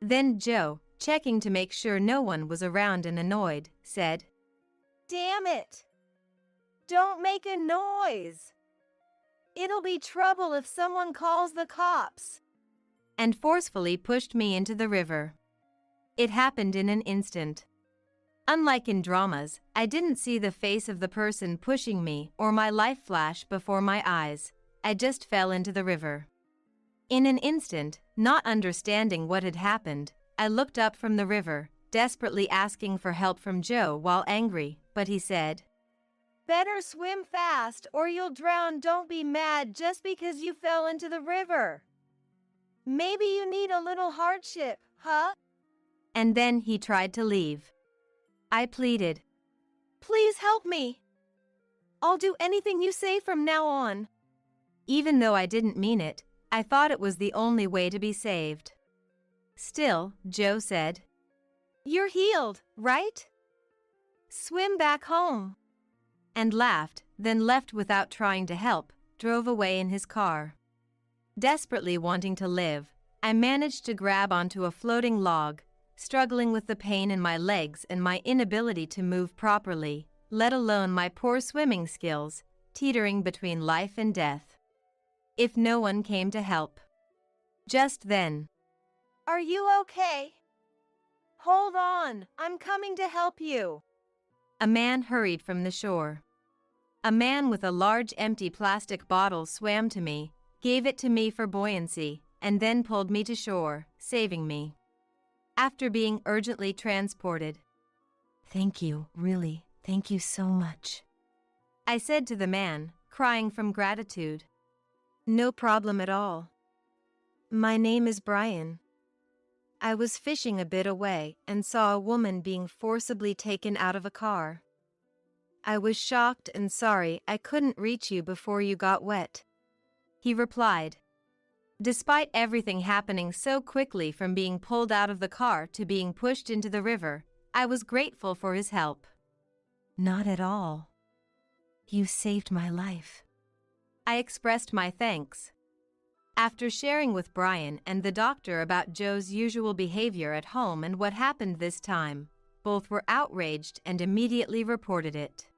Speaker 1: Then Joe, checking to make sure no one was around and annoyed, said,
Speaker 2: "Damn it! Don't make a noise! It'll be trouble if someone calls the cops,"
Speaker 1: and forcefully pushed me into the river. It happened in an instant. Unlike in dramas, I didn't see the face of the person pushing me or my life flash before my eyes. I just fell into the river. In an instant, not understanding what had happened, I looked up from the river, desperately asking for help from Joe while angry, but he said,
Speaker 2: "Better swim fast or you'll drown. Don't be mad just because you fell into the river. Maybe you need a little hardship, huh?"
Speaker 1: And then he tried to leave. I pleaded,
Speaker 2: "Please help me. I'll do anything you say from now on."
Speaker 1: Even though I didn't mean it, I thought it was the only way to be saved. Still, Joe said,
Speaker 2: "You're healed, right? Swim back home,"
Speaker 1: and laughed, then left without trying to help, drove away in his car. Desperately wanting to live, I managed to grab onto a floating log, struggling with the pain in my legs and my inability to move properly, let alone my poor swimming skills, teetering between life and death. If no one came to help. Just then,
Speaker 2: "Are you okay? Hold on, I'm coming to help you."
Speaker 1: a man hurried from the shore. A man with a large empty plastic bottle swam to me, gave it to me for buoyancy, and then pulled me to shore, saving me. After being urgently transported,
Speaker 2: "Thank you, really, thank you so much,"
Speaker 1: I said to the man, crying from gratitude.
Speaker 2: "No problem at all. My name is Brian. I was fishing a bit away and saw a woman being forcibly taken out of a car. I was shocked and sorry I couldn't reach you before you got wet,"
Speaker 1: he replied. Despite everything happening so quickly from being pulled out of the car to being pushed into the river, I was grateful for his help.
Speaker 2: "Not at all. You saved my life."
Speaker 1: I expressed my thanks. After sharing with Brian and the doctor about Joe's usual behavior at home and what happened this time, both were outraged and immediately reported it.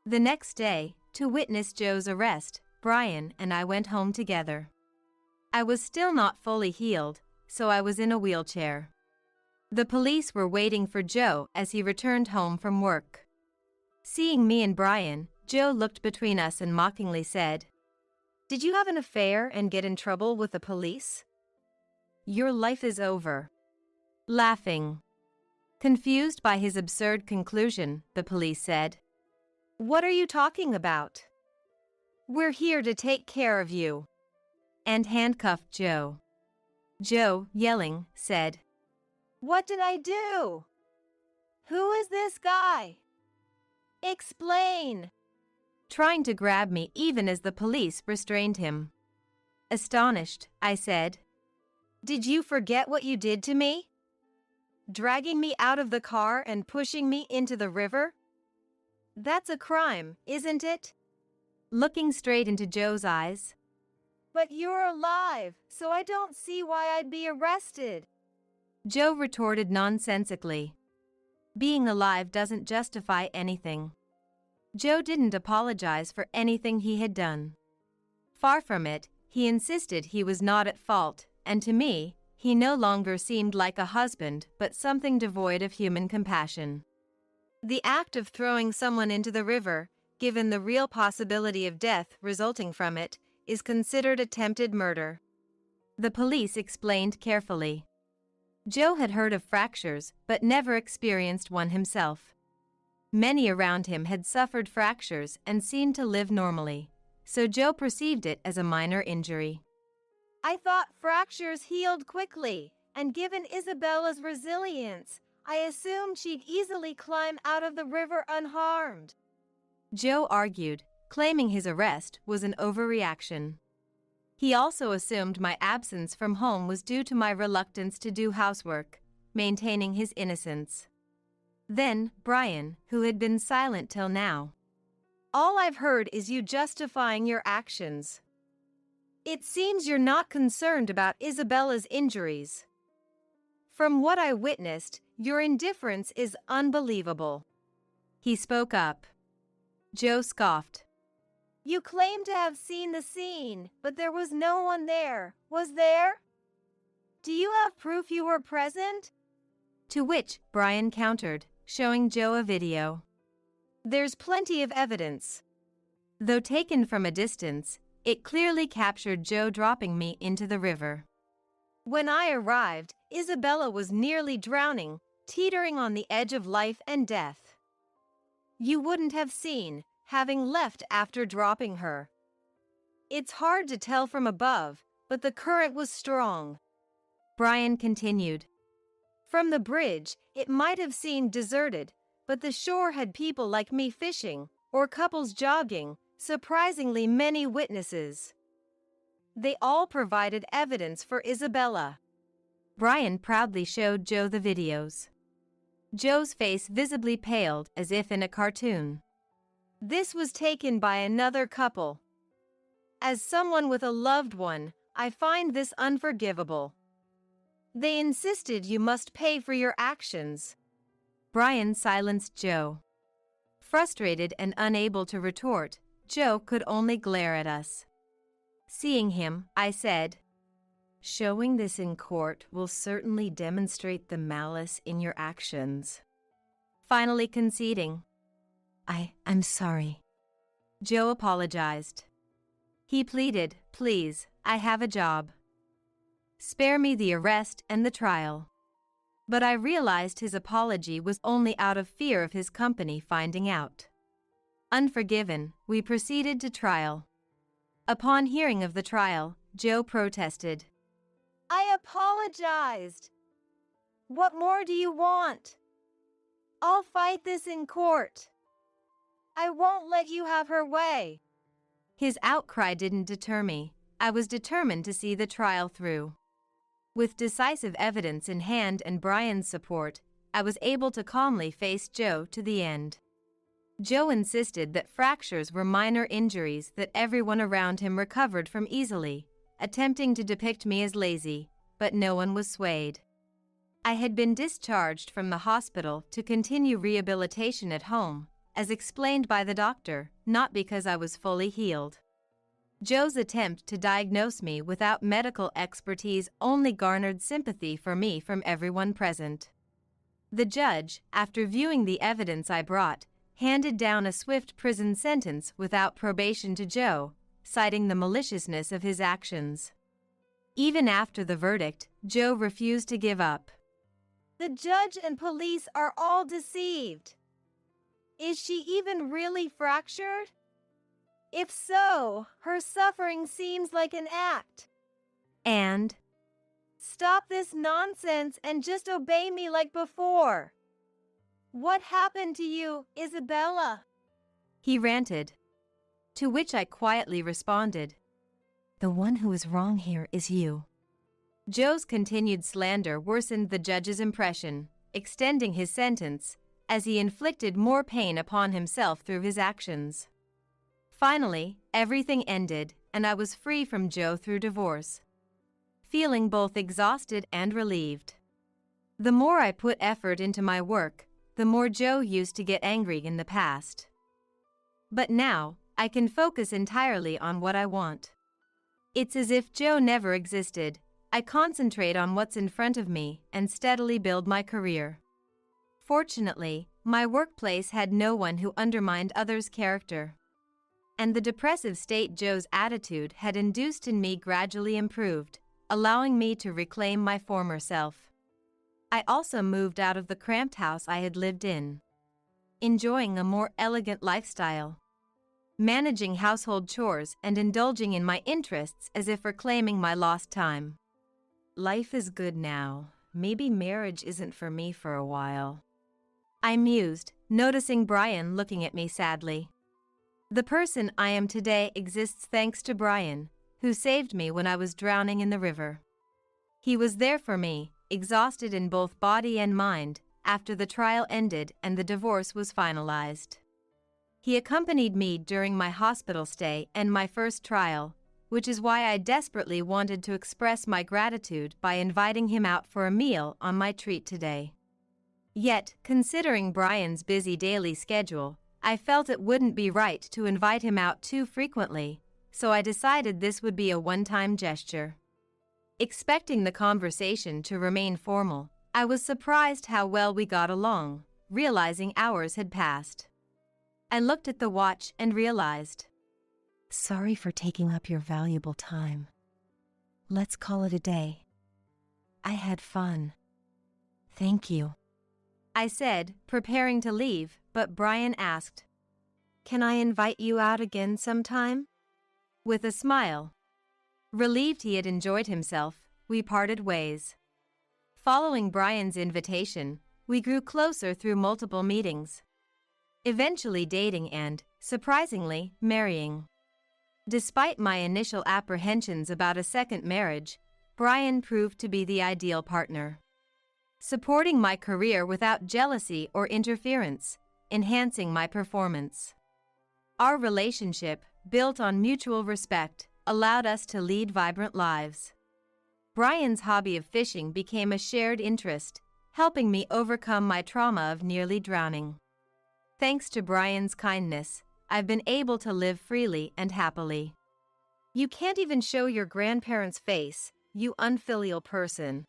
Speaker 1: The next day, to witness Joe's arrest, Brian and I went home together. I was still not fully healed, so I was in a wheelchair. The police were waiting for Joe as he returned home from work. Seeing me and Brian, Joe looked between us and mockingly said,
Speaker 2: "Did you have an affair and get in trouble with the police?"
Speaker 1: your life is over. Laughing. Confused by his absurd conclusion, the police said,
Speaker 2: What are you talking about? We're here to take care of you.
Speaker 1: And handcuffed Joe. Joe, yelling, said,
Speaker 2: What did I do? Who is this guy? Explain.
Speaker 1: Trying to grab me even as the police restrained him. Astonished, I said,
Speaker 2: Did you forget what you did to me? Dragging me out of the car and pushing me into the river? That's a crime, isn't it?
Speaker 1: Looking straight into Joe's eyes.
Speaker 2: But you're alive, so I don't see why I'd be arrested.
Speaker 1: Joe retorted nonsensically. Being alive doesn't justify anything. Joe didn't apologize for anything he had done. Far from it, he insisted he was not at fault, and to me, he no longer seemed like a husband but something devoid of human compassion.
Speaker 2: The act of throwing someone into the river, given the real possibility of death resulting from it, is considered attempted murder.
Speaker 1: The police explained carefully. Joe had heard of fractures but never experienced one himself. Many around him had suffered fractures and seemed to live normally, so Joe perceived it as a minor injury.
Speaker 2: I thought fractures healed quickly, and given Isabella's resilience, I assumed she'd easily climb out of the river unharmed.
Speaker 1: Joe argued, claiming his arrest was an overreaction. He also assumed my absence from home was due to my reluctance to do housework, maintaining his innocence. Then, Brian, who had been silent till now.
Speaker 2: All I've heard is you justifying your actions. It seems you're not concerned about Isabella's injuries. From what I witnessed, your indifference is unbelievable.
Speaker 1: He spoke up. Joe scoffed.
Speaker 2: You claim to have seen the scene, but there was no one there, was there? Do you have proof you were present?
Speaker 1: To which Brian countered, showing Joe a video.
Speaker 2: There's plenty of evidence.
Speaker 1: Though taken from a distance, it clearly captured Joe dropping me into the river.
Speaker 2: When I arrived, Isabella was nearly drowning, teetering on the edge of life and death. You wouldn't have seen, having left after dropping her. It's hard to tell from above, but the current was strong.
Speaker 1: Brian continued.
Speaker 2: From the bridge, it might have seemed deserted, but the shore had people like me fishing, or couples jogging, surprisingly many witnesses. They all provided evidence for Isabella.
Speaker 1: Brian proudly showed Joe the videos. Joe's face visibly paled as if in a cartoon.
Speaker 2: This was taken by another couple. As someone with a loved one, I find this unforgivable. They insisted you must pay for your actions.
Speaker 1: Brian silenced Joe. Frustrated and unable to retort, Joe could only glare at us. Seeing him, I said, "Showing this in court will certainly demonstrate the malice in your actions." Finally conceding, I'm sorry." Joe apologized. He pleaded, "Please, I have a job. Spare me the arrest and the trial." But I realized his apology was only out of fear of his company finding out. Unforgiven, we proceeded to trial. Upon hearing of the trial, Joe protested.
Speaker 2: I apologized. What more do you want? I'll fight this in court. I won't let you have her way.
Speaker 1: His outcry didn't deter me. I was determined to see the trial through. With decisive evidence in hand and Brian's support, I was able to calmly face Joe to the end. Joe insisted that fractures were minor injuries that everyone around him recovered from easily, attempting to depict me as lazy, but no one was swayed. I had been discharged from the hospital to continue rehabilitation at home, as explained by the doctor, not because I was fully healed. Joe's attempt to diagnose me without medical expertise only garnered sympathy for me from everyone present. The judge, after viewing the evidence I brought, handed down a swift prison sentence without probation to Joe, citing the maliciousness of his actions. Even after the verdict, Joe refused to give up.
Speaker 2: The judge and police are all deceived. Is she even really fractured? If so, her suffering seems like an act.
Speaker 1: And
Speaker 2: Stop this nonsense and just obey me like before. What happened to you, Isabella?
Speaker 1: he ranted. To which I quietly responded, the one who is wrong here is you. Joe's continued slander worsened the judge's impression, extending his sentence, as he inflicted more pain upon himself through his actions. Finally, everything ended, and I was free from Joe through divorce, feeling both exhausted and relieved. The more I put effort into my work, the more Joe used to get angry in the past. But now, I can focus entirely on what I want. It's as if Joe never existed. I concentrate on what's in front of me and steadily build my career. Fortunately, my workplace had no one who undermined others' character. And the depressive state Joe's attitude had induced in me gradually improved, allowing me to reclaim my former self. I also moved out of the cramped house I had lived in, enjoying a more elegant lifestyle, managing household chores and indulging in my interests as if reclaiming my lost time. Life is good now. Maybe marriage isn't for me for a while, I mused, noticing Brian looking at me sadly. The person I am today exists thanks to Brian, who saved me when I was drowning in the river. He was there for me, exhausted in both body and mind, after the trial ended and the divorce was finalized. He accompanied me during my hospital stay and my first trial, which is why I desperately wanted to express my gratitude by inviting him out for a meal on my treat today. Yet, considering Brian's busy daily schedule, I felt it wouldn't be right to invite him out too frequently, so I decided this would be a one-time gesture. Expecting the conversation to remain formal, I was surprised how well we got along, realizing hours had passed. I looked at the watch and realized, sorry for taking up your valuable time. Let's call it a day. I had fun. Thank you, I said, preparing to leave, but Brian asked,
Speaker 2: Can I invite you out again sometime?
Speaker 1: With a smile. Relieved he had enjoyed himself, we parted ways. Following Brian's invitation, we grew closer through multiple meetings, eventually dating and, surprisingly, marrying. Despite my initial apprehensions about a second marriage, Brian proved to be the ideal partner, supporting my career without jealousy or interference, enhancing my performance. Our relationship, built on mutual respect, allowed us to lead vibrant lives. Brian's hobby of fishing became a shared interest, helping me overcome my trauma of nearly drowning. Thanks to Brian's kindness, I've been able to live freely and happily.
Speaker 2: You can't even show your grandparents' face, you unfilial person.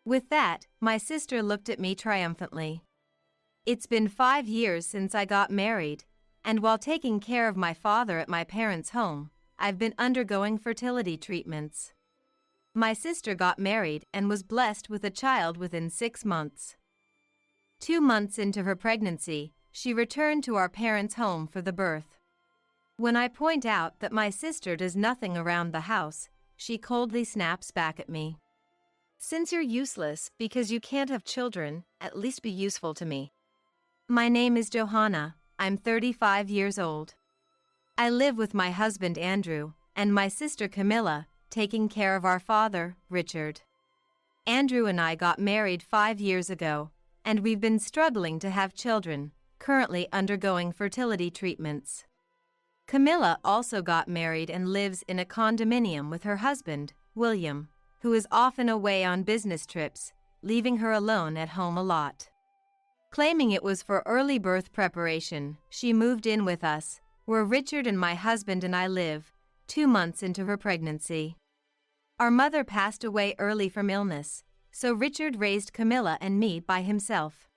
Speaker 1: With that, my sister looked at me triumphantly. It's been 5 years since I got married, and while taking care of my father at my parents' home, I've been undergoing fertility treatments. My sister got married and was blessed with a child within 6 months. 2 months into her pregnancy, she returned to our parents' home for the birth. When I point out that my sister does nothing around the house, she coldly snaps back at me.
Speaker 2: Since you're useless because you can't have children, at least be useful to me.
Speaker 1: My name is Johanna. I'm 35 years old. I live with my husband Andrew and my sister Camilla, taking care of our father, Richard. Andrew and I got married 5 years ago, and we've been struggling to have children, currently undergoing fertility treatments. Camilla also got married and lives in a condominium with her husband, William, who is often away on business trips, leaving her alone at home a lot. Claiming it was for early birth preparation, she moved in with us, where Richard and my husband and I live, 2 months into her pregnancy. Our mother passed away early from illness, so Richard raised Camilla and me by himself.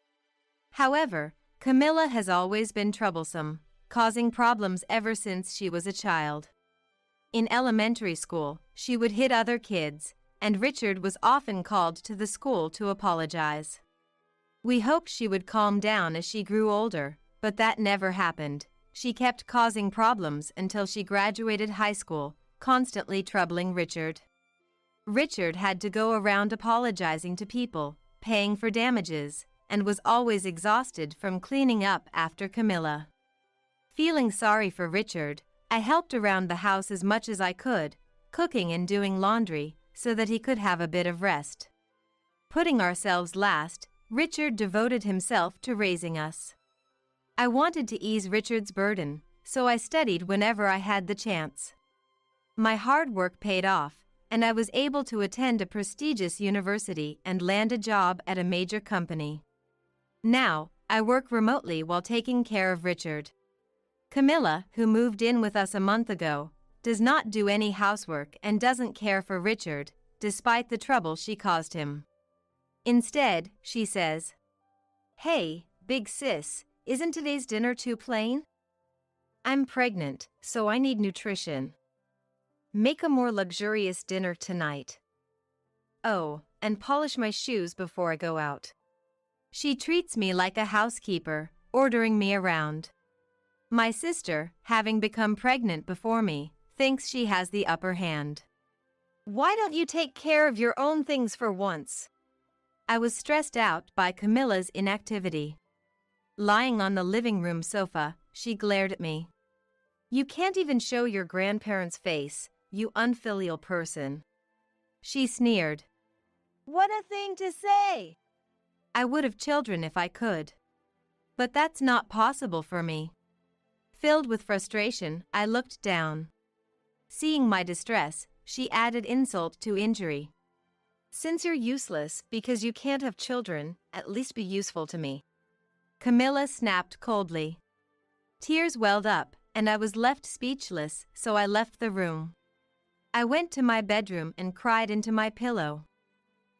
Speaker 1: However, Camilla has always been troublesome, causing problems ever since she was a child. In elementary school, she would hit other kids, and Richard was often called to the school to apologize. We hoped she would calm down as she grew older, but that never happened. She kept causing problems until she graduated high school, constantly troubling Richard. Richard had to go around apologizing to people, paying for damages, and was always exhausted from cleaning up after Camilla. Feeling sorry for Richard, I helped around the house as much as I could, cooking and doing laundry, so that he could have a bit of rest. Putting ourselves last, Richard devoted himself to raising us. I wanted to ease Richard's burden, so I studied whenever I had the chance. My hard work paid off, and I was able to attend a prestigious university and land a job at a major company. Now, I work remotely while taking care of Richard. Camilla, who moved in with us a month ago, does not do any housework and doesn't care for Richard, despite the trouble she caused him. Instead, she says, "Hey, big sis, isn't today's dinner too plain? I'm pregnant, so I need nutrition. Make a more luxurious dinner tonight. Oh, and polish my shoes before I go out." She treats me like a housekeeper, ordering me around. My sister, having become pregnant before me, thinks she has the upper hand.
Speaker 2: Why don't you take care of your own things for once?
Speaker 1: I was stressed out by Camilla's inactivity. Lying on the living room sofa, she glared at me.
Speaker 2: You can't even show your grandparents' face, you unfilial person.
Speaker 1: She sneered.
Speaker 2: What a thing to say!
Speaker 1: I would have children if I could. But that's not possible for me. Filled with frustration, I looked down. Seeing my distress, she added insult to injury.
Speaker 2: Since you're useless because you can't have children, at least be useful to me.
Speaker 1: Camilla snapped coldly. Tears welled up, and I was left speechless, so I left the room. I went to my bedroom and cried into my pillow.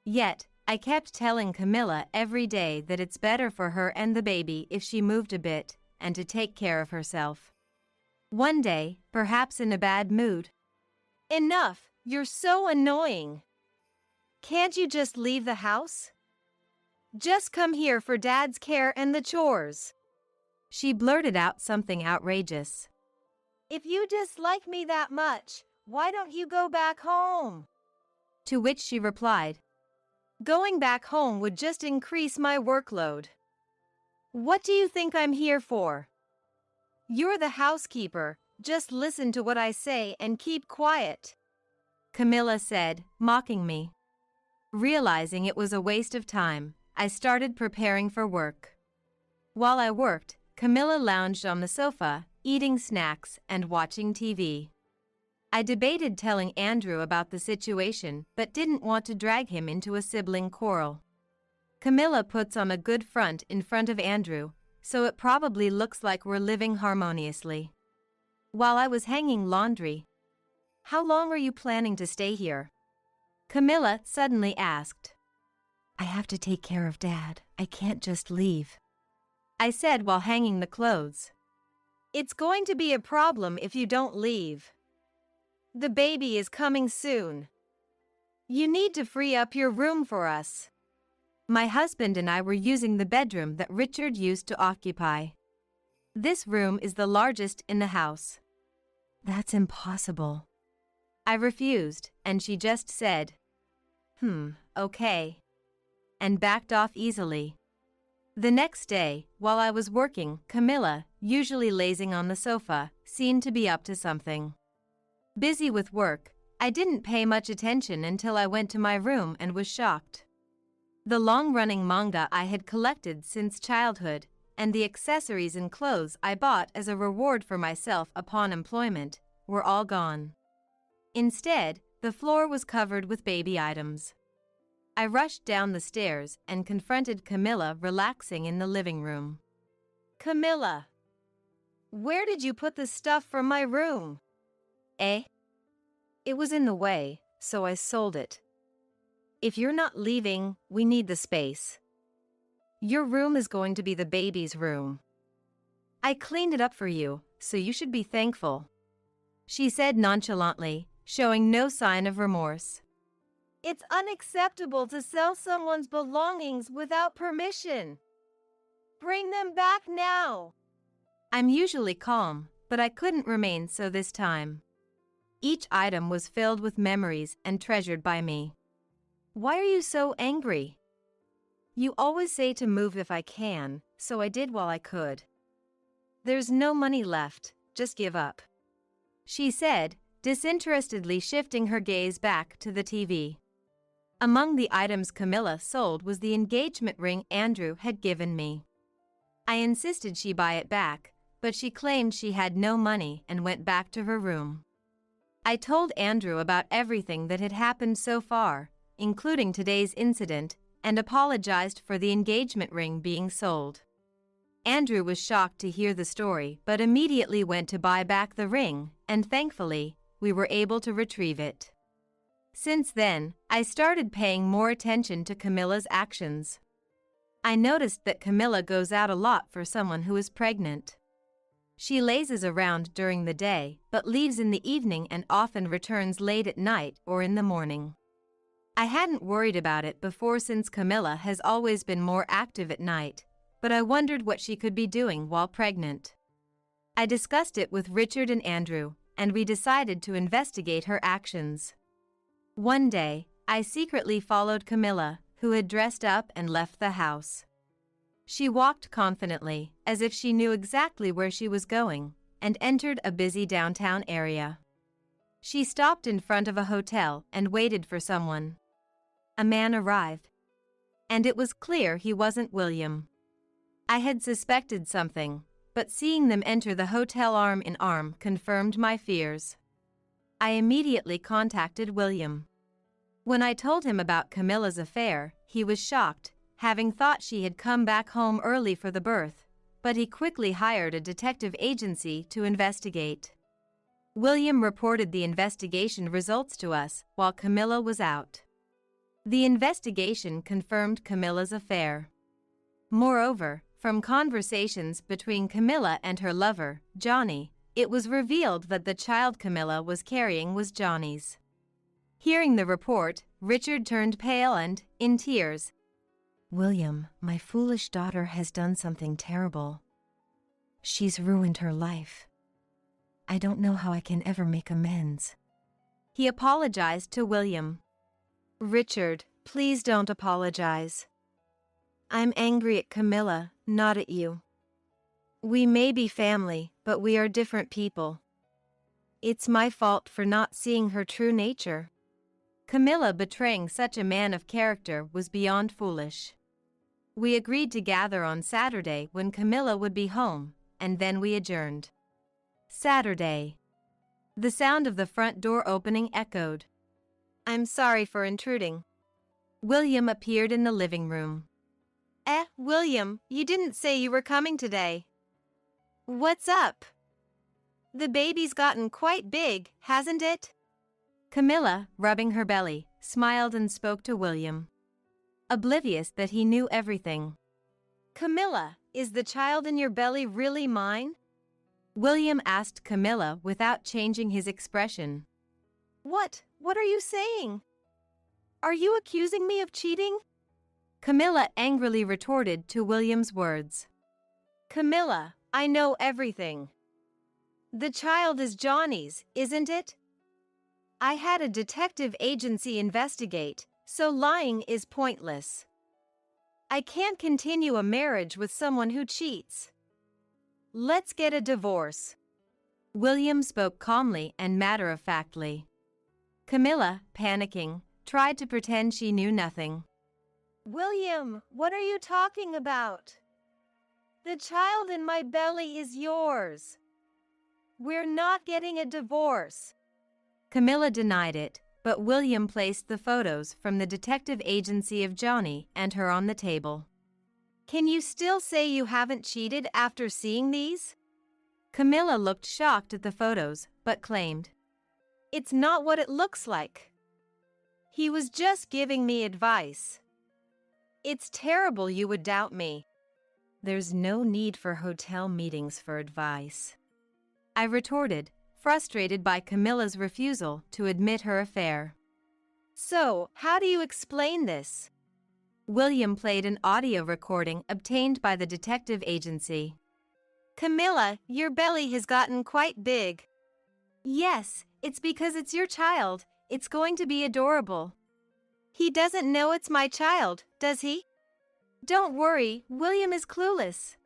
Speaker 1: Yet, I kept telling Camilla every day that it's better for her and the baby if she moved a bit, and to take care of herself. One day, perhaps in a bad mood.
Speaker 2: Enough, you're so annoying. Can't you just leave the house? Just come here for Dad's care and the chores.
Speaker 1: She blurted out something outrageous.
Speaker 2: If you dislike me that much, why don't you go back home?
Speaker 1: To which she replied,
Speaker 2: Going back home would just increase my workload. What do you think I'm here for? You're the housekeeper, just listen to what I say and keep quiet.
Speaker 1: Camilla said, mocking me. Realizing it was a waste of time, I started preparing for work. While I worked, Camilla lounged on the sofa, eating snacks and watching TV. I debated telling Andrew about the situation but didn't want to drag him into a sibling quarrel. Camilla puts on a good front in front of Andrew, so it probably looks like we're living harmoniously. While I was hanging laundry, "How long are you planning to stay here?" Camilla suddenly asked. "I have to take care of Dad. I can't just leave," I said while hanging the clothes.
Speaker 2: It's going to be a problem if you don't leave. The baby is coming soon. You need to free up your room for us.
Speaker 1: My husband and I were using the bedroom that Richard used to occupy. This room is the largest in the house. That's impossible. I refused, and she just said, okay, and backed off easily. The next day, while I was working, Camilla, usually lazing on the sofa, seemed to be up to something. Busy with work, I didn't pay much attention until I went to my room and was shocked. The long-running manga I had collected since childhood, and the accessories and clothes I bought as a reward for myself upon employment, were all gone. Instead, the floor was covered with baby items. I rushed down the stairs and confronted Camilla relaxing in the living room.
Speaker 2: Camilla, where did you put the stuff from my room?
Speaker 1: Eh?
Speaker 2: It was in the way, so I sold it. If you're not leaving, we need the space. Your room is going to be the baby's room. I cleaned it up for you, so you should be thankful.
Speaker 1: she said nonchalantly, showing no sign of remorse.
Speaker 2: It's unacceptable to sell someone's belongings without permission. Bring them back now.
Speaker 1: I'm usually calm, but I couldn't remain so this time. Each item was filled with memories and treasured by me. Why are you so angry? You always say to move if I can, so I did while I could. There's no money left, just give up, she said, disinterestedly shifting her gaze back to the TV. Among the items Camilla sold was the engagement ring Andrew had given me. I insisted she buy it back, but she claimed she had no money and went back to her room. I told Andrew about everything that had happened so far, including today's incident, and apologized for the engagement ring being sold. Andrew was shocked to hear the story but immediately went to buy back the ring, and thankfully, we were able to retrieve it. Since then, I started paying more attention to Camilla's actions. I noticed that Camilla goes out a lot for someone who is pregnant. She lazes around during the day but leaves in the evening and often returns late at night or in the morning. I hadn't worried about it before since Camilla has always been more active at night, but I wondered what she could be doing while pregnant. I discussed it with Richard and Andrew, and we decided to investigate her actions. One day, I secretly followed Camilla, who had dressed up and left the house. She walked confidently, as if she knew exactly where she was going, and entered a busy downtown area. She stopped in front of a hotel and waited for someone. A man arrived, and it was clear he wasn't William. I had suspected something, but seeing them enter the hotel arm in arm confirmed my fears. I immediately contacted William. When I told him about Camilla's affair, he was shocked, having thought she had come back home early for the birth, but he quickly hired a detective agency to investigate. William reported the investigation results to us while Camilla was out. The investigation confirmed Camilla's affair. Moreover, from conversations between Camilla and her lover, Johnny, it was revealed that the child Camilla was carrying was Johnny's. Hearing the report, Richard turned pale and, in tears, "William, my foolish daughter has done something terrible. She's ruined her life. I don't know how I can ever make amends." He apologized to William.
Speaker 2: Richard, please don't apologize. I'm angry at Camilla, not at you. We may be family, but we are different people. It's my fault for not seeing her true nature.
Speaker 1: Camilla betraying such a man of character was beyond foolish. We agreed to gather on Saturday when Camilla would be home, and then we adjourned. Saturday. The sound of the front door opening echoed.
Speaker 2: I'm sorry for intruding.
Speaker 1: William appeared in the living room.
Speaker 2: William, you didn't say you were coming today. What's up? The baby's gotten quite big, hasn't it?
Speaker 1: Camilla, rubbing her belly, smiled and spoke to William, oblivious that he knew everything.
Speaker 2: Camilla, is the child in your belly really mine?
Speaker 1: William asked Camilla without changing his expression.
Speaker 2: What are you saying? Are you accusing me of cheating?
Speaker 1: Camilla angrily retorted to William's words.
Speaker 2: Camilla, I know everything. The child is Johnny's, isn't it? I had a detective agency investigate, so lying is pointless. I can't continue a marriage with someone who cheats. Let's get a divorce.
Speaker 1: William spoke calmly and matter-of-factly. Camilla, panicking, tried to pretend she knew nothing.
Speaker 2: William, what are you talking about? The child in my belly is yours. We're not getting a divorce.
Speaker 1: Camilla denied it, but William placed the photos from the detective agency of Johnny and her on the table.
Speaker 2: Can you still say you haven't cheated after seeing these?
Speaker 1: Camilla looked shocked at the photos, but claimed,
Speaker 2: It's not what it looks like. He was just giving me advice. It's terrible you would doubt me.
Speaker 1: There's no need for hotel meetings for advice, I retorted, frustrated by Camilla's refusal to admit her affair.
Speaker 2: So, how do you explain this?
Speaker 1: William played an audio recording obtained by the detective agency.
Speaker 2: Camilla, your belly has gotten quite big.
Speaker 1: Yes, it's because it's your child. It's going to be adorable.
Speaker 2: He doesn't know it's my child, does he?
Speaker 1: Don't worry, William is clueless.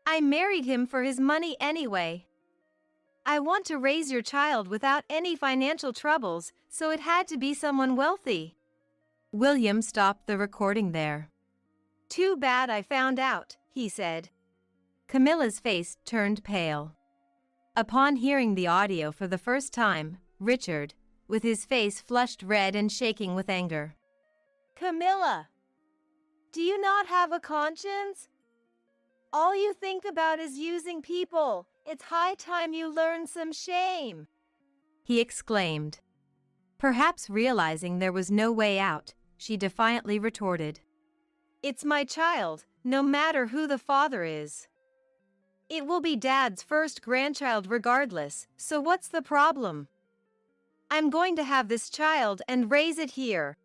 Speaker 1: I married him for his money anyway.
Speaker 2: I want to raise your child without any financial troubles, so it had to be someone wealthy.
Speaker 1: William stopped the recording there.
Speaker 2: Too bad I found out, he said.
Speaker 1: Camilla's face turned pale. Upon hearing the audio for the first time, Richard, with his face flushed red and shaking with anger.
Speaker 2: Camilla, do you not have a conscience? All you think about is using people. It's high time you learn some shame,
Speaker 1: he exclaimed. Perhaps realizing there was no way out, she defiantly retorted.
Speaker 2: It's my child, no matter who the father is. It will be Dad's first grandchild regardless, so what's the problem? I'm going to have this child and raise it here.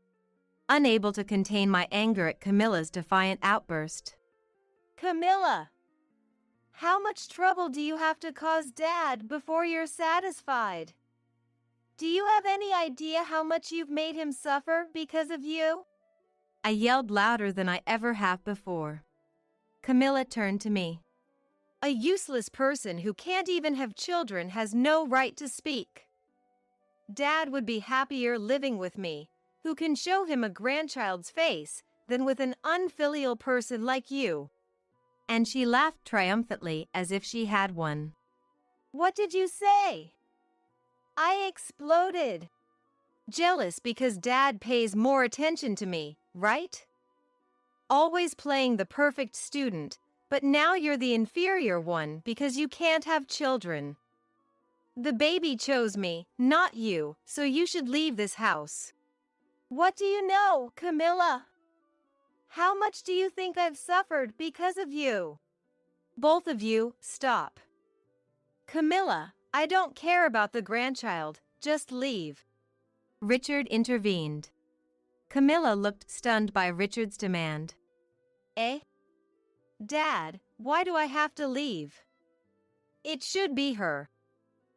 Speaker 1: Unable to contain my anger at Camilla's defiant outburst.
Speaker 2: Camilla, how much trouble do you have to cause Dad before you're satisfied? Do you have any idea how much you've made him suffer because of you?
Speaker 1: I yelled louder than I ever have before. Camilla turned to me.
Speaker 2: A useless person who can't even have children has no right to speak. Dad would be happier living with me, who can show him a grandchild's face, than with an unfilial person like you.
Speaker 1: And she laughed triumphantly as if she had one.
Speaker 2: What did you say? I exploded. Jealous because Dad pays more attention to me, right? Always playing the perfect student, but now you're the inferior one because you can't have children. The baby chose me, not you, so you should leave this house. What do you know, Camilla? How much do you think I've suffered because of you? Both of you, stop. Camilla, I don't care about the grandchild, just leave.
Speaker 1: Richard intervened. Camilla looked stunned by Richard's demand.
Speaker 2: Eh? Dad, why do I have to leave? It should be her.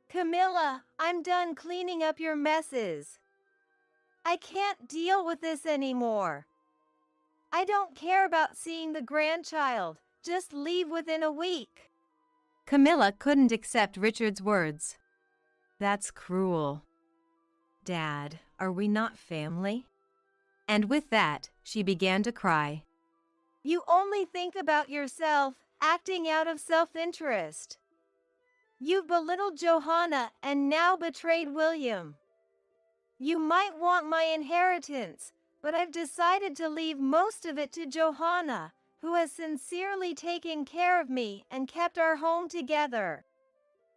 Speaker 2: Camilla, I'm done cleaning up your messes. I can't deal with this anymore. I don't care about seeing the grandchild. Just leave within a week.
Speaker 1: Camilla couldn't accept Richard's words. That's cruel. Dad, are we not family? And with that, she began to cry.
Speaker 2: You only think about yourself, acting out of self-interest. You've belittled Johanna and now betrayed William. You might want my inheritance, but I've decided to leave most of it to Johanna, who has sincerely taken care of me and kept our home together.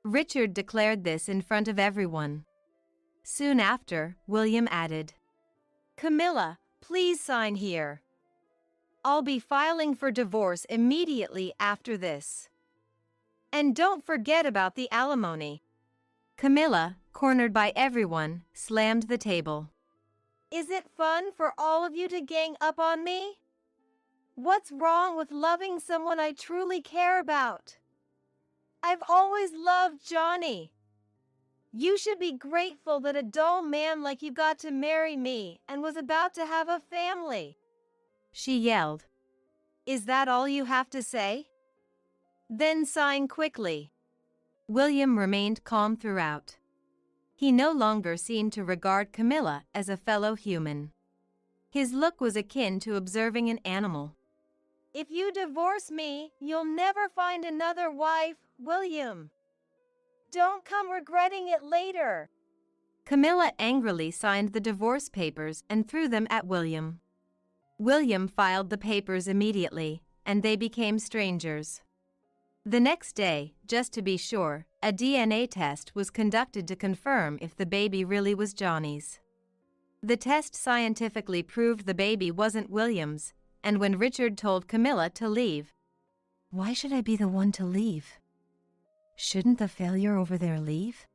Speaker 1: Richard declared this in front of everyone. Soon after, William added,
Speaker 2: Camilla, please sign here. I'll be filing for divorce immediately after this. And don't forget about the alimony.
Speaker 1: Camilla, cornered by everyone, slammed the table.
Speaker 2: Is it fun for all of you to gang up on me? What's wrong with loving someone I truly care about? I've always loved Johnny. You should be grateful that a dull man like you got to marry me and was about to have a family.
Speaker 1: She yelled.
Speaker 2: Is that all you have to say? Then sign quickly.
Speaker 1: William remained calm throughout. He no longer seemed to regard Camilla as a fellow human. His look was akin to observing an animal.
Speaker 2: If you divorce me, you'll never find another wife, William. Don't come regretting it later.
Speaker 1: Camilla angrily signed the divorce papers and threw them at William. William filed the papers immediately, and they became strangers. The next day, just to be sure, a DNA test was conducted to confirm if the baby really was Johnny's. The test scientifically proved the baby wasn't William's, and when Richard told Camilla to leave, "Why should I be the one to leave? Shouldn't the failure over there leave?"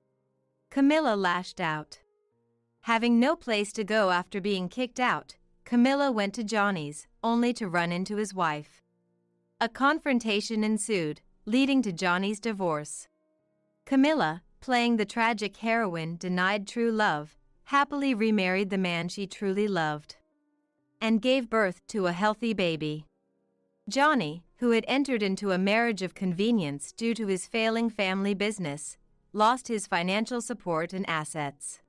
Speaker 1: Camilla lashed out. Having no place to go after being kicked out, Camilla went to Johnny's, only to run into his wife. A confrontation ensued, leading to Johnny's divorce. Camilla, playing the tragic heroine denied true love, happily remarried the man she truly loved and gave birth to a healthy baby. Johnny, who had entered into a marriage of convenience due to his failing family business, lost his financial support and assets.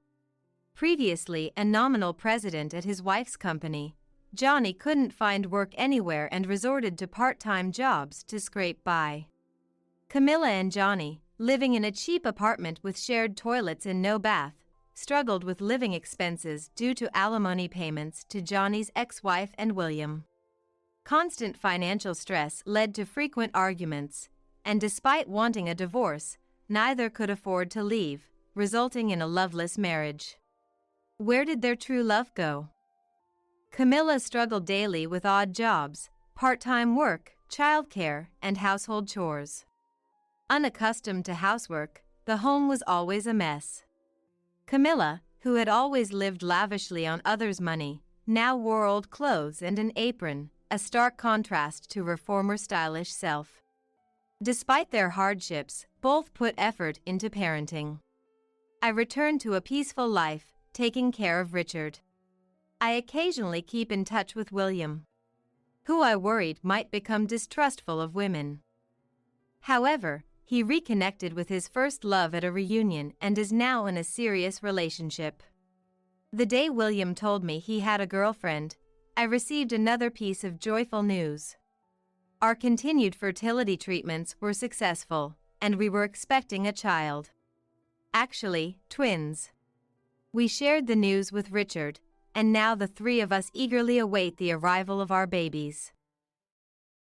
Speaker 1: Previously a nominal president at his wife's company, Johnny couldn't find work anywhere and resorted to part-time jobs to scrape by. Camilla and Johnny, living in a cheap apartment with shared toilets and no bath, struggled with living expenses due to alimony payments to Johnny's ex-wife and William. Constant financial stress led to frequent arguments, and despite wanting a divorce, neither could afford to leave, resulting in a loveless marriage. Where did their true love go? Camilla struggled daily with odd jobs, part-time work, childcare, and household chores. Unaccustomed to housework, the home was always a mess. Camilla, who had always lived lavishly on others' money, now wore old clothes and an apron, a stark contrast to her former stylish self. Despite their hardships, both put effort into parenting. I returned to a peaceful life, taking care of Richard. I occasionally keep in touch with William, who I worried might become distrustful of women. However, he reconnected with his first love at a reunion and is now in a serious relationship. The day William told me he had a girlfriend, I received another piece of joyful news. Our continued fertility treatments were successful, and we were expecting a child. Actually, twins. We shared the news with Richard, and now the three of us eagerly await the arrival of our babies.